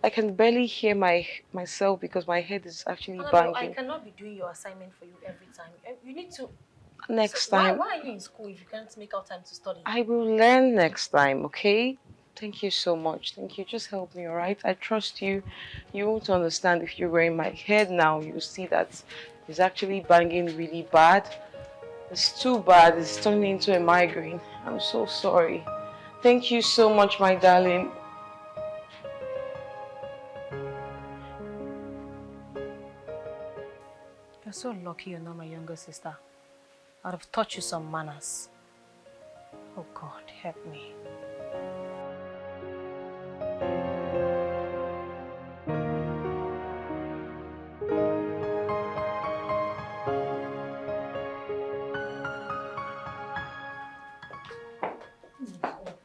I can barely hear myself because my head is actually Annabelle, banging. I cannot be doing your assignment for you every time. You need to... Next time. Why are you in school if you can't make out time to study? I will learn next time, okay? Thank you so much. Thank you. Just help me, alright? I trust you. You won't understand if you're wearing my head now. You'll see that it's actually banging really bad. It's too bad. It's turning into a migraine. I'm so sorry. Thank you so much, my darling. You're so lucky you're not my younger sister. I'd have taught you some manners. Oh God, help me.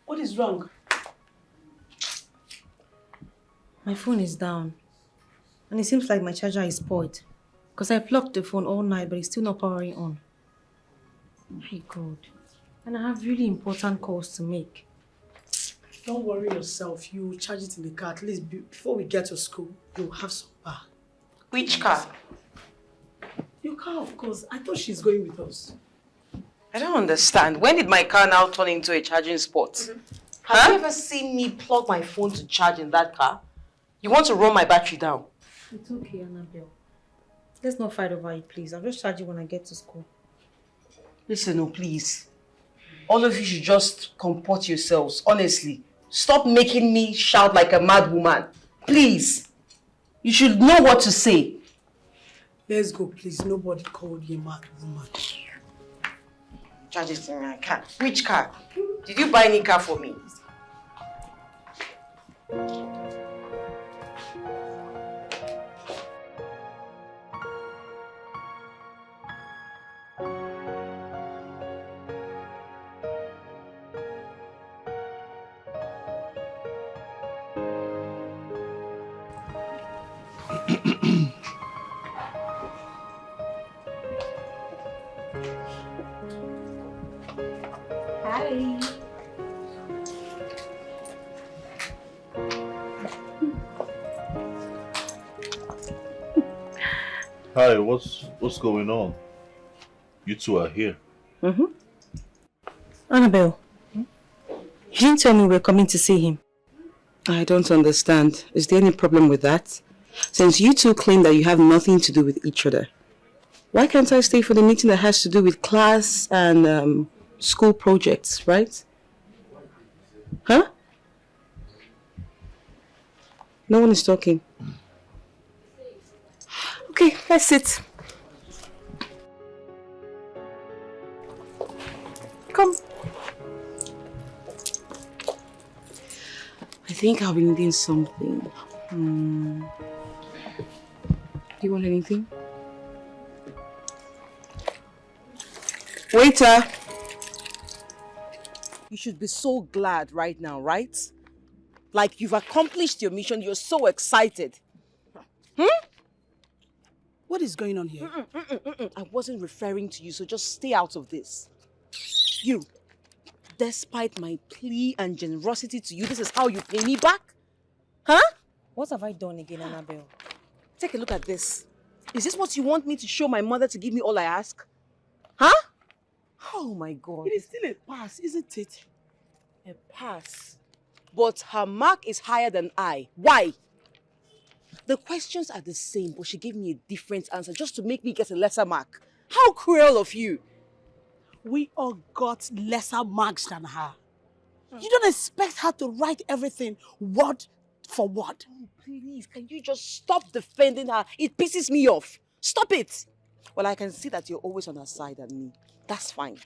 What is wrong? My phone is down. And it seems like my charger is spoiled. Because I plugged the phone all night, but it's still not powering on. My God. And I have really important calls to make. Don't worry yourself. You charge it in the car. At least before we get to school, you'll have some power. Which car? Your car, of course. I thought she's going with us. I don't understand. When did my car now turn into a charging spot? Have you ever seen me plug my phone to charge in that car? You want to run my battery down? It's okay, Annabelle. Let's not fight over it, please. I'll just charge you when I get to school. Listen, oh, please. All of you should just comport yourselves, honestly. Stop making me shout like a mad woman. Please. You should know what to say. Let's go, please. Nobody called you a mad woman. Charge it in my car. Which car? Did you buy any car for me? Hi. Hi, what's going on? You two are here. Annabelle, you didn't tell me we're coming to see him. I don't understand. Is there any problem with that? Since you two claim that you have nothing to do with each other, why can't I stay for the meeting that has to do with class and school projects, right? Huh? No one is talking. Okay, let's sit. Come. I think I'll be needing something. Do you want anything? Waiter! You should be so glad right now, right? Like you've accomplished your mission, you're so excited. What is going on here? I wasn't referring to you, so just stay out of this. You, despite my plea and generosity to you, this is how you pay me back? Huh? What have I done again, Annabelle? Take a look at this. Is this what you want me to show my mother to give me all I ask? Huh? Oh my God. It is still a pass, isn't it? A pass. But her mark is higher than I. Why? The questions are the same, but she gave me a different answer just to make me get a lesser mark. How cruel of you. We all got lesser marks than her. You don't expect her to write everything word for word. Oh, please, can you just stop defending her? It pisses me off. Stop it. Well, I can see that you're always on her side and me. That's fine.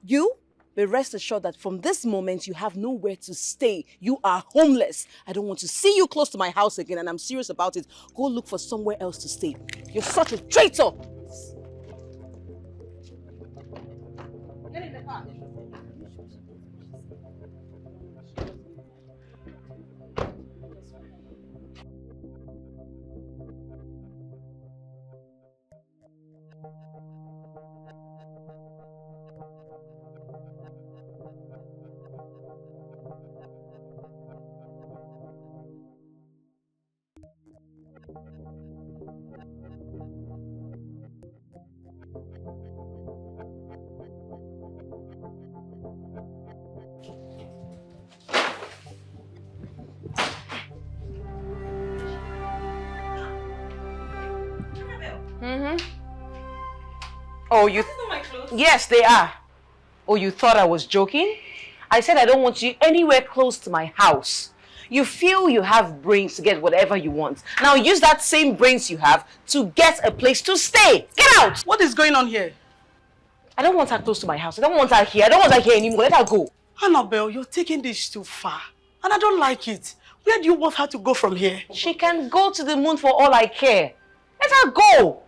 You, but rest assured that from this moment, you have nowhere to stay. You are homeless. I don't want to see you close to my house again, and I'm serious about it. Go look for somewhere else to stay. You're such a traitor. Get in the car. Oh, you... Yes, they are. Oh, you thought I was joking? I said I don't want you anywhere close to my house. You feel you have brains to get whatever you want. Now use that same brains you have to get a place to stay. Get out! What is going on here? I don't want her close to my house. I don't want her here. I don't want her here anymore. Let her go. Annabelle, you're taking this too far. And I don't like it. Where do you want her to go from here? She can go to the moon for all I care. Let her go.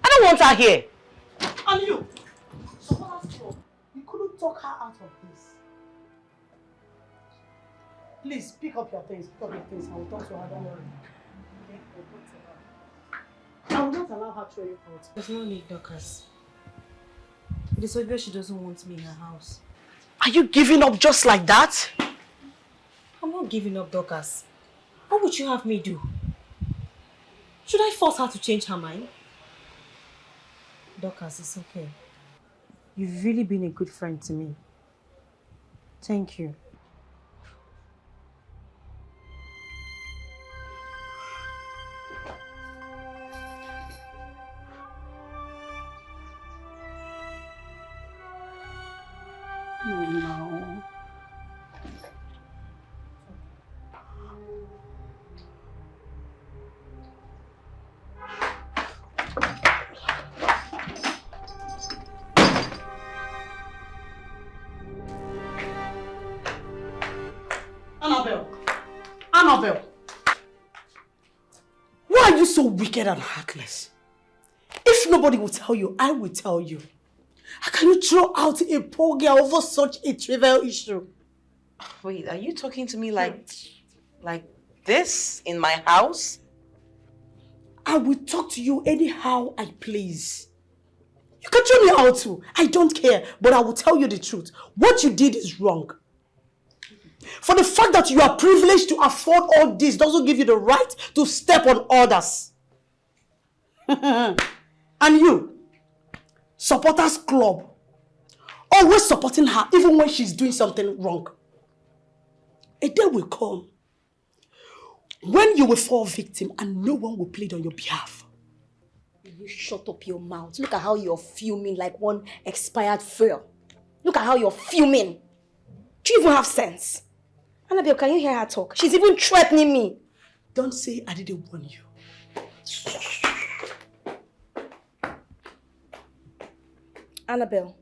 I don't want her here. And you? So what else for? You couldn't talk her out of this. Please, pick up your things. Pick up your things. I will talk to her. Don't worry. I will not allow her to throw you out. There's no need, Dorcas. It is obvious she doesn't want me in her house. Are you giving up just like that? I'm not giving up, Dorcas. What would you have me do? Should I force her to change her mind? Dorcas, it's okay. You've really been a good friend to me. Thank you. Oh, no. Annabelle! Annabelle! Why are you so wicked and heartless? If nobody will tell you, I will tell you. How can you throw out a poor girl over such a trivial issue? Wait, are you talking to me like this in my house? I will talk to you anyhow I please. You can throw me out too. I don't care, but I will tell you the truth. What you did is wrong. For the fact that you are privileged to afford all this doesn't give you the right to step on others. And you, supporters club, always supporting her even when she's doing something wrong. A day will come when you will fall victim and no one will plead on your behalf. You shut up your mouth. Look at how you're fuming like one expired fuel. Look at how you're fuming. Do you even have sense? Annabelle, can you hear her talk? She's even threatening me. Don't say I didn't warn you. Annabelle,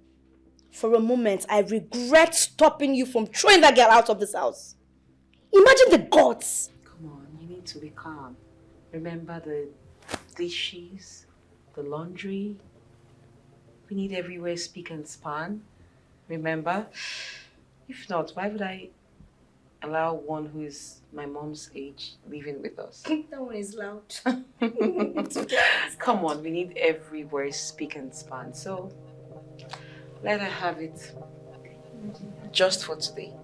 for a moment, I regret stopping you from throwing that girl out of this house. Imagine the gods. Come on, you need to be calm. Remember the dishes, the laundry. We need everywhere speak and span. Remember? If not, why would I allow one who is my mom's age living with us? That one is loud. Come on, we need everywhere speak and span. So let her have it just for today.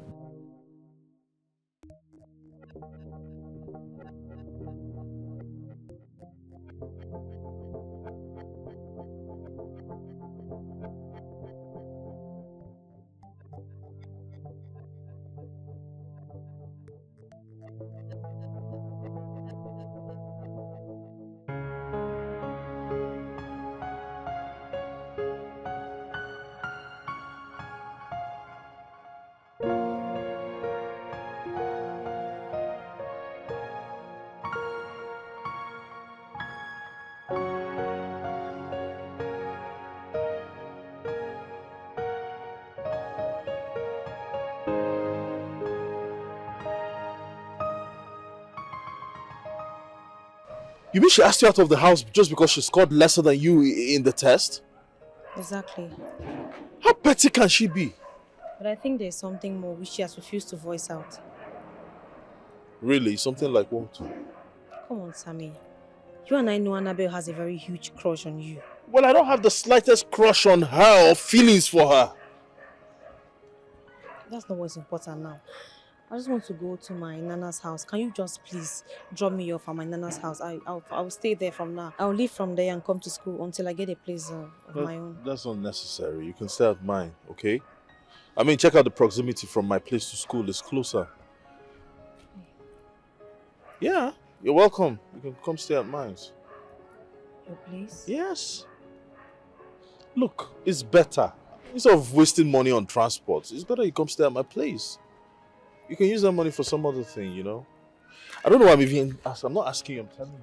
You mean she asked you out of the house just because she scored lesser than you in the test? Exactly. How petty can she be? But I think there's something more which she has refused to voice out. Really? Something like what? Come on, Sammy. You and I know Annabelle has a very huge crush on you. Well, I don't have the slightest crush on her or feelings for her. That's not what's important now. I just want to go to my Nana's house. Can you just please drop me off at my Nana's house? I will stay there from now. I'll leave from there and come to school until I get a place of my own. That's not necessary. You can stay at mine, okay? I mean, check out the proximity from my place to school. It's closer. Yeah, you're welcome. You can come stay at mine. Your place? Yes. Look, it's better. Instead of wasting money on transport, it's better you come stay at my place. You can use that money for some other thing, you know? I don't know why I'm even asking. I'm not asking you, I'm telling you.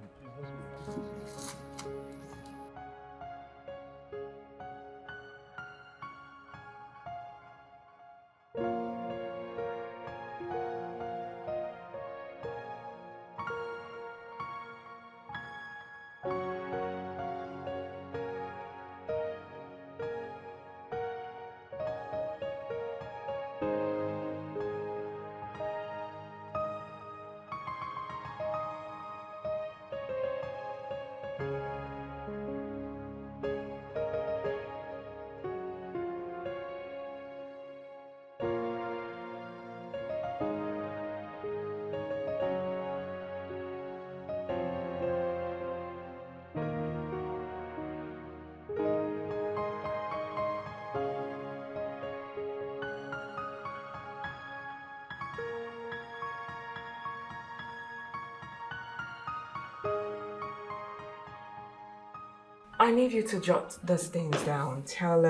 I need you to jot these things down. Tell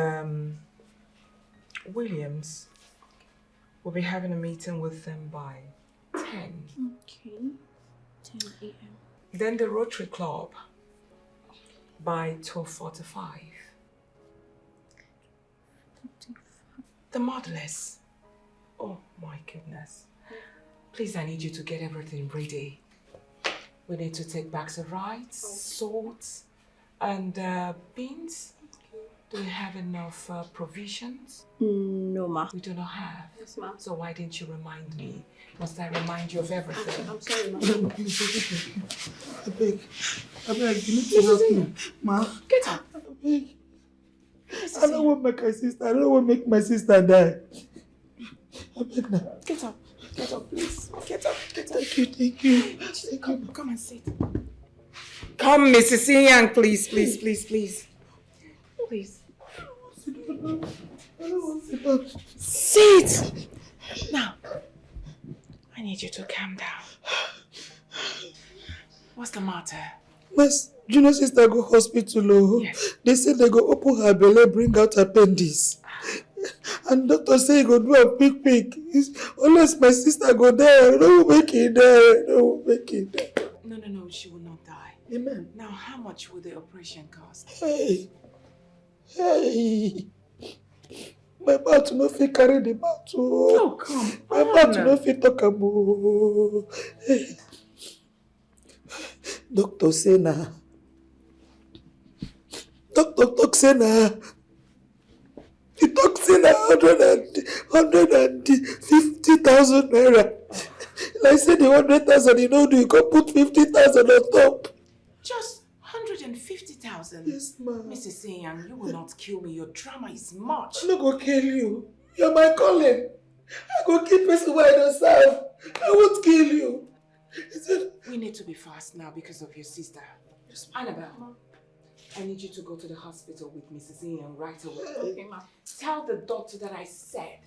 Williams we'll be having a meeting with them by 10. Okay. 10 a.m. Then the Rotary Club by 12:45. The Motherless. Oh my goodness. Please, I need you to get everything ready. We need to take bags of rice, salt, and beans. Do we have enough provisions? No, ma. We do not have. Yes, ma. So why didn't you remind me? Must I remind you of everything? I'm sorry, ma. I beg, you need to help me. Ma. Get up. I beg. I don't want to make my sister. I don't want to make my sister die. I beg now. Get up. Get up, please. Get up. Get up. Thank you. Come and sit. Come, Mrs. Young, please. Please. I don't want to sit down. Sit! Now, I need you to calm down. What's the matter? My junior sister go hospital. Oh. Yes. They say they go open her belly, bring out appendix. And doctor say he go do a quick. Unless my sister go there, don't make it there. No, she will not die. Amen. Now, how much will the operation cost? Hey. My mouth no fit carry the mouth. Oh, come My on. mouth no fit talk about. Doctor say na. Doctor talk say na. He talk say na 150,000 naira. Like say the 100,000 you know do, you go put 50,000 on top. Just 150,000? Yes, ma'am. Mrs. Iyan, you will not kill me. Your drama is much. I no go kill you. You're my calling. I go kill person where I don't serve. I won't kill you. We need to be fast now because of your sister. Annabelle, I need you to go to the hospital with Mrs. Iyan right away. Okay, ma'am. Tell the doctor that I said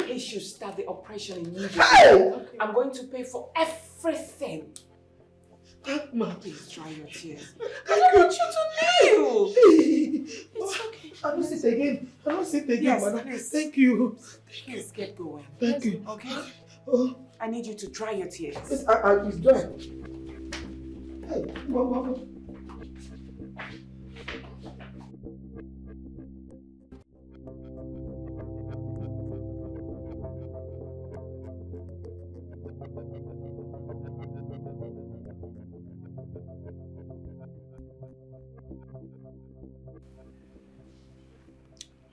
he should start the operation immediately. Okay. I'm going to pay for everything. Please dry your tears. I don't want you to kneel. It's okay. I don't sit again. I don't sit again, Yes, madam. please. Thank you. Please get going. Thank you. Okay? Oh. I need you to dry your tears. Yes, it's dry. Hey, mama.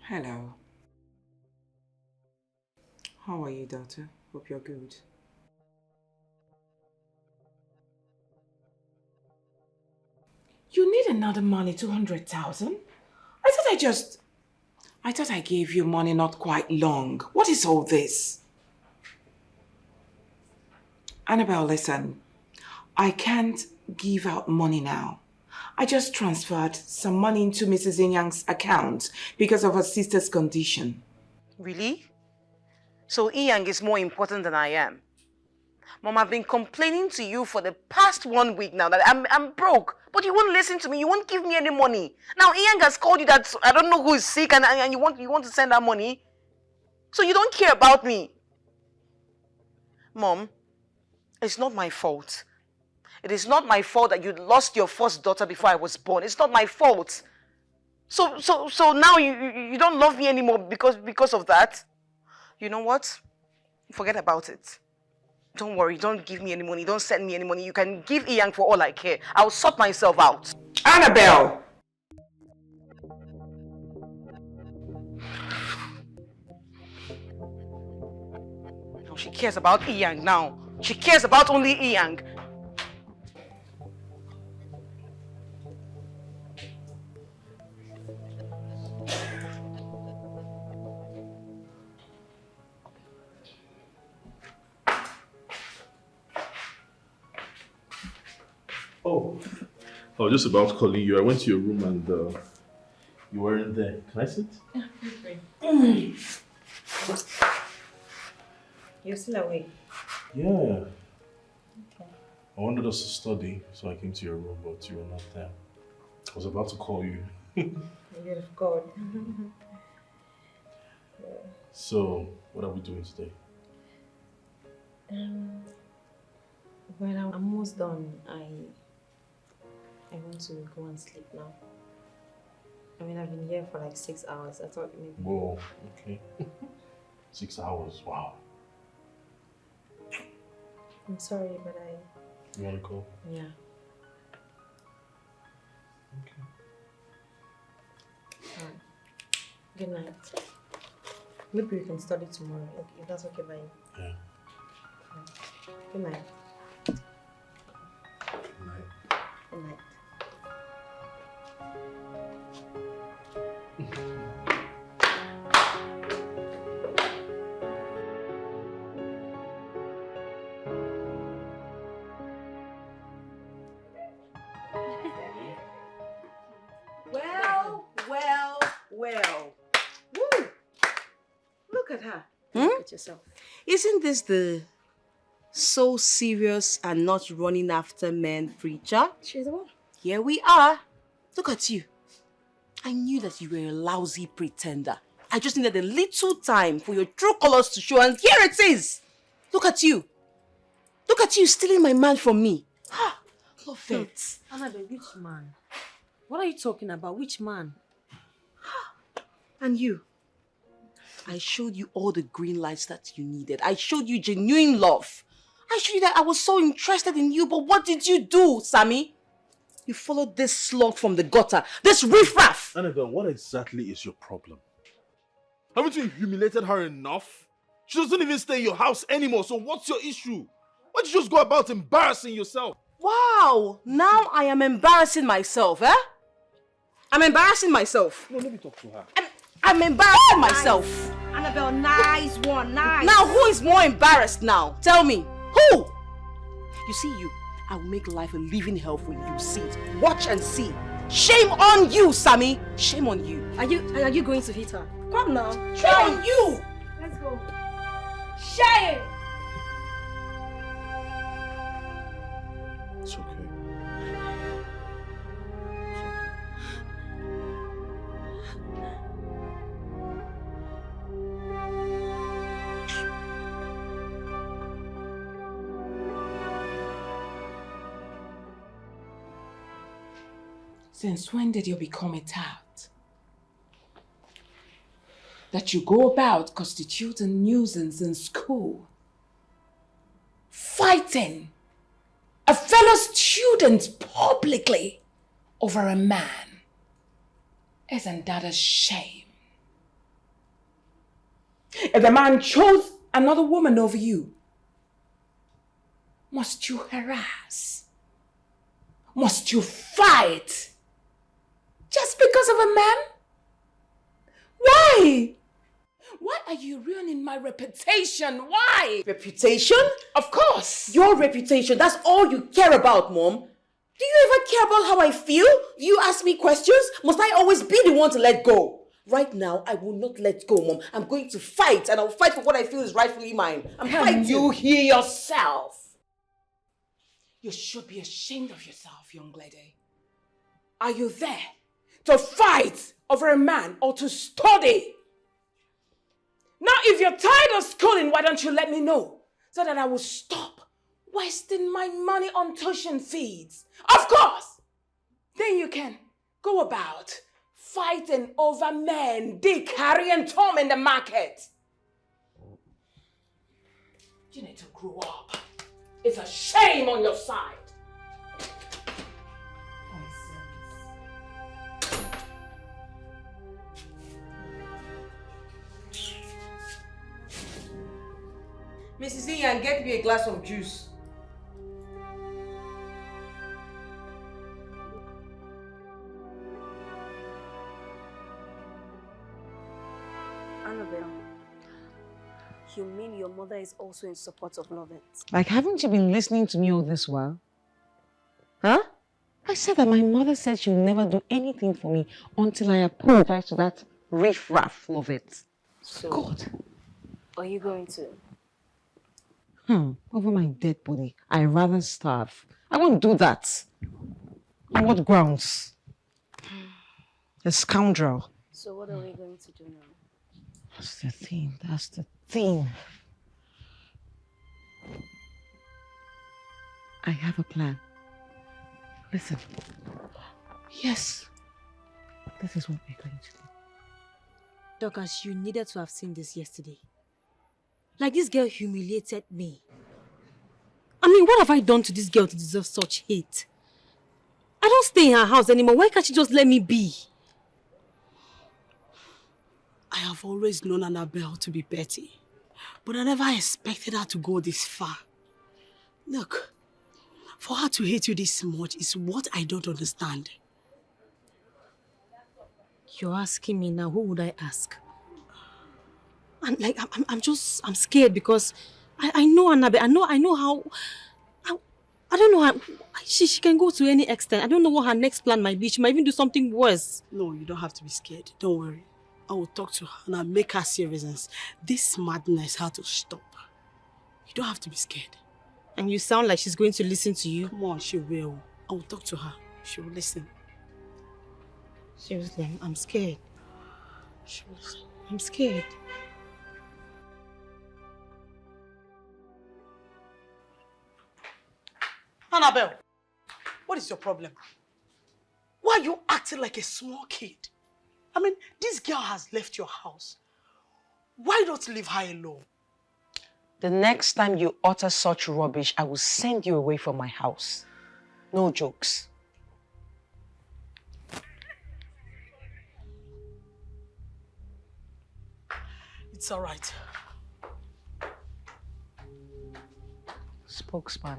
Hello. How are you, daughter? Hope you're good. You need another money, 200,000? I thought I gave you money not quite long. What is all this? Annabelle, listen. I can't give out money now. I just transferred some money into Mrs. Inyang's account because of her sister's condition. Really? So Iyang is more important than I am? Mom, I've been complaining to you for the past 1 week now that I'm broke. But you won't listen to me. You won't give me any money. Now Iyang has called you that I don't know who is sick and you want to send her money. So you don't care about me. Mom, it's not my fault. It is not my fault that you lost your first daughter before I was born. It's not my fault. So now you don't love me anymore because of that? You know what? Forget about it. Don't worry, don't give me any money. Don't send me any money. You can give Iyang for all I care. I'll sort myself out. Annabelle! Now she cares about Iyang now. She cares about only Iyang. Oh, I was just about calling you. I went to your room and you weren't there. Can I sit? You're still awake? Yeah. Okay. I wanted us to study, so I came to your room, but you were not there. I was about to call you. You're of God. So, what are we doing today? Well, I'm almost done. I want to go and sleep now. I mean, I've been here for like 6 hours. I thought maybe... Whoa, okay. 6 hours, wow. I'm sorry, but I... You want to go? Yeah. Okay. Alright. Good night. Maybe we can study tomorrow, if that's okay by you. Yeah. Good night. Good night. Good night. Well. Woo. Look at her. Look at yourself. Isn't this the so serious and not running after men preacher? She's the one. Here we are. Look at you. I knew that you were a lousy pretender. I just needed a little time for your true colors to show, and here it is. Look at you. Look at you stealing my man from me. Love it. Annabelle, which man? What are you talking about? Which man? And you. I showed you all the green lights that you needed. I showed you genuine love. I showed you that I was so interested in you, but what did you do, Sammy? You followed this slug from the gutter, this riffraff. Annabelle, what exactly is your problem? Haven't you humiliated her enough? She doesn't even stay in your house anymore, so what's your issue? Why don't you just go about embarrassing yourself? Wow, now I am embarrassing myself, eh? I'm embarrassing myself. No, let me talk to her. I'm embarrassing myself. Annabelle, nice one, nice. Now, who is more embarrassed now? Tell me. Who? You see you. I will make life a living hell for you. See it. Watch and see. Shame on you, Sammy. Shame on you. Are you going to hit her? Come now. Shame on you. Let's go. Shame. It's okay. Since when did you become a tout? That you go about constituting a nuisance in school, fighting a fellow student publicly over a man. Isn't that a shame? If the man chose another woman over you, must you harass? Must you fight? Just because of a man? Why? Why are you ruining my reputation? Why? Reputation? Of course. Your reputation, that's all you care about, Mom. Do you ever care about how I feel? Do you ask me questions? Must I always be the one to let go? Right now, I will not let go, Mom. I'm going to fight, and I'll fight for what I feel is rightfully mine. I'm fighting. You hear yourself? You should be ashamed of yourself, young lady. Are you there to fight over a man or to study? Now, if you're tired of schooling, why don't you let me know so that I will stop wasting my money on tuition fees? Of course! Then you can go about fighting over men, Dick, Harry, and Tom in the market. You need to grow up. It's a shame on your side. Mrs. Ian, get me a glass of juice. Annabelle, you mean your mother is also in support of Lovett? Like, haven't you been listening to me all this while? Huh? I said that my mother said she'll never do anything for me until I apologize to that riff-raff Lovett. So, God. Are you going to? Over my dead body. I'd rather starve. I won't do that. On what grounds? A scoundrel. So what are we going to do now? That's the thing. That's the thing. I have a plan. Listen. Yes. This is what we're going to do. Dorcas, you needed to have seen this yesterday. Like, this girl humiliated me. I mean, what have I done to this girl to deserve such hate? I don't stay in her house anymore. Why can't she just let me be? I have always known Annabelle to be petty, but I never expected her to go this far. Look, for her to hate you this much is what I don't understand. You're asking me now, who would I ask? And like, I'm scared because I know Annabelle. I know how I don't know how she can go to any extent. I don't know what her next plan might be. She might even do something worse. No, you don't have to be scared. Don't worry. I will talk to her and I'll make her see reasons. This madness has to stop. You don't have to be scared. And you sound like she's going to listen to you. Come on, she will. I will talk to her. She will listen. Seriously, I'm scared. She will listen. I'm scared. Annabelle, what is your problem? Why are you acting like a small kid? I mean, this girl has left your house. Why not leave her alone? The next time you utter such rubbish, I will send you away from my house. No jokes. It's all right. Spokesman.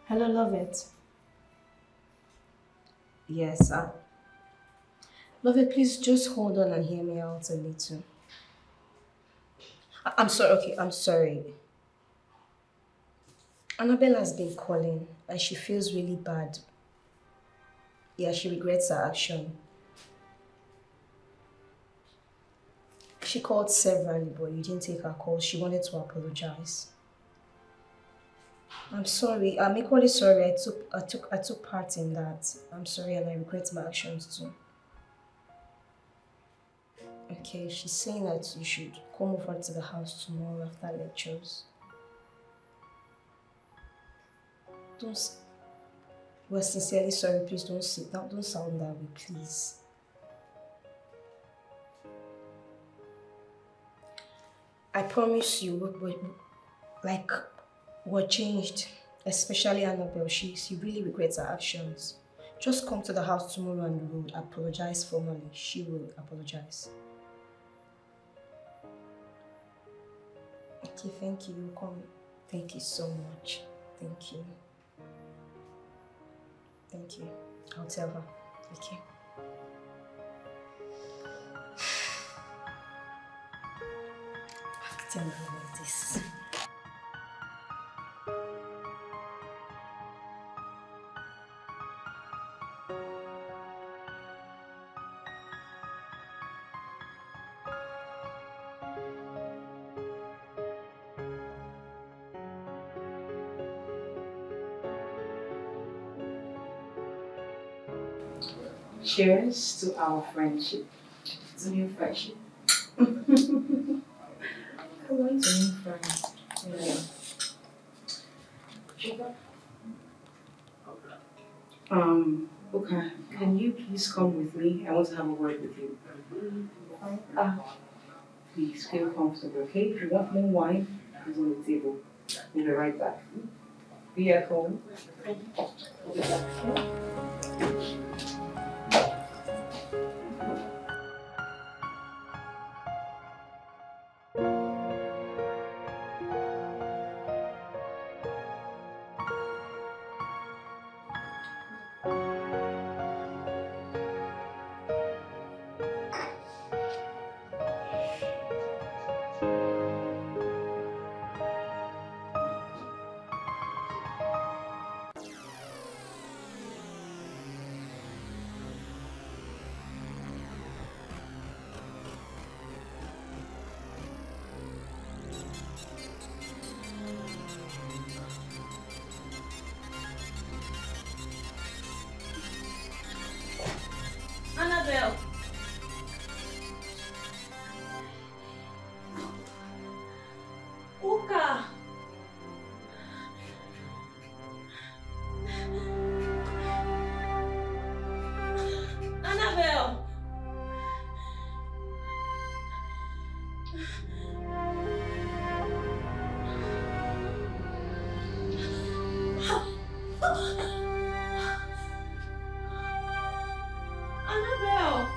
Hello, love it. Yes, love it, please just hold on and hear me out a little. I'm sorry, okay, I'm sorry. Annabelle has been calling and she feels really bad. Yeah, she regrets her action. She called severally, but you didn't take her call. She wanted to apologize. I'm sorry. I'm equally sorry. I took part in that. I'm sorry and I regret my actions too. Okay, she's saying that you should come over to the house tomorrow after lectures. We're sincerely sorry. Please don't sit down. Don't sound that way, please. I promise you, we're changed. Especially Annabelle. She really regrets her actions. Just come to the house tomorrow and we'll apologize formally. She will apologize. Okay, thank you. Come. Thank you so much. Thank you. Thank you. I'll tell her. Okay. Tell me about this. Cheers to our friendship. To new friendship. Come on, to new friends. Yeah. Sugar? Okay. Can you please come with me? I want to have a word with you. Please feel comfortable, okay? If you want more wine, it's on the table. We'll be right back. Be at home. We'll be back, okay? Annabelle. Uka. Annabelle. Annabelle.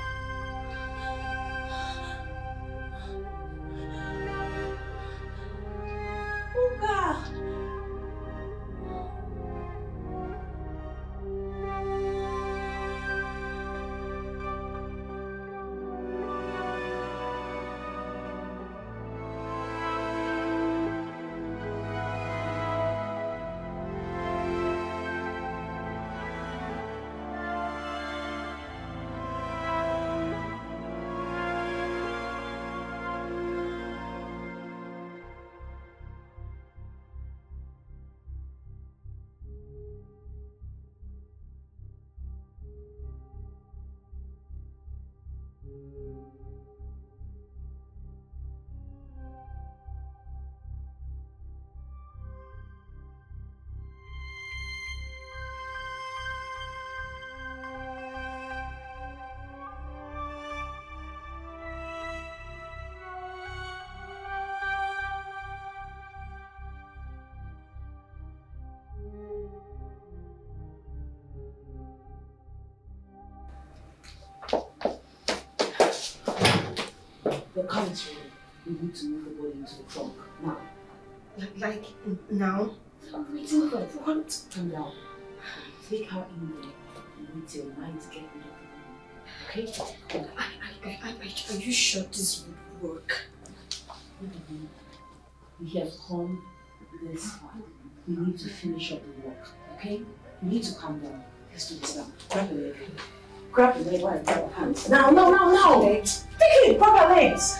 Uka. The car is ready. We need to move the body into the trunk. Now. Like, now? I'm waiting for it. What? Calm down. Take her in there and wait till night to get rid of the room. Okay? Are you sure this would work? We have come this far. We need to finish up the work. Okay? You need to calm down. Let's do this now. Grab the leg. Grab the leg while I grab her hands. Now! Take it! Grab her legs!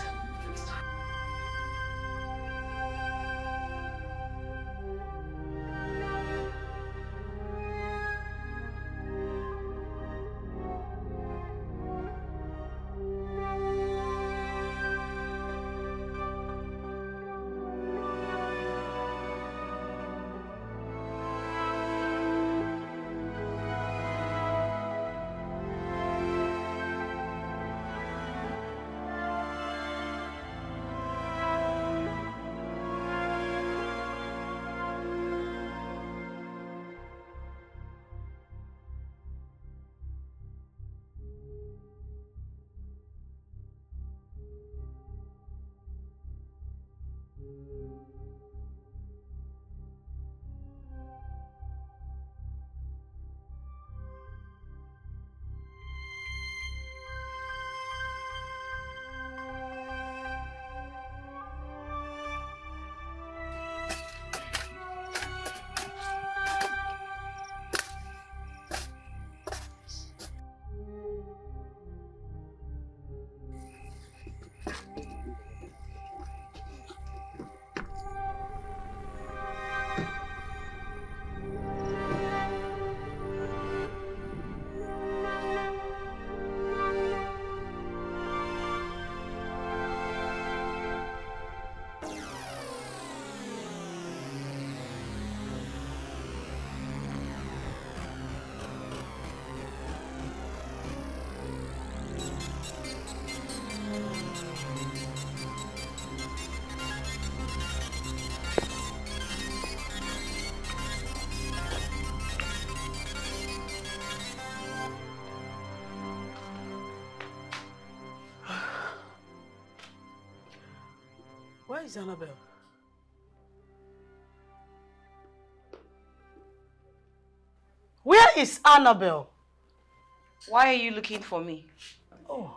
Where is Annabelle? Where is Annabelle? Why are you looking for me? Oh.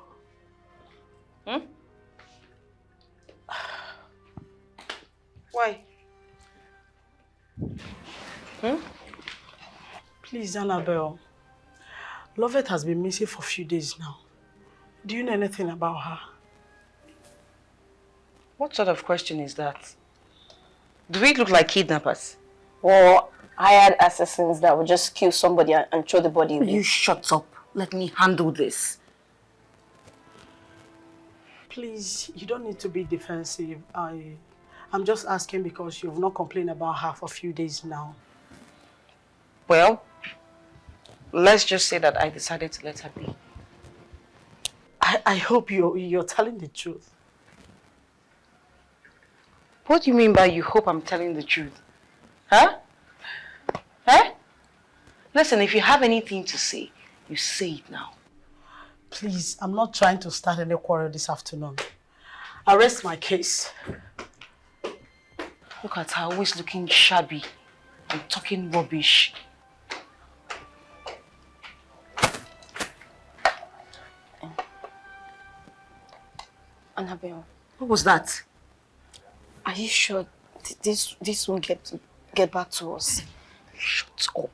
Why? Please, Annabelle. Lovett has been missing for a few days now. Do you know anything about her? What sort of question is that? Do we look like kidnappers? Or Hired assassins that would just kill somebody and throw the body away? You shut up. Let me handle this. Please, you don't need to be defensive. I'm just asking because you've not complained about her for a few days now. Well, let's just say that I decided to let her be. I hope you're telling the truth. What do you mean by you hope I'm telling the truth? Huh? Huh? Listen, if you have anything to say, you say it now. Please, I'm not trying to start any quarrel this afternoon. I rest my case. Look at her, always looking shabby and talking rubbish. Annabelle. What was that? Are you sure this won't get back to us? Shut up.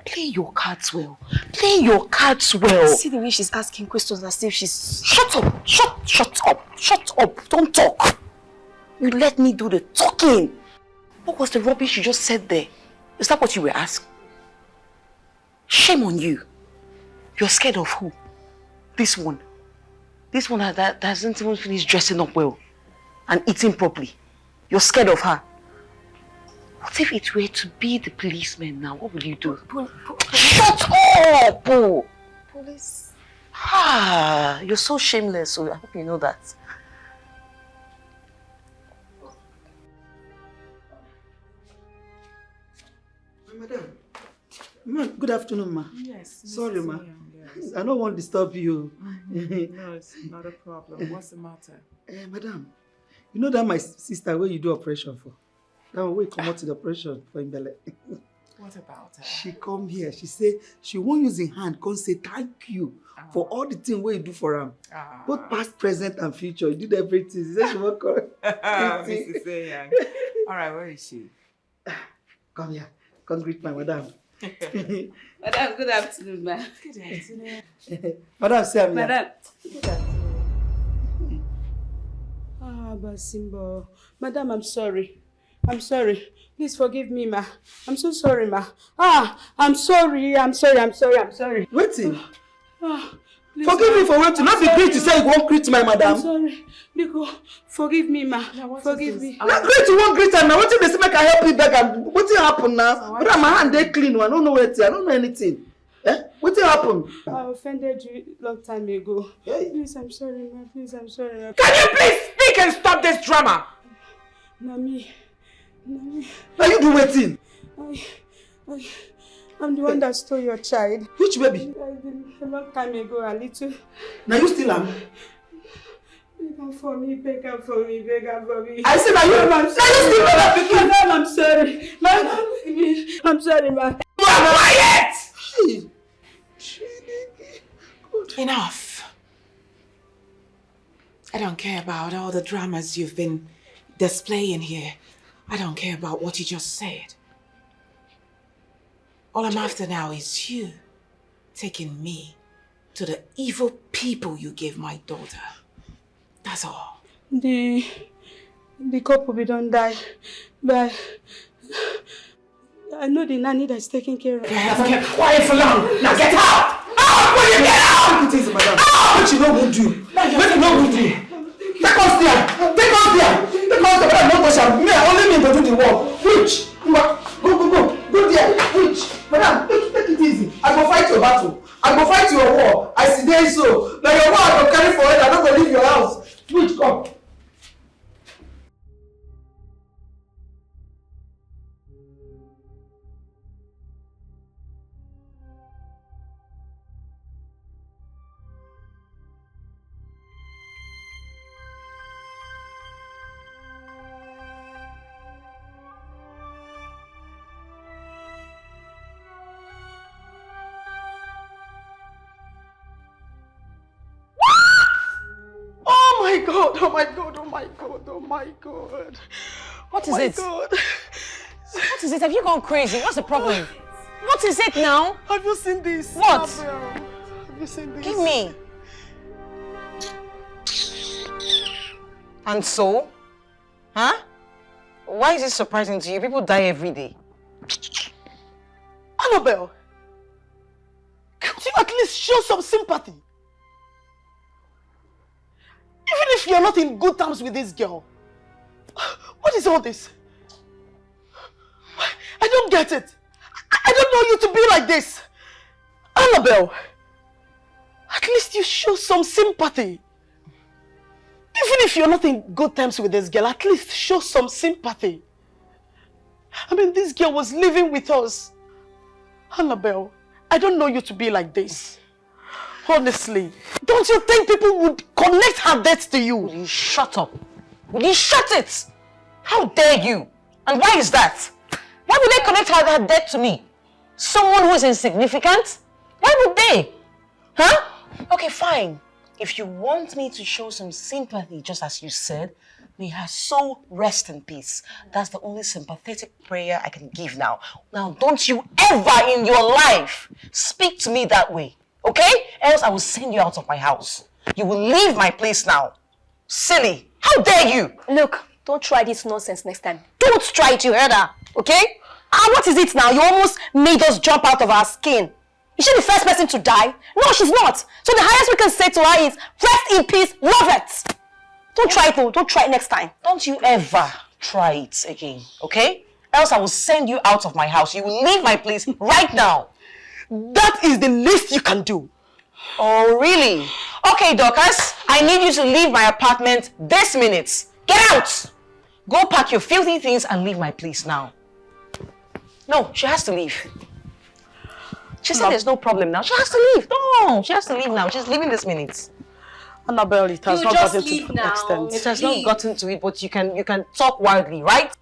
Play your cards well. Play your cards well. See the way she's asking questions as if she's... Shut up! Shut up! Shut up! Don't talk! You let me do the talking. What was the rubbish you just said there? Is that what you were asking? Shame on you. You're scared of who? This one. This one that hasn't even finished dressing up well and eating properly. You're scared of her. What if it were to be the policeman now? What would you do? Shut up! Police. Ah, you're so shameless, so I hope you know that. Madam. Good afternoon, ma. Yes. Sorry, ma. I don't want to disturb you. No, it's not a problem. What's the matter? Madam, you know that my sister where you do operation for? That one where you come out to the operation for Imbele. What about her? She come here. She say she won't use her hand. Come say thank you for all the things where you do for her. Both past, present, and future. You did everything. She said she won't come. Mrs. Young. All right, where is she? Come here. Come greet my madam. Madam, good afternoon, ma'am. Good afternoon. Madam, say I'm here. Madam. Good afternoon. Basimbo. Madam, I'm sorry. I'm sorry. Please forgive me, ma. I'm so sorry, ma. I'm sorry. Waiting. Forgive me for waiting. Not be great to say you won't greet my madam. I'm sorry. Biko, forgive me, ma. Forgive me. Not great, you won't greet her now. What if they say make I help you beg her? What will happen now? But my hand they clean. I don't know what. I don't know anything. What will happen? I offended you long time ago. Hey. Please, I'm sorry, ma. Please, I'm sorry, ma. Can you please speak and stop this drama? Nami. Now you do waiting. I'm the one that stole your child. Which baby? A long time ago, a little. Now you still am? Beg her for me, beg her for me, beg her for me. I said now you. I'm sorry. Madam, I'm sorry. Madam, I'm sorry, ma. You are quiet! Enough. I don't care about all the dramas you've been displaying here. I don't care about what you just said. All I'm after now is you taking me to the evil people you gave my daughter. That's all. The couple be don't die, but I know the nanny that's taking care of her. I have kept quiet for long. Now get out! Out! Will you get out? Take it easy, madam. What you know who do? What you know who do? Take us there! Take us there! Take us there! Madam, not touch her. Me, only me to do the work. Which? Go there. Which? Madam, take it easy. I go fight your battle. I go fight your war. I see there so. Now your war I go carry for it. I don't go leave your house. Which? Come. Oh my God. What is it? God. What is it? Have you gone crazy? What's the problem? What is it now? Have you seen this? What? Have you seen this? Give me. And so? Huh? Why is it surprising to you? People die every day. Annabelle, could you at least show some sympathy? Even if you're not in good terms with this girl. What is all this? I don't get it. I don't know you to be like this. Annabelle, at least you show some sympathy. Even if you're not in good terms with this girl, at least show some sympathy. I mean, this girl was living with us. Annabelle, I don't know you to be like this. Honestly, don't you think people would connect her death to you? Will you shut up? Will you shut it? How dare you? And why is that? Why would they connect her death to me? Someone who is insignificant? Why would they? Huh? Okay, fine. If you want me to show some sympathy, just as you said, may her soul rest in peace. That's the only sympathetic prayer I can give now. Now, don't you ever in your life speak to me that way, okay? Else I will send you out of my house. You will leave my place now. Silly. How dare you? Look, don't try this nonsense next time. Don't try it, you heard her, okay? What is it now? You almost made us jump out of our skin. Is she the first person to die? No, she's not. So the highest we can say to her is, rest in peace, love it. Don't try it though. Don't try it next time. Don't you ever try it again, okay? Else I will send you out of my house. You will leave my place right now. That is the least you can do. Oh, really? Okay, Dorcas, I need you to leave my apartment this minute. Get out! Go pack your filthy things and leave my place now. No, she has to leave. She said there's no problem now. She has to leave. No, she has to leave now. She's leaving this minute. Annabelle, it has You not just gotten leave to now. that extent. It has not gotten to it, but you can talk wildly, right?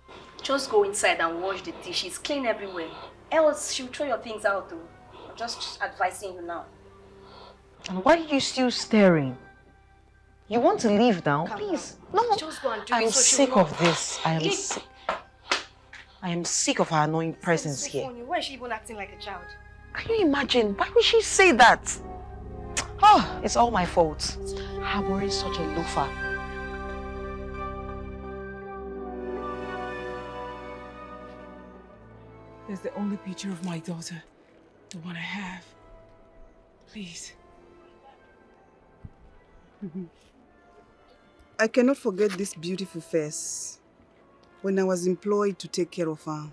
Just go inside and wash the dishes. Clean everywhere. Else she'll throw your things out though. I'm just advising you now. And why are you still staring? You want to leave now? Please. No. Just go and do I'm it so sick of this. I am Leave. sick. I am sick of her annoying presence So here. funny. Why is she even acting like a child? Can you imagine? Why would she say that? Oh, it's all my fault. Harboring such a loafer. There's the only picture of my daughter. The one I have. Please. I cannot forget this beautiful face when I was employed to take care of her.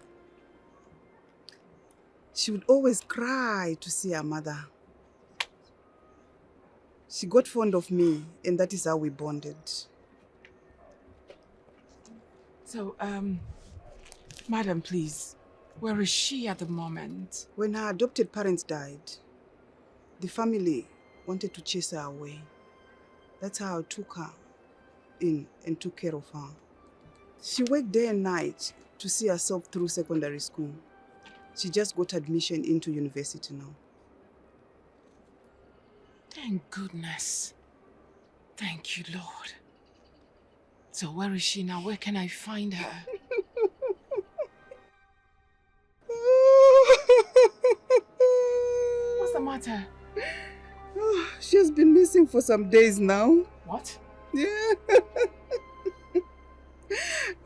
She would always cry to see her mother. She got fond of me, and that is how we bonded. So, madam, please, where is she at the moment? When her adopted parents died, the family wanted to chase her away. That's how I took her in and took care of her. She worked day and night to see herself through secondary school. She just got admission into university now. Thank goodness. Thank you, Lord. So where is she now? Where can I find her? What's the matter? She has been missing for some days now. What? Yeah.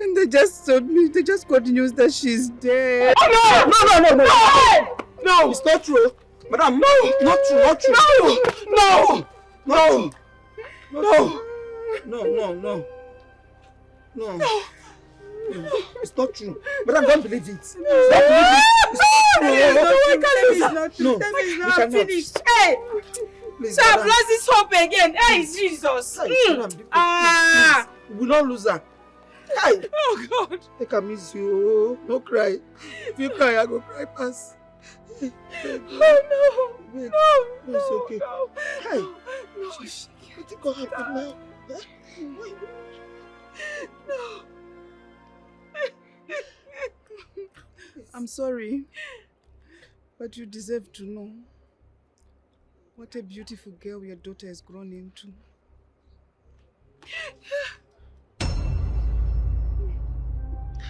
And they just told me, they just got news that she's dead. Oh, no! No! It's not true. Madam, no! Not true, not true. No! No! No! No! No! It's not true. Madam, don't believe it. It's not true. Tell me it's You not cannot. finished. Hey! Please, So I've madam. lost this hope again. Hey, Jesus. Madam, please. We will not lose her. Hey! Oh, God. Take a miss you. No cry. If you cry, I go cry pass. Oh, no. Wait. No, No, it's okay. no. Hey! No. What is going to happen now? No. I'm sorry, but you deserve to know what a beautiful girl your daughter has grown into.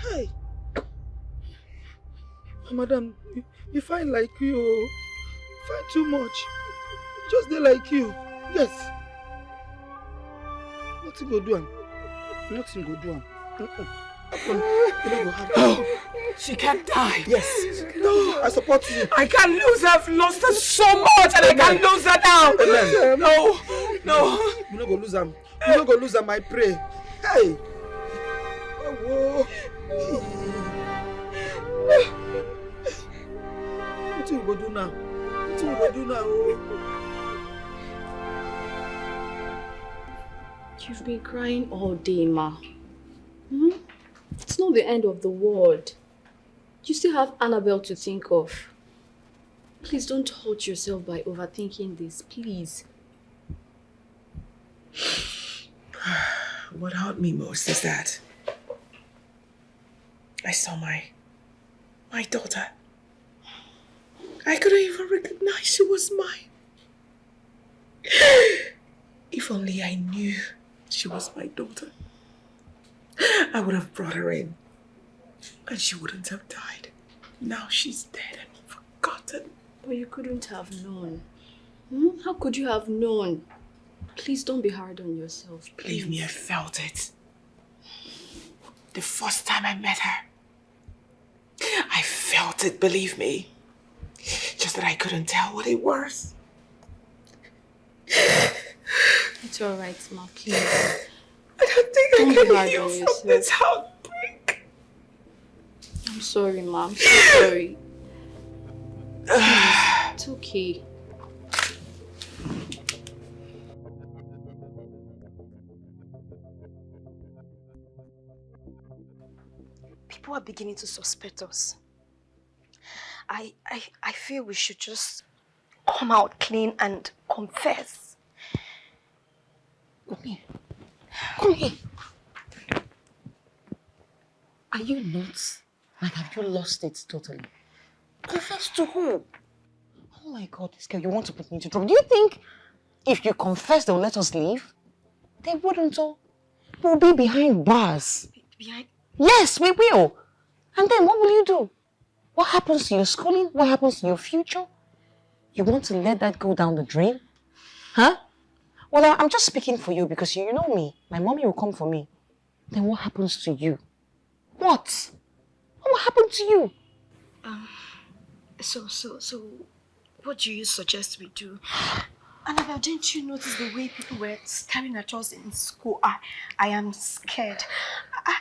Hey! Madam, you find like you. Find too much. Just they like you. Yes. Nothing go do am. Nothing go do am. No, she can't die. Yes. No, I support you. I can't lose her. I've lost her so much and I can't lose her now. Amen. No. You no go lose am. You no go lose am, I pray. Hey. Oh, whoa. What you go do now? What you go do now? Oh. You've been crying all day, Ma. It's not the end of the world. You still have Annabelle to think of. Please don't hurt yourself by overthinking this, please. What hurt me most is that I saw my daughter. I couldn't even recognize she was mine. If only I knew she was my daughter, I would have brought her in and she wouldn't have died. Now she's dead and forgotten. But you couldn't have known. How could you have known? Please don't be hard on yourself. Believe me, I felt it. The first time I met her, I felt it, believe me. Just that I couldn't tell what it was. It's alright, Ma, please. I don't think Don't I be can hard heal on from yourself. this heartbreak. I'm sorry, Ma. I'm so sorry. Please, it's okay. People are beginning to suspect us. I feel we should just come out clean and confess. Come here. Come here. Are you nuts? Like, have you lost it totally? Confess to who? Oh my God, this girl, you want to put me into trouble. Do you think if you confess, they'll let us leave? They wouldn't, oh. We'll be behind bars. Behind? Yes, we will. And then what will you do? What happens to your schooling? What happens to your future? You want to let that go down the drain? Huh? Well, I'm just speaking for you because you know me. My mommy will come for me. Then what happens to you? What? What happened to you? So, what do you suggest we do? Annabelle, didn't you notice the way people were staring at us in school? I am scared.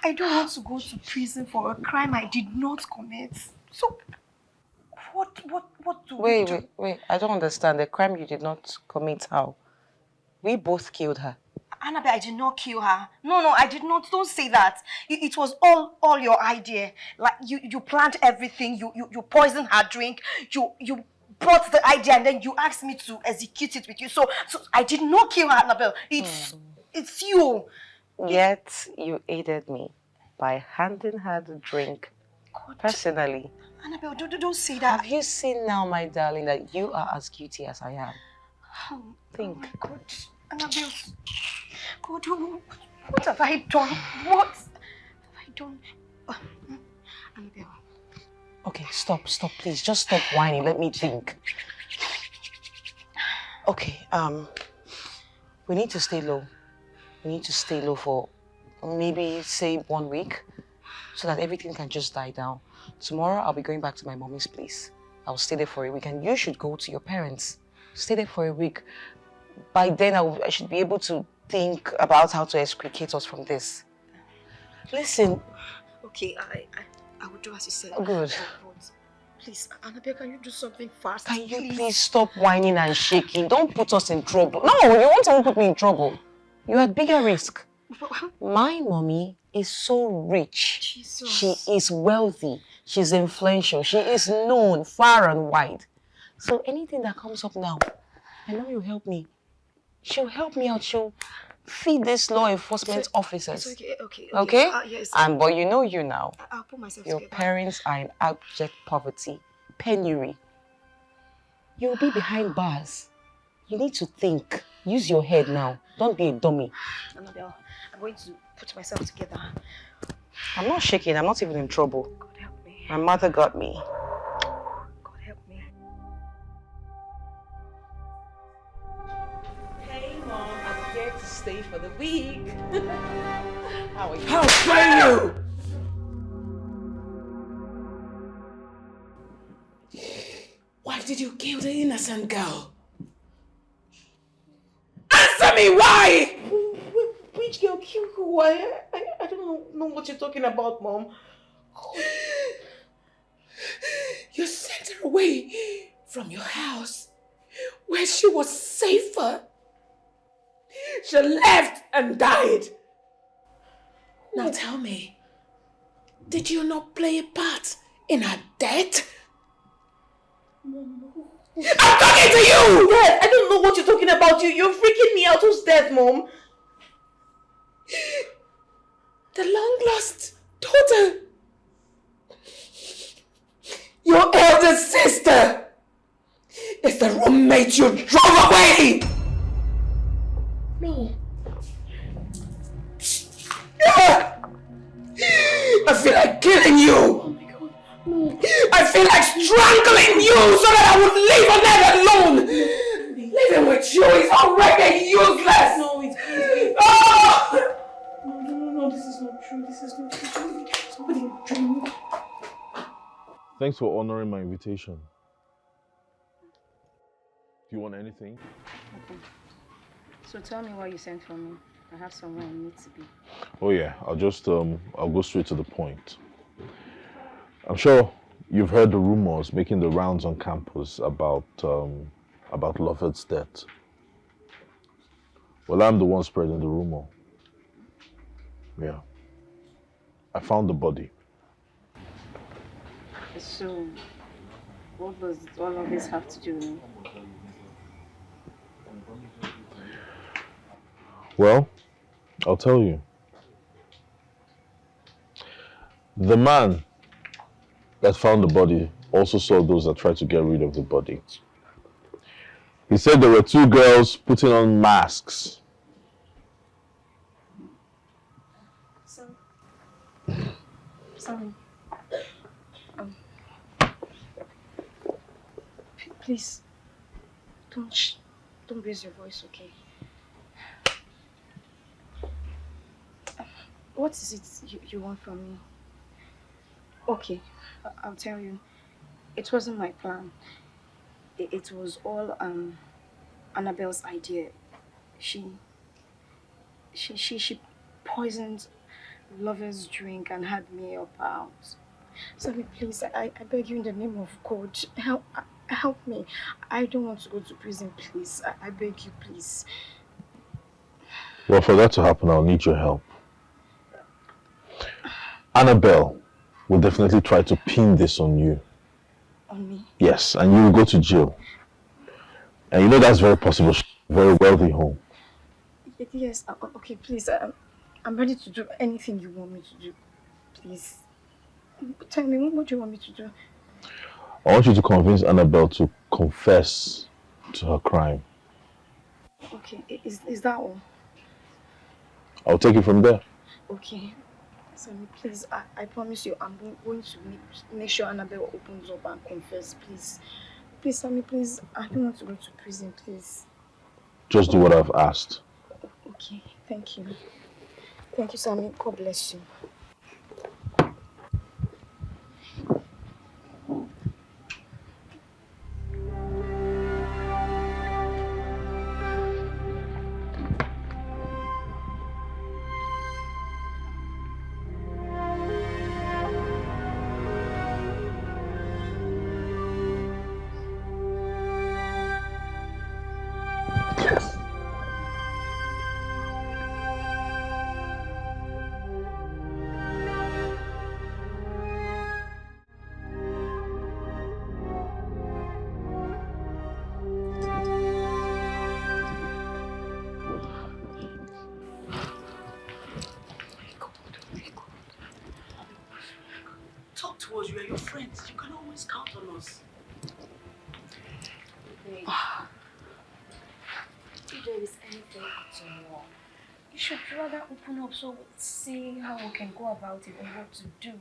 I don't want to go to prison for a crime I did not commit. So, what do we do? Wait. I don't understand. The crime you did not commit, how? We both killed her. Annabelle, I did not kill her. No, I did not. Don't say that. It was all your idea. Like, you planned everything. You poisoned her drink. You brought the idea and then you asked me to execute it with you. So I did not kill her, Annabelle. It's you. Yet you aided me by handing her the drink personally. Annabelle, don't say that. Have you seen now, my darling, that you are as guilty as I am? Think. Oh my God. Annabelle, God, what have I done? What have I done? Annabelle. Okay, stop, please. Just stop whining. Let me think. Okay, we need to stay low. We need to stay low for maybe, say, 1 week so that everything can just die down. Tomorrow, I'll be going back to my mommy's place. I'll stay there for a week and you should go to your parents. Stay there for a week. By then, I should be able to think about how to extricate us from this. Listen. Okay, I will do as you said. Good. But please, Annabelle, can you do something fast? Can you please stop whining and shaking? Don't put us in trouble. No, you won't even put me in trouble. You're at bigger risk. My mommy is so rich. Jesus. She is wealthy. She's influential. She is known far and wide. So anything that comes up now, I know you'll help me. She'll help me out. She'll feed these law enforcement officers. It's okay. Okay? Yes. But you know you now. I'll put myself Your together. parents are in abject poverty, penury. You'll be behind bars. You need to think. Use your head now. Don't be a dummy. Annabelle, I'm going to put myself together. I'm not shaking. I'm not even in trouble. God help me. My mother got me. God help me. Hey, Mom, I'm here to stay for the week. How are you? How dare you! Why did you kill the innocent girl? Answer me, why? Which girl killed who? I don't know what you're talking about, Mom. You sent her away from your house where she was safer. She left and died. Now tell me, did you not play a part in her death? Mom, I'm talking to you! Dad, I don't know what you're talking about. You're freaking me out. Who's dead, Mom? The long-lost daughter. Your elder sister is the roommate you drove away! No. I feel like killing you! Oh my God, no. I feel like strangling you so that I would leave Annette alone! Living with you is already useless! No, it's Oh! No, this is not true. This is not true. Somebody dreamed. Thanks for honoring my invitation. Do you want anything? Okay. So tell me why you sent for me. I have somewhere I need to be. Oh yeah, I'll go straight to the point. I'm sure you've heard the rumors making the rounds on campus about Lovett's death. Well, I'm the one spreading the rumor. Yeah. I found the body. So, What does all of this have to do with me? Well, I'll tell you. The man that found the body also saw those that tried to get rid of the body. He said there were two girls putting on masks. Sorry. Please, don't raise your voice, okay? What is it you want from me? Okay, I'll tell you. It wasn't my plan. It was all Annabelle's idea. She poisoned Lover's drink and had me up out. Sammy, please, I beg you in the name of God, help me. I don't want to go to prison, please. I beg you, please. Well, for that to happen, I'll need your help. Annabelle will definitely try to pin this on you. On me? Yes, and you will go to jail. And you know that's very possible. She's a very wealthy home. Yes, okay, please. I'm ready to do anything you want me to do. Please. Tell me, what do you want me to do? I want you to convince Annabelle to confess to her crime. Okay, is that all? I'll take it from there. Okay. Sammy, please, I promise you, I'm going to make sure Annabelle opens up and confess, please. Please, Sammy, please, I don't want to go to prison, please. Just do what I've asked. Okay, thank you. Thank you, Sammy. God bless you. Talk to us, we are your friends. You can always count on us. Babe, if there is anything at all, you should rather open up so we see how we can go about it and what to do.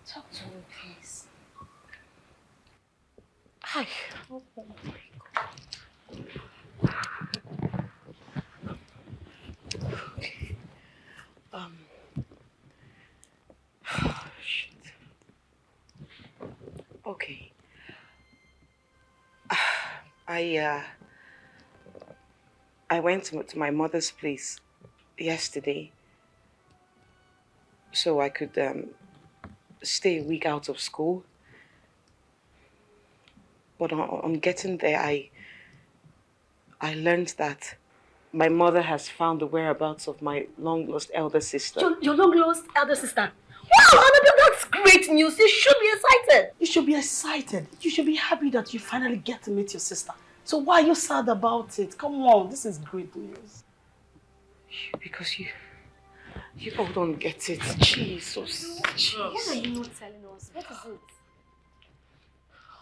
Talk to me, please. Hi. Okay. Shit. Okay. I went to my mother's place yesterday so I could stay a week out of school. But on getting there, I learned that my mother has found the whereabouts of my long-lost elder sister. Your long-lost elder sister? Wow, Annabelle, that's great news. You should be excited. You should be excited. You should be happy that you finally get to meet your sister. So why are you sad about it? Come on, this is great news. Because you all don't get it. Jesus. Why are you not telling us? What is it?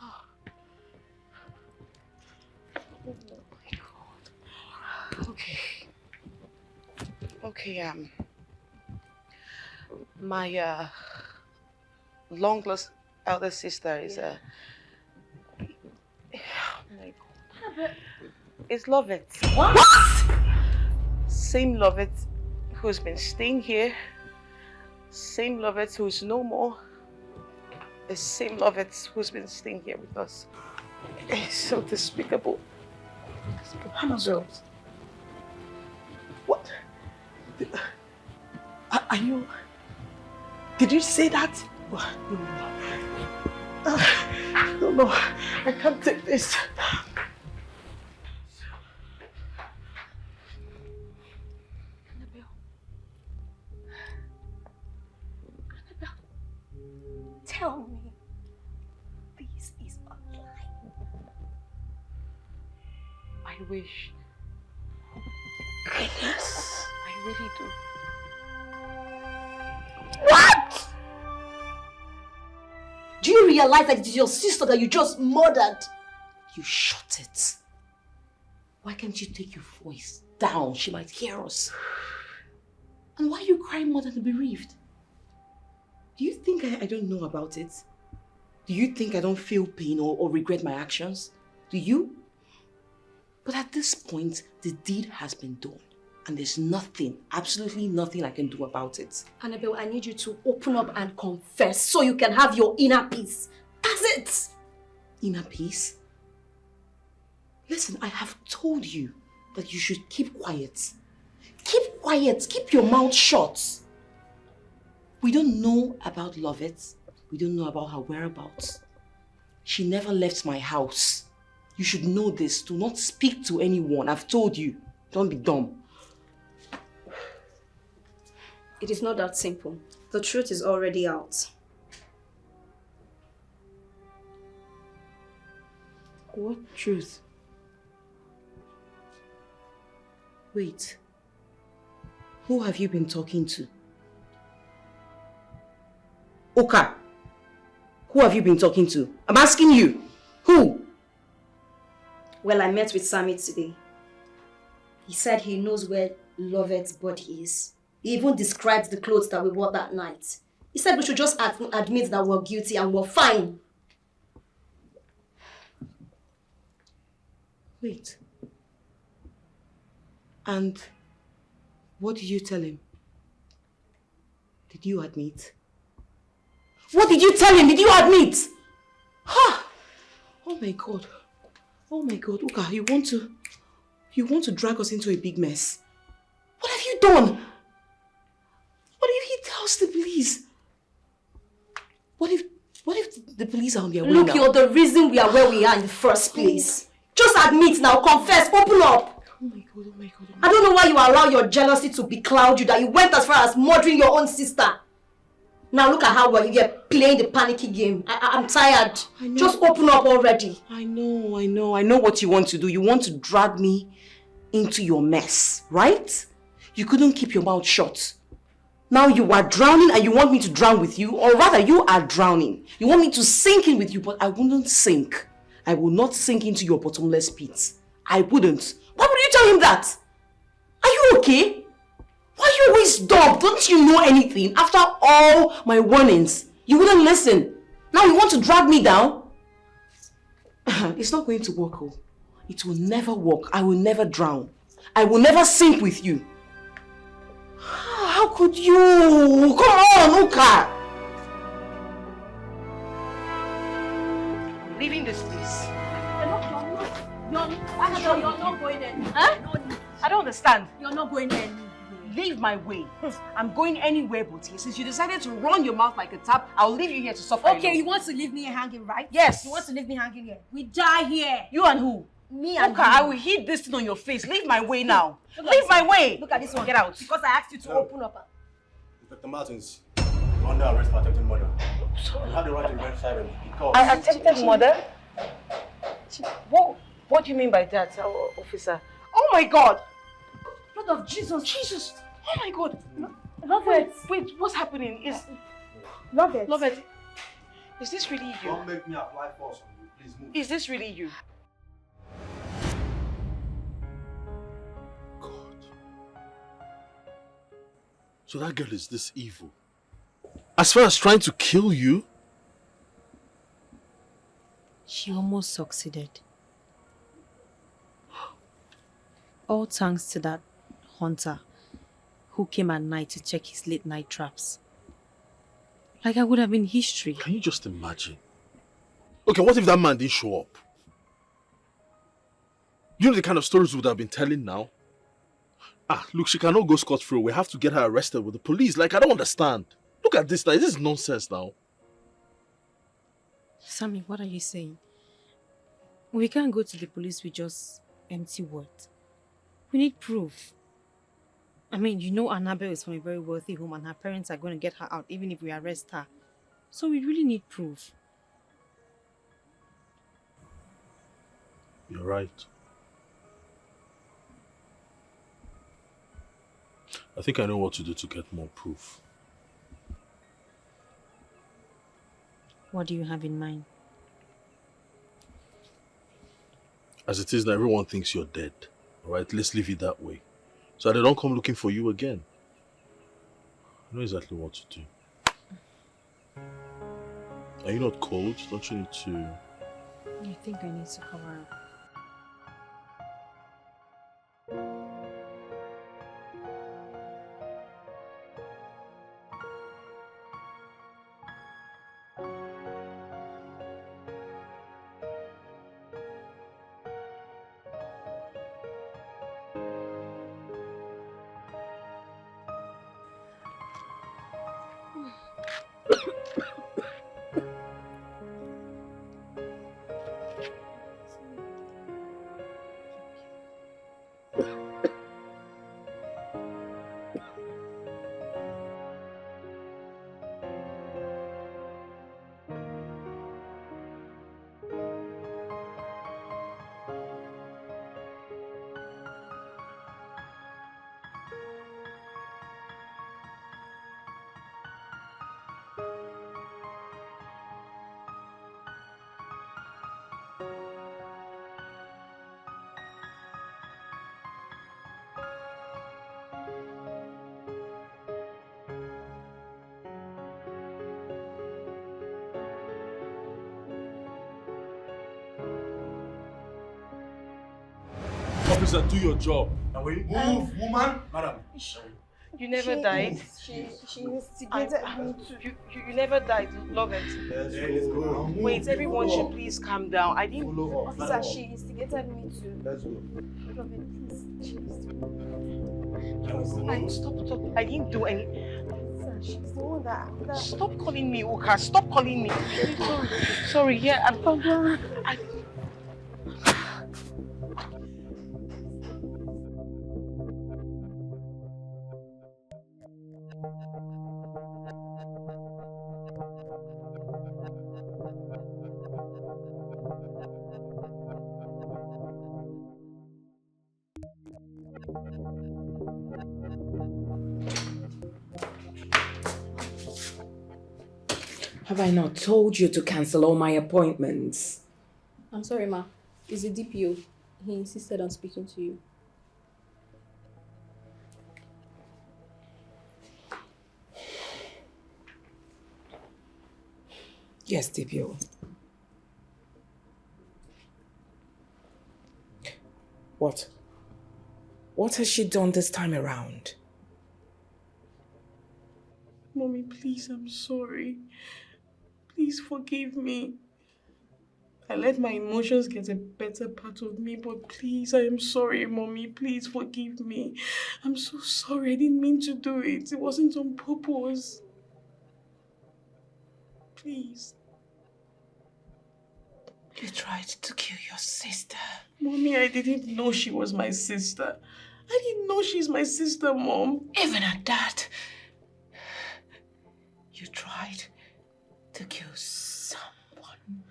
Oh my God. Okay, my long-lost elder sister is oh my God. It's Lovett. What? Same Lovett who's been staying here. Same Lovett who's no more. The same Lovett who's been staying here with us. It's so despicable. Annabelle. What? Are you... Did you say that? No, I can't take this. Tell me, this is wish. Goodness. I really do. What? Do you realize that it is your sister that you just murdered? You shut it. Why can't you take your voice down? She might hear us. And why are you crying more than the bereaved? Do you think I don't know about it? Do you think I don't feel pain or regret my actions? Do you? But at this point, the deed has been done. And there's nothing, absolutely nothing I can do about it. Annabelle, I need you to open up and confess so you can have your inner peace. That's it. Inner peace? Listen, I have told you that you should keep quiet. Keep quiet. Keep your mouth shut. We don't know about Lovett. We don't know about her whereabouts. She never left my house. You should know this. Do not speak to anyone. I've told you. Don't be dumb. It is not that simple. The truth is already out. What truth? Wait. Who have you been talking to? Oka. Who have you been talking to? I'm asking you. Who? Well, I met with Sammy today. He said he knows where Lovett's body is. He even described the clothes that we wore that night. He said we should just admit that we're guilty and we're fine. Wait. And what did you tell him? Did you admit? What did you tell him? Did you admit? Ha! Oh my God. Oh my God. Uka, you want to drag us into a big mess. What have you done? What if he tells the police? What if the police are on their way now? Look, you're the reason we are where we are in the first place. Just admit now, confess, open up. Oh my God, oh my God. Oh my God. I don't know why you allow your jealousy to becloud you, that you went as far as murdering your own sister. Now look at how well you're playing the panicky game. I'm tired. Just open up already. I know what you want to do. You want to drag me into your mess, right? You couldn't keep your mouth shut. Now you are drowning and you want me to drown with you, or rather you are drowning. You want me to sink in with you, but I wouldn't sink. I will not sink into your bottomless pit. I wouldn't. Why would you tell him that? Are you okay? Why are you always dumb? Don't you know anything? After all my warnings, you wouldn't listen. Now you want to drag me down? It's not going to work, oh. It will never work. I will never drown. I will never sink with you. How could you? Come on, Uka! I'm leaving this place. You're not going anywhere. Huh? I don't understand. You're not going anywhere. Leave my way. I'm going anywhere but here. Since you decided to run your mouth like a tap, I'll leave you here to suffer. Okay, you want to leave me hanging, right? Yes. You want to leave me hanging here. We die here. You and who? Me and Uka, you. I will hit this thing on your face. Leave my way now. Leave my way. Look at this one. Get out. Because I asked you to open up. Inspector Martins, you're under arrest for attempted murder. You have the right to remain silent because... I attempted murder? What do you mean by that, officer? Oh my God! Lord of Jesus. Jesus! Oh my God! Lovett. Wait, what's happening? Lovett. Lovett, is this really you? Don't make me apply force on you. Please move. Is this really you? So that girl is this evil. As far as trying to kill you? She almost succeeded. All thanks to that hunter who came at night to check his late night traps. Like I would have been history. Can you just imagine? Okay, what if that man didn't show up? You know the kind of stories we would have been telling now? Look, she cannot go scot-free. We have to get her arrested with the police. Like, I don't understand. Look at this now. This is nonsense now. Sammy, what are you saying? We can't go to the police with just empty words. We need proof. I mean, you know Annabelle is from a very wealthy home and her parents are going to get her out even if we arrest her. So we really need proof. You're right. I think I know what to do to get more proof. What do you have in mind? As it is now, everyone thinks you're dead. Alright, let's leave it that way. So they don't come looking for you again. I know exactly what to do. Are you not cold? Don't you need to... I think I need to cover up. Officer, do your job. Now we move, woman. Madam. You never died. She instigated me to. You never died, love it. Let's go. Wait, everyone should please calm down. I didn't. Officer, she instigated me to. Let's go. Love it, please. Stop. I didn't do any. Officer, she's the one that. Stop calling me Uka. Stop calling me. Sorry, yeah. Have I not told you to cancel all my appointments? I'm sorry, ma. It's the DPO. He insisted on speaking to you. Yes, DPO. What? What has she done this time around? Mommy, please, I'm sorry. Please forgive me. I let my emotions get a better part of me, but please, I am sorry, Mommy. Please forgive me. I'm so sorry. I didn't mean to do it. It wasn't on purpose. Please. You tried to kill your sister. Mommy, I didn't know she was my sister. I didn't know she's my sister, Mom. Even at that, you tried to kill someone.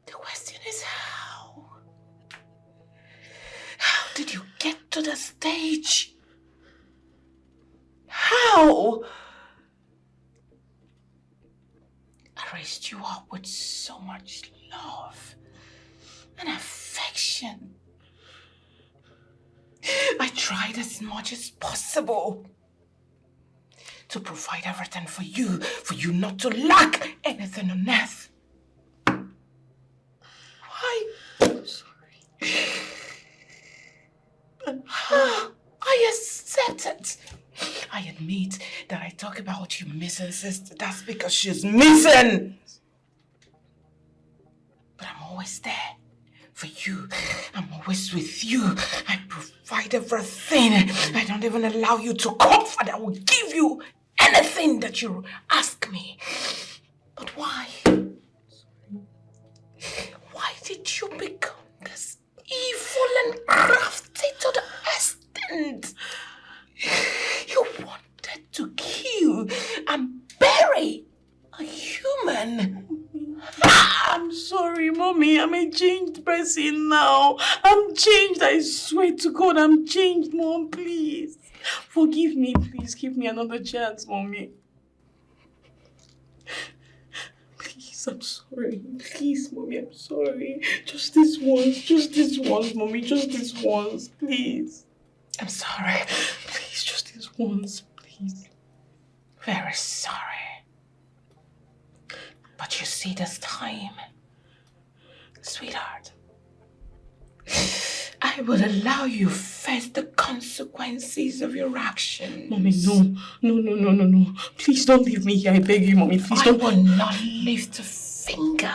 The question is how? How did you get to the stage? How? I raised you up with so much love and affection. I tried as much as possible to provide everything for you not to lack anything on earth. Why? I'm sorry. I accept it. I admit that I talk about your missing sister. That's because she's missing. But I'm always there for you. I'm always with you. I provide everything. I don't even allow you to comfort. I will give you anything that you ask me. But why? Why did you become this evil and crafty to the extent? You wanted to kill and bury a human. I'm sorry. sorry, Mommy. I'm a changed person now. I'm changed. I swear to God, I'm changed, Mom. Please. Forgive me. Please give me another chance, Mommy. Please, I'm sorry. Please, Mommy, I'm sorry. Just this once, Mommy. Just this once, please. I'm sorry. Please, just this once, please. Very sorry. But you see this time, sweetheart, I will allow you face the consequences of your actions. Mommy, no. Please don't leave me here. I beg you, Mommy. Please don't. I will not lift a finger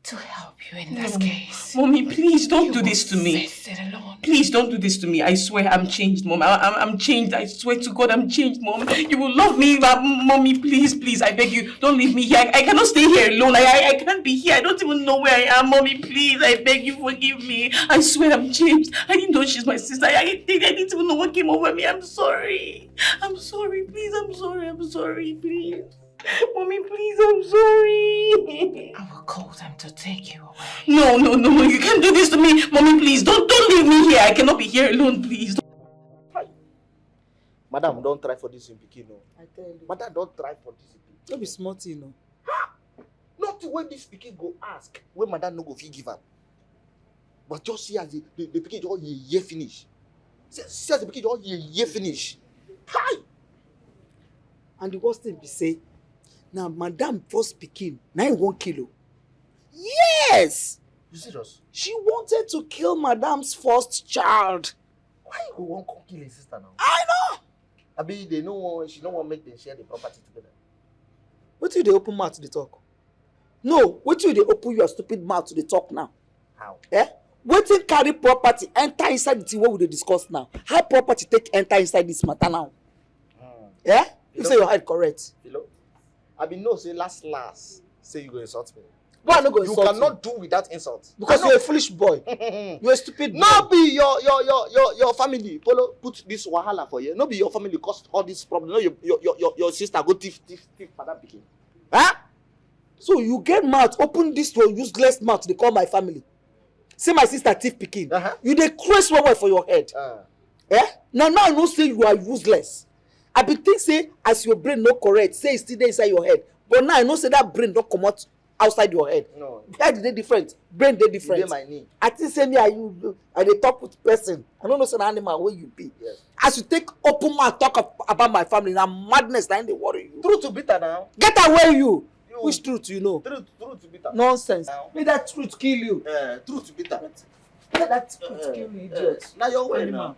to help you in this case. Mommy, please don't do this to me. Face it alone. Please don't do this to me. I swear I'm changed, Mom. I'm changed. I swear to God I'm changed, Mom. You will love me, Mommy. Please, I beg you. Don't leave me here. I cannot stay here alone. I can't be here. I don't even know where I am, Mommy. Please, I beg you, forgive me. I swear I'm changed. I didn't know she's my sister. I didn't even know what came over me. I'm sorry. I'm sorry. Please, I'm sorry. Please. Mommy, please, I'm sorry. I will call them to take you away. No, you can't do this to me. Mommy, please, don't leave me here. I cannot be here alone, please. Madam, don't try for this in Pikin, no. I tell you. Madam, don't try for this in Pikin. Don't be smart, you know. Not when this Pikin go ask, when Madam no go fit give am. But just see as the Pikin just ye finish. See as the Pikin just ye finish. Hi! And the worst thing be say, now Madam first Pikin, now 1 kilo. Yes! You serious? She wanted to kill Madam's first child. Why you go want to kill his sister now? I know! Abi, they know she don't want to make them share the property together. What do they open mouth to the talk? No, what do they open your stupid mouth to the talk now? How? Eh? Wetin carry property enter inside the thing what we dey discuss now? How property take enter inside this matter now? Yeah? You say your head correct. Philo, I be know say last say you go insult me. Why no go insult you? You cannot do without insult. Because you're a foolish boy. You're a stupid boy. No be your family. Polo put this wahala for you. No be your family cause all this problem. No, your sister go thief father pikin. Huh? So you get mouth, open this to useless mouth, they call my family. Say my sister thief pikin. You dey crazy well for your head. Eh? Now I know say you are useless. I be think say as your brain no correct, say it's still there inside your head. But now I know say that brain don't come out outside your head. No. Head they different, brain they different. You dey my knee. I think say me and you, I dey talk with person. I don't know say an animal where you be. Yes. As you take open mouth talk about my family, now madness na dey worry you. Truth to bitter now. Get away you. Which truth you know? Truth to bitter. Nonsense. May that truth kill you. Truth to bitter. May that truth kill you, idiot. Now your way now.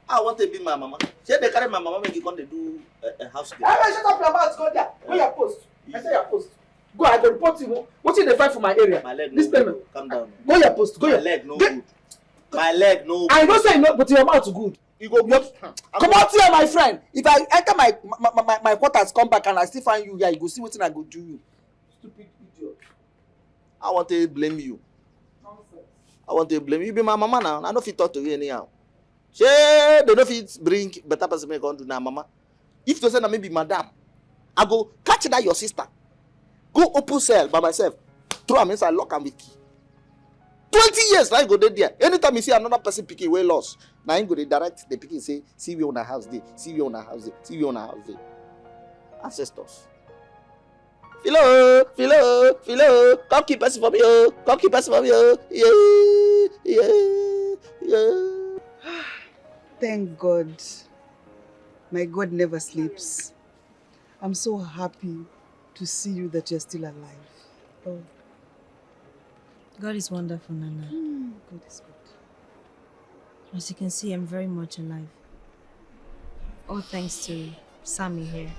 I want to be my mama. Say they carry my mama make you come to do a house girl. Hey, shut up your mouth, go there. Go your post. I say your post. Go, I go report you. What you dey find for my area? My leg this no payment. Good. Calm down. Go your post. Go my your leg no good. My leg no good. I don't say no, but your mouth good. You go good. Come out here, my friend. If I enter my quarters, come back and I still find you here, you go see what I go do you. Stupid idiot. I want to blame you. I want to blame you. You be my mama now. I don't fit talk to you anyhow. Say they don't fit bring better person make on do now, mama. If you say na maybe madam, I go catch that your sister. Go open cell by myself. Throw am inside, lock am with key. 20 years now you go there. Anytime you see another person picking way lost, now you go dey direct the picking say, see we on our house day, see we on our house day, see we on our house day. Ancestors. Philo, come keep person for me, oh. Come keep person for me, oh. Yeah. Thank God. My God never sleeps. I'm so happy to see you that you're still alive. Oh. God is wonderful, Nana. God is good. As you can see, I'm very much alive. All thanks to Sammy here.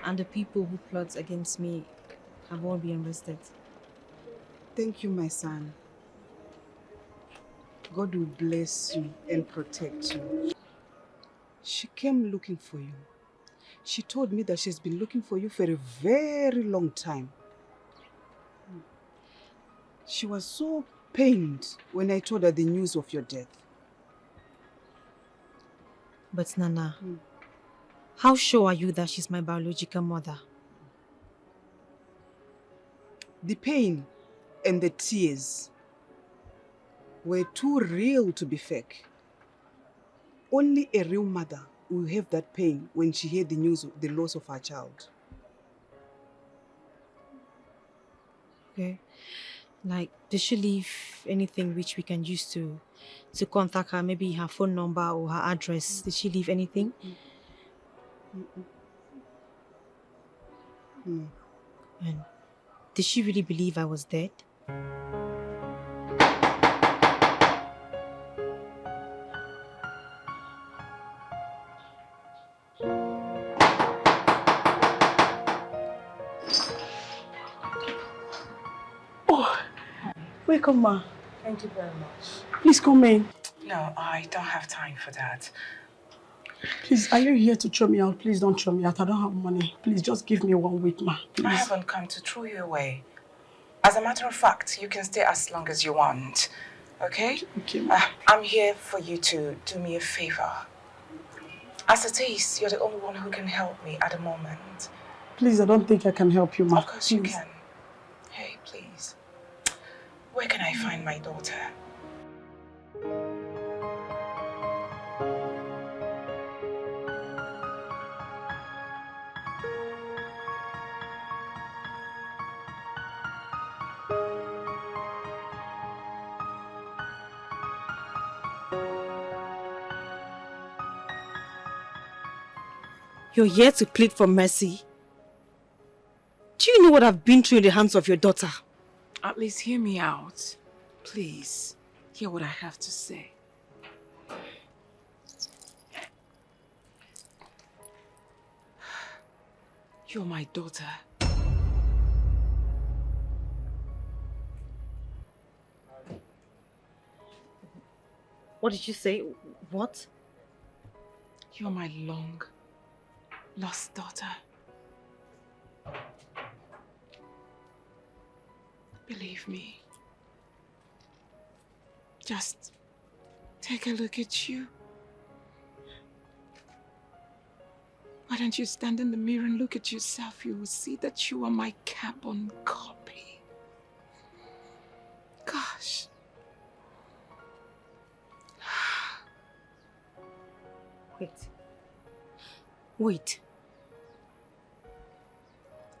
And the people who plot against me have all been arrested. Thank you, my son. God will bless you and protect you. She came looking for you. She told me that she's been looking for you for a very long time. She was so pained when I told her the news of your death. But Nana, how sure are you that she's my biological mother? The pain and the tears were too real to be fake. Only a real mother will have that pain when she heard the news of the loss of her child. Okay. Like, did she leave anything which we can use to contact her? Maybe her phone number or her address. Did she leave anything? No. And did she really believe I was dead? Oh, welcome, ma. Thank you very much. Please come in. No, I don't have time for that. Please, are you here to throw me out? Please don't throw me out. I don't have money. Please just give me 1 week, ma. Please. I haven't come to throw you away. As a matter of fact, you can stay as long as you want. Okay? Okay, ma. I'm here for you to do me a favor. As it is, you're the only one who can help me at the moment. Please, I don't think I can help you, ma. Of course you can. Hey, please. Where can I find my daughter? You're here to plead for mercy? Do you know what I've been through in the hands of your daughter? At least hear me out. Please, hear what I have to say. You're my daughter. What did you say? What? You're my long lost daughter. Believe me. Just take a look at you. Why don't you stand in the mirror and look at yourself? You will see that you are my carbon copy. Gosh. Wait.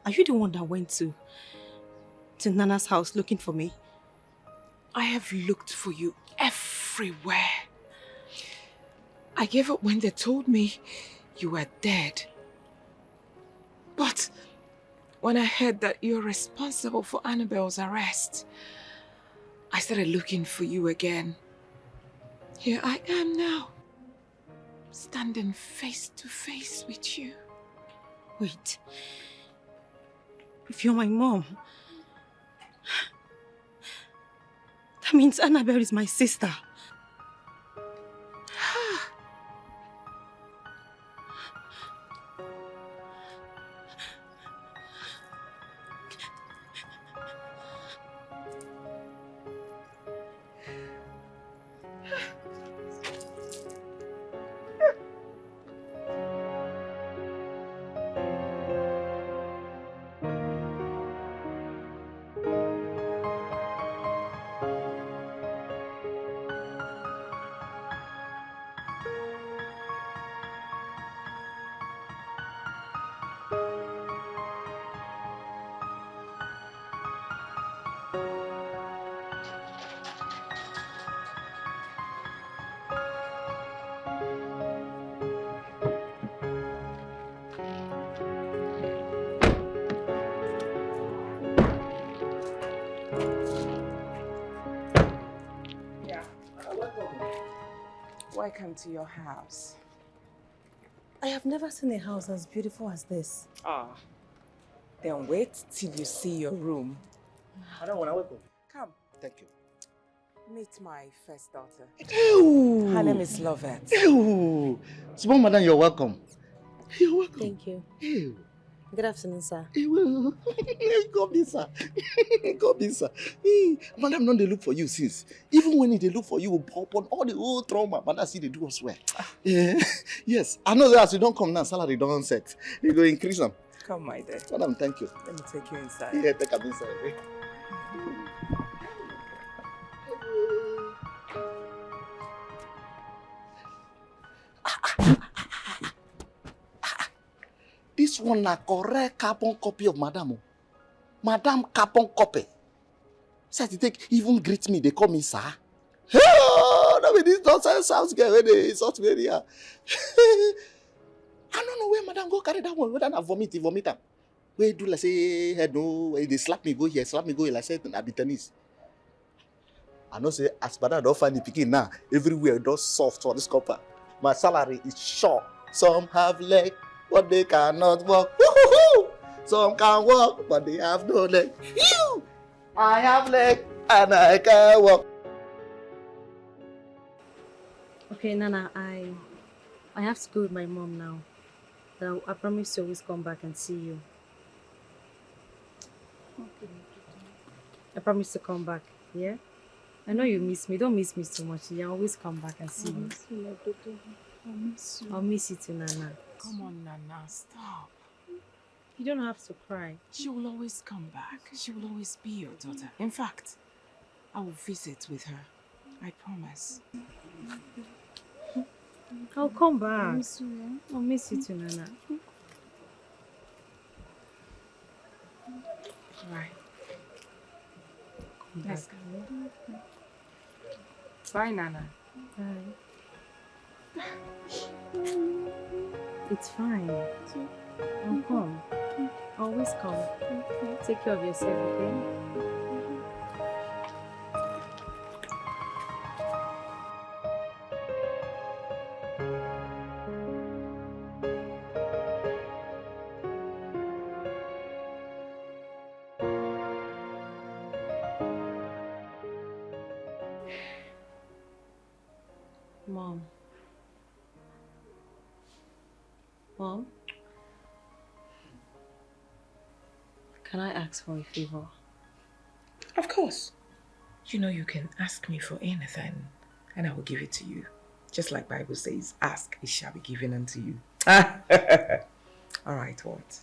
Are you the one that went to Nana's house looking for me? I have looked for you everywhere. I gave up when they told me you were dead. But when I heard that you're responsible for Annabelle's arrest, I started looking for you again. Here I am now, standing face to face with you. Wait. If you're my mom, that means Annabelle is my sister. Welcome to your house. I have never seen a house as beautiful as this. Ah, then wait till you see your room. I don't want to welcome. Come. Thank you. Meet my first daughter. Ew. Her name is Lovett. Ew. Small madam, you're welcome. You're welcome. Thank you. Ew. Good afternoon, sir. Come in, sir. Come in, sir. Madam, don't they look for you since? Even when they look for you, upon all the old trauma, madam, see they do us well. Yes, I know that as you don't come now, salary don't set. They go increase them. Come, my dear. Madam, thank you. Let me take you inside. Yeah, take him inside. This one na correct carbon copy of Madam. Oh. Madam carbon copy. Said to take even greet me, they call me sir. Oh, no, this nonsense sounds good when they insult me here. I don't know where Madam go carry that one. Whether I vomit am. Where do like say head no, where they slap me go here, like say I be tennis. I know say as Madam don't find the picking now. Everywhere does soft for this copper. My salary is short. Some have leg, but they cannot walk. Woo-hoo-hoo! Some can walk, but they have no leg. Phew! I have leg and I can walk. Okay, Nana, I have to go with my mom now. But I promise to always come back and see you. Okay. I promise to come back, yeah? I know you miss me. Don't miss me too much. You always come back and see me. I'll miss you. I'll miss you too, Nana. Come on, Nana, stop. You don't have to cry. She will always come back. She will always be your daughter. In fact, I will visit with her. I promise. I'll come back. I'll miss you. I'll miss you too, Nana. Right. Come Let's back. go. Bye, Nana. Bye. It's fine. I'll come. Always come. Take care of yourself, okay? Mom. Mom? Can I ask for a favor? Of course. You know you can ask me for anything, and I will give it to you. Just like Bible says, ask, it shall be given unto you. All right, what?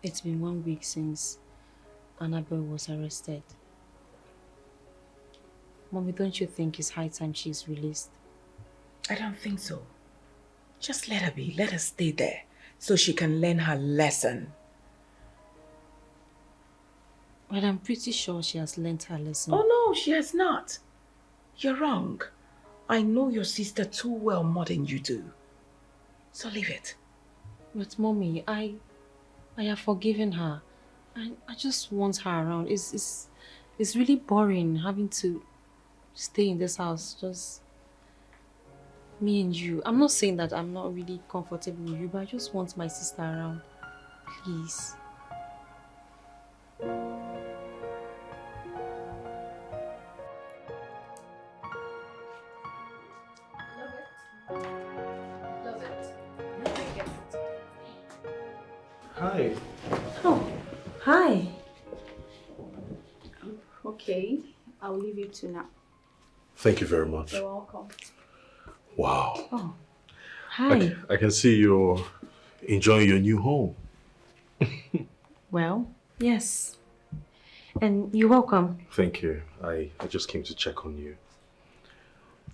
It's been 1 week since Annabelle was arrested. Mommy, don't you think it's high time she's released? I don't think so. Just let her be. Let her stay there so she can learn her lesson. But I'm pretty sure she has learnt her lesson. Oh no, she has not. You're wrong. I know your sister too well more than you do. So leave it. But Mommy, I have forgiven her. I just want her around. It's really boring having to stay in this house, just me and you. I'm not saying that I'm not really comfortable with you, but I just want my sister around. Please. Hi. Oh, hi. Okay, I'll leave you to now. Thank you very much. You're welcome. Wow. Oh, hi. I can see you're enjoying your new home. Well, yes. And you're welcome. Thank you. I just came to check on you.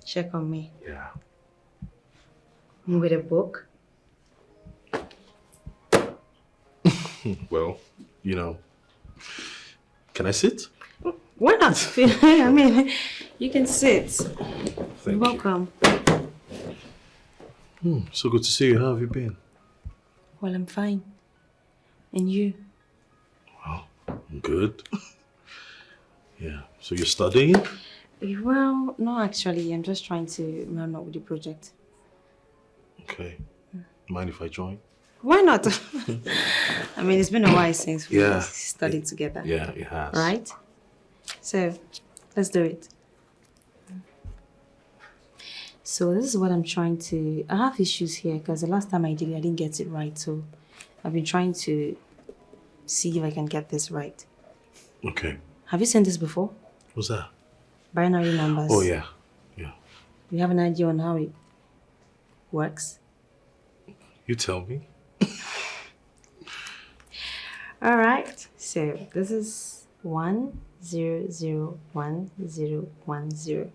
Check on me. Yeah. With a book? Well, you know. Can I sit? Why not? I mean, you can sit. Thank You're welcome. So good to see you. How have you been? Well, I'm fine. And you? I'm good. Yeah. So you're studying? Well, no, actually. I'm just trying to run up with the project. Okay. Mind if I join? Why not? I mean, it's been a while since we Yeah. studied together. Yeah, it has. Right? So, let's do it. So this is what I'm trying to... I have issues here because the last time I did it, I didn't get it right. So I've been trying to see if I can get this right. Okay. Have you seen this before? What's that? Binary numbers. Oh, yeah. Yeah. You have an idea on how it works? You tell me. All right. So this is 1001010.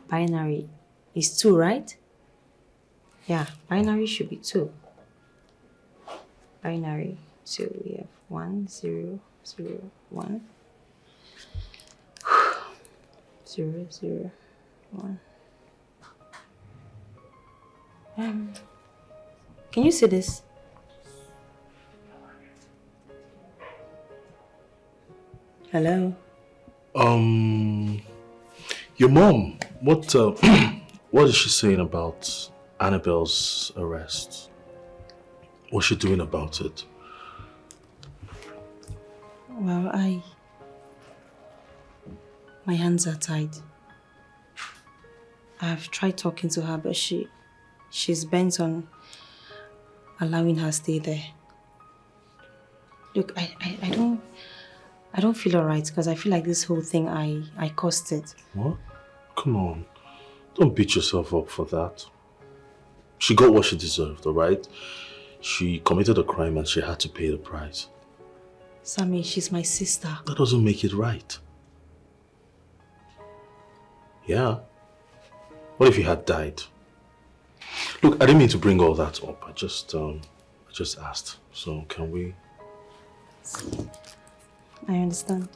Binary is 2, right? Yeah, binary should be 2. Binary. So we have 1001 001. Can you see this? Hello? Your mom, what what is she saying about Annabelle's arrest? What's she doing about it? Well, my hands are tied. I've tried talking to her, but she's bent on allowing her stay there. Look, I don't feel alright because I feel like this whole thing I caused it. What? Come on. Don't beat yourself up for that. She got what she deserved, alright? She committed a crime and she had to pay the price. Sammy, she's my sister. That doesn't make it right. Yeah. What if you had died? Look, I didn't mean to bring all that up. I just asked. So can we? I understand.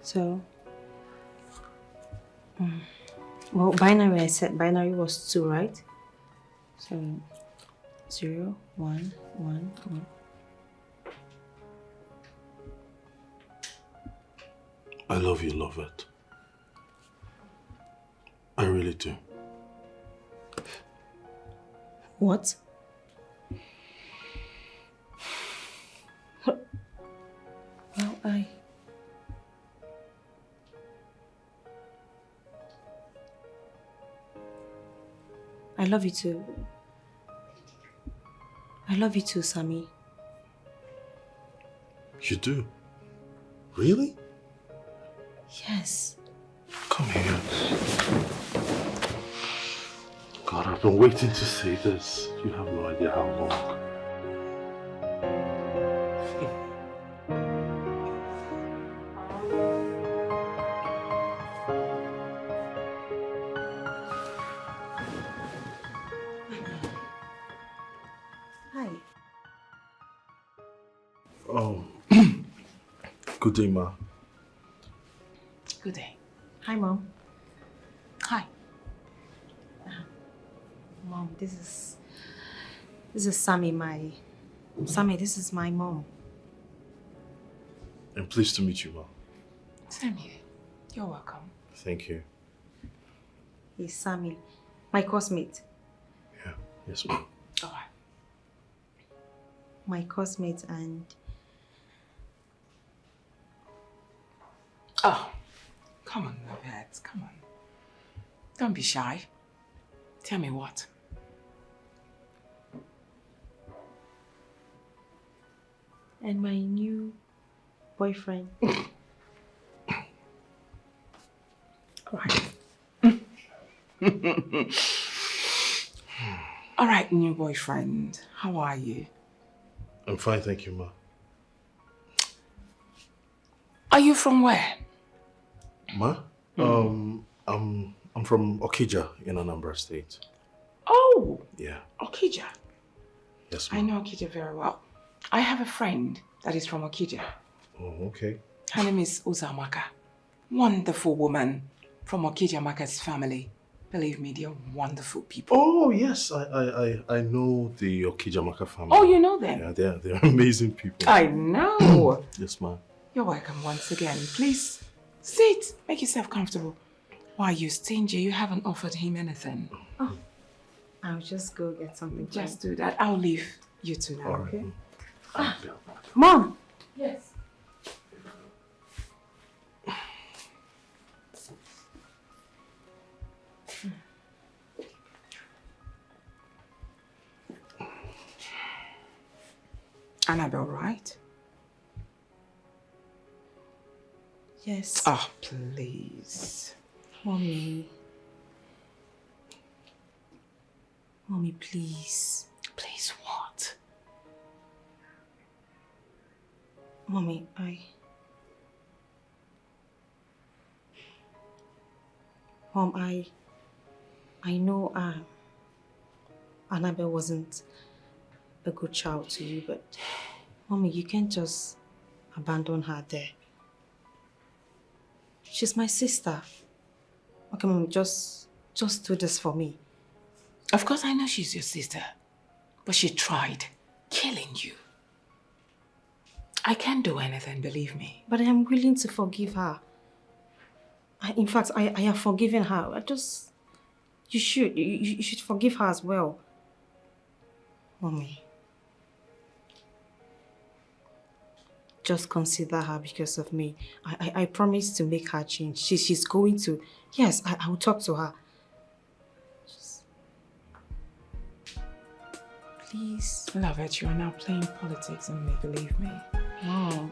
So, well, binary, I said binary was 2, right? So, 0, 1, 1, 1. I love you, love it. I really do. What? Well, I love you too. I love you too, Sammy. You do? Really? Yes. Come here. God, I've been waiting to say this. You have no idea how long. Hi. Oh. Good day, Ma. Good day. Hi, Mom. Hi. Mom, this is Sammy, Sammy, this is my mom. I'm pleased to meet you, Ma. Same here. You're welcome. Thank you. He's Sammy, my cosmate. Yes, Ma. All right. My cosmate and... Oh, come on, Lovette, come on. Don't be shy. Tell me what. And my new boyfriend. All right. All right, new boyfriend. How are you? I'm fine, thank you, Ma. Are you from where? Ma? I'm from Okija in Anambra State. Oh! Yeah. Okija. Yes, Ma. I know Okija very well. I have a friend that is from Okija. Oh, okay. Her name is Uzamaka. Wonderful woman from Okija Maka's family. Believe me, they're wonderful people. Oh, yes. I know the Okijamaka family. Oh, you know them? Yeah, they're amazing people. I know. Yes, Ma. You're welcome once again. Please, sit. Make yourself comfortable. Why are you stingy? You haven't offered him anything. Oh, I'll just go get something. Just do that. I'll leave you two now, All right. okay? Mom! Yes. Annabelle, right? Yes. Oh, please. Mommy. Mommy, please. Please what? Mommy, Mom, I know Annabelle wasn't a good child to you, but Mommy, you can't just abandon her there. She's my sister. Okay, Mommy, just do this for me. Of course I know she's your sister, but she tried killing you. I can't do anything, believe me. But I am willing to forgive her. In fact, I have forgiven her. You should forgive her as well. Mommy. Just consider her because of me. I promise to make her change. She's going to. Yes, I will talk to her. Please. Love it, you are now playing politics and make-believe me. No.